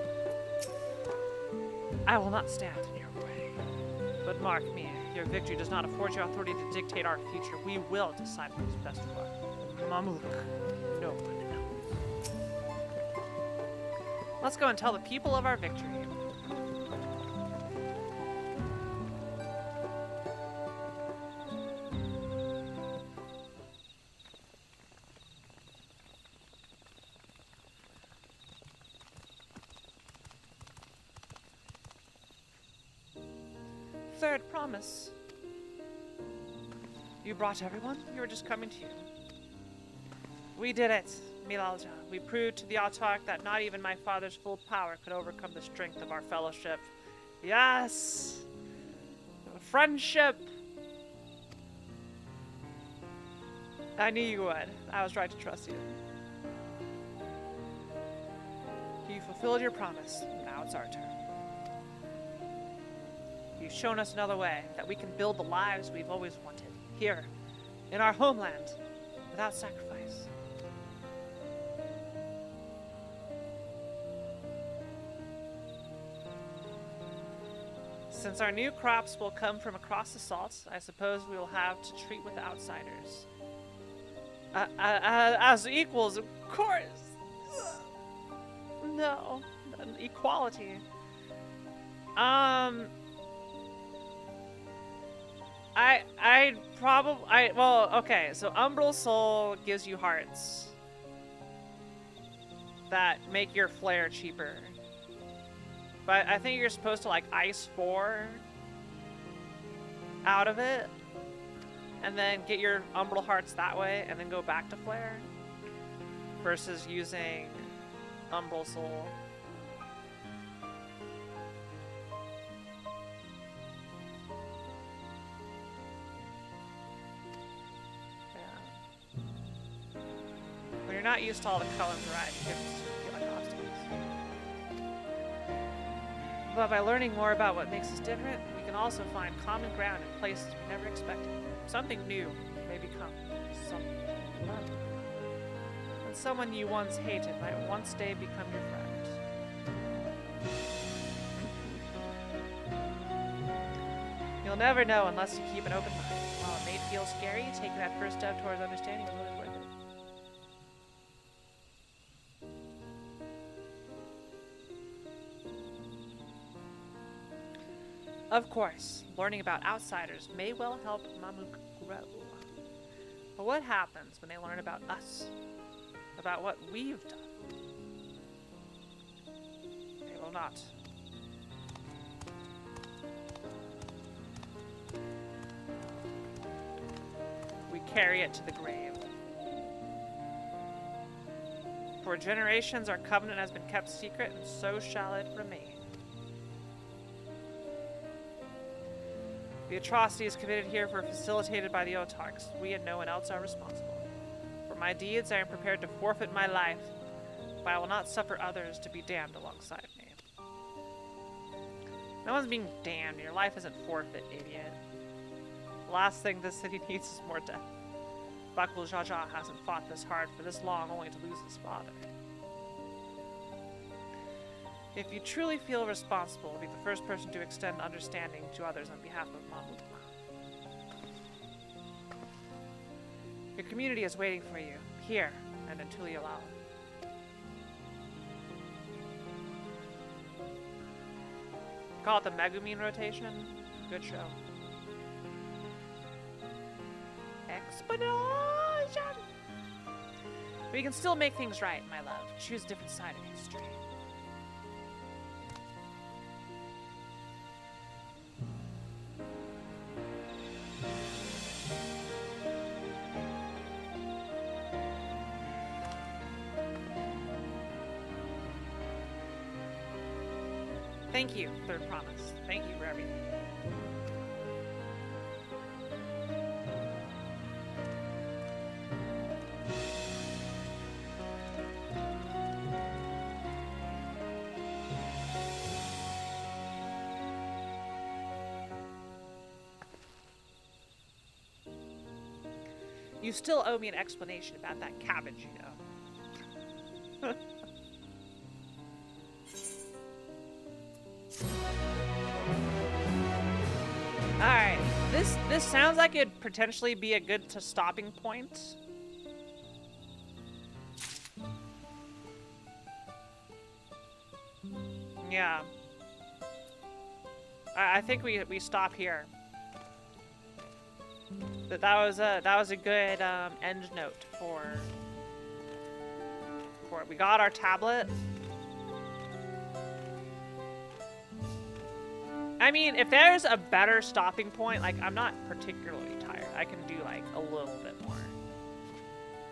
I will not stand in your way. But mark me, your victory does not afford you authority to dictate our future. We will decide what is best for Mamuk. No one else. Let's go and tell the people of our victory. Third promise. You brought everyone? You were just coming to you. We did it, Milalja. We proved to the Autarch that not even my father's full power could overcome the strength of our fellowship. Yes! Friendship! I knew you would. I was right to trust you. You fulfilled your promise. Now it's our turn. You've shown us another way, that we can build the lives we've always wanted, here, in our homeland, without sacrifice. Since our new crops will come from across the salts, I suppose we will have to treat with outsiders. As equals, of course. No, equality. Well, okay, so Umbral Soul gives you hearts that make your flare cheaper. But I think you're supposed to like ice 4 out of it and then get your Umbral hearts that way and then go back to flare versus using Umbral Soul. When you're not used to all the color variety, you feel like obstacles. But by learning more about what makes us different, we can also find common ground in places we never expected. Something new may become something. And someone you once hated might once day become your friend. You'll never know unless you keep an open mind. While it may feel scary, taking that first step towards understanding is always worth it. Of course, learning about outsiders may well help Mamuk grow. But what happens when they learn about us? About what we've done? They will not. We carry it to the grave. For generations, our covenant has been kept secret, and so shall it remain. The atrocities committed here were facilitated by the Otarks. We and no one else are responsible. For my deeds, I am prepared to forfeit my life, but I will not suffer others to be damned alongside me. No one's being damned. Your life isn't forfeit, idiot. The last thing this city needs is more death. Bakul Jaja hasn't fought this hard for this long only to lose his father. If you truly feel responsible, be the first person to extend understanding to others on behalf of Mamuk. Your community is waiting for you, here, and until you allow it. Call it the Megumin rotation. Good show. Explosion! But you can still make things right, my love. Choose a different side of history. Thank you, Third Promise. Thank you for everything. You still owe me an explanation about that cabbage, you know. Alright, this sounds like it'd potentially be a good stopping point. Yeah. I think we stop here. That was a good end note for it. We got our tablet. I mean, if there's a better stopping point, like, I'm not particularly tired. I can do, like, a little bit more.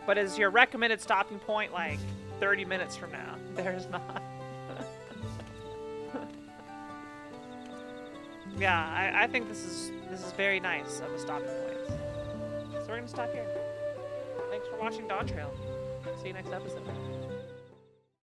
But is your recommended stopping point, like, 30 minutes from now? There's not. Yeah, I think this is very nice of a stopping point. So we're gonna stop here. Thanks for watching Dawntrail. See you next episode.